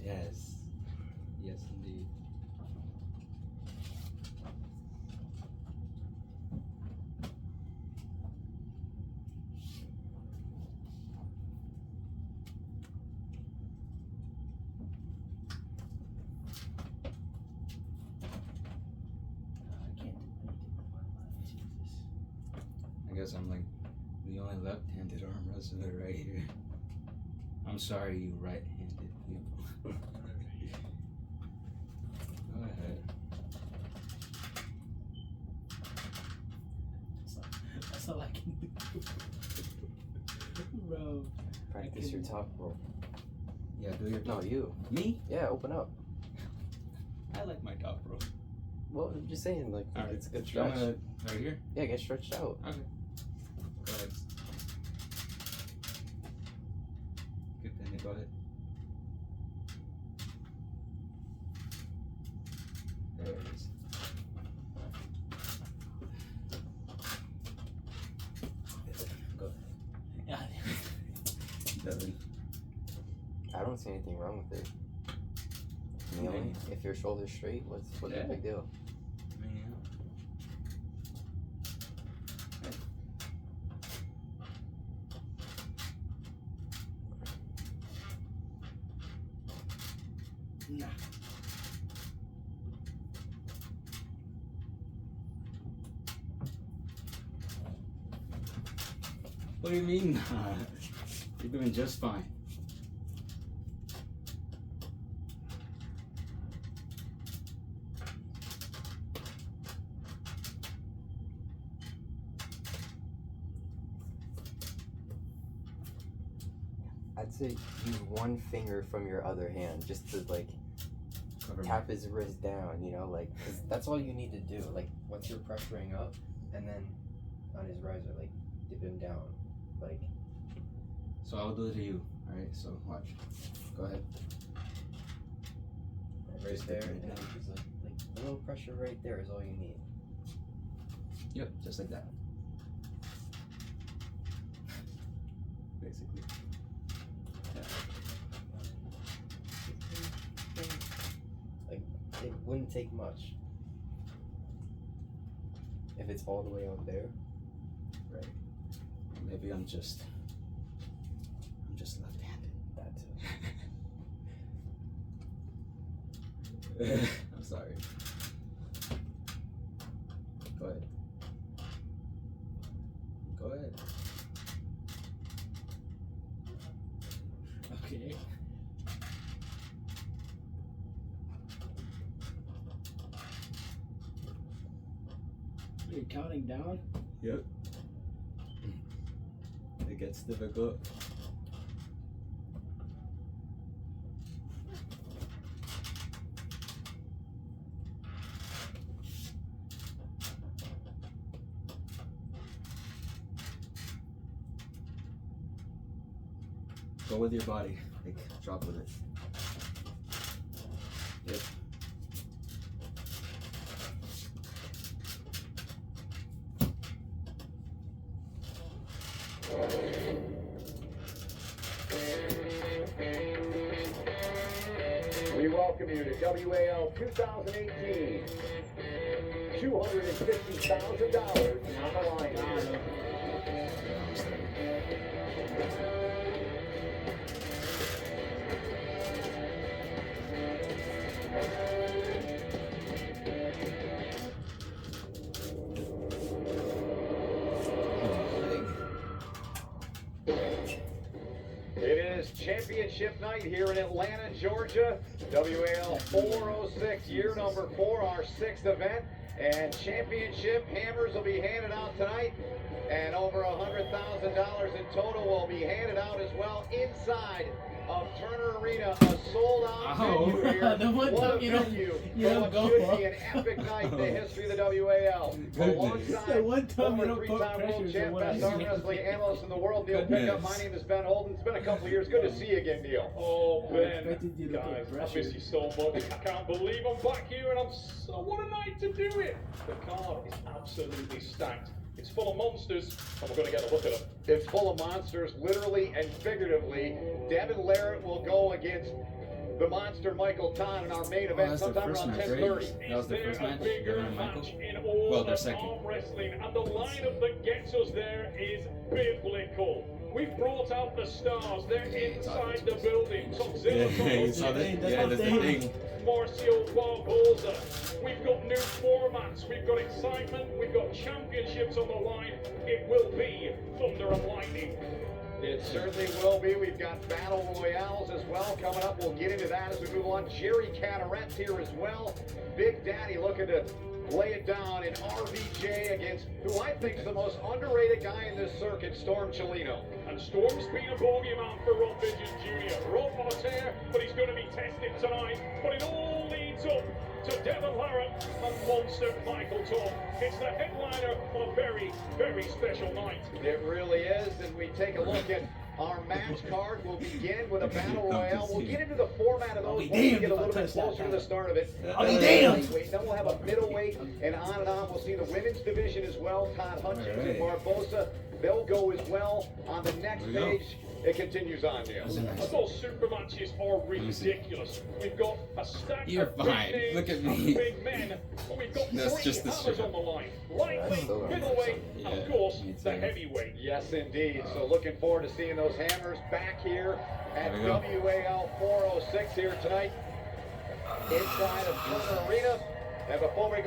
Yes. Yes, indeed. I guess I'm like the only left-handed arm wrestler right here. I'm sorry, you right-handed people. Go ahead. That's all I can do. Bro. Practice your top rope. Yeah, do your No, you. Me? Yeah, open up. I like my top rope. Well, I'm just saying, like, All right. it's a good You want stretch. me to- right here? Yeah, get stretched out. Okay. Go ahead. Good thing. Go ahead. There it is. Go ahead. Yeah. I don't see anything wrong with it. Kneeling, if your shoulder's straight, what's the big deal? Nah. What do you mean? You're doing just fine. I'd say use one finger from your other hand just to like tap his wrist down, you know, like, cause that's all you need to do. Like once you're pressuring up, and then on his riser, like dip him down, like. So I'll do it to you. All right. So watch. Go ahead. Right Just there, dip and it then down. just like a little pressure right there is all you need. Yep, just like that. Basically. Yeah. Like it wouldn't take much if it's all the way out there. Right. Maybe I'm just left-handed. That too. I'm sorry. Go ahead. Go ahead. Okay. Are you counting down? Yep. It gets difficult. Go with your body. Like, drop with it. Yep. We welcome you to WAL 2018. $250,000 on the line here. It is championship night here in Atlanta, Georgia. WAL 406, year number 4, our 6th event. And championship hammers will be handed out tonight. And over $100,000 in total will be handed out as well inside of Turner Arena, a sold-out venue here. The one What a time you don't- venue you for don't what go should for. be an epic night in the history of the WAL. Alongside The one time former you don't put three-time pressure world is champ, the one best I arm see. wrestling analyst in the world, Neil Goodness. Pickup. My name is Ben Holden. It's been a couple of years. Good to see you again, Neil. Oh, Ben, expected you to put guys, I pressure. miss you so much. I can't believe I'm back here, and what a night to do it. The card is absolutely stacked. It's full of monsters, and we're going to get a look at them. It's full of monsters, literally and figuratively. Devin Larratt will go against the monster Michael Todd in our main event sometime around 10:30. That was their first match, Devin and Michael? In all Well, their of second. arm wrestling, and the lineup that gets us there is biblical. We've brought out the stars. They're inside the building. You saw that? Yeah, that's the thing. Marcio Barboza. We've got new formats. We've got excitement. We've got championships on the line. It will be thunder and lightning. It certainly will be. We've got battle royales as well coming up. We'll get into that as we move on. Jerry Cataret's here as well. Big Daddy looking to lay it down in RVJ against who I think is the most underrated guy in this circuit, Storm Chelino. And Storm's been a bogeyman for Rob Bidgen Jr. Rob on a tear, but he's going to be tested tonight. But it all leads up to Devin Larratt and Monster Michael Todd. It's the headliner on a very, very special night. It really is, and we take a look at our match card. We'll begin with a battle royale. We'll get into the format of those once we get a little bit closer to the start of it. I'll be damned. Then we'll have a middleweight and on and on. We'll see the women's division as well. Todd Hutchins and Barbosa, they'll go as well. On the next page, it continues on, Neil. Those super matches are ridiculous. We've got a stack You're of big fine. names Look at and me. big men, but we've got That's three just the hammers shirt. on the line. Lightweight, middleweight, and of course, the heavyweight. Yes, indeed. So looking forward to seeing those hammers back here at WAL 406 here tonight inside of Turner Arena. And before we go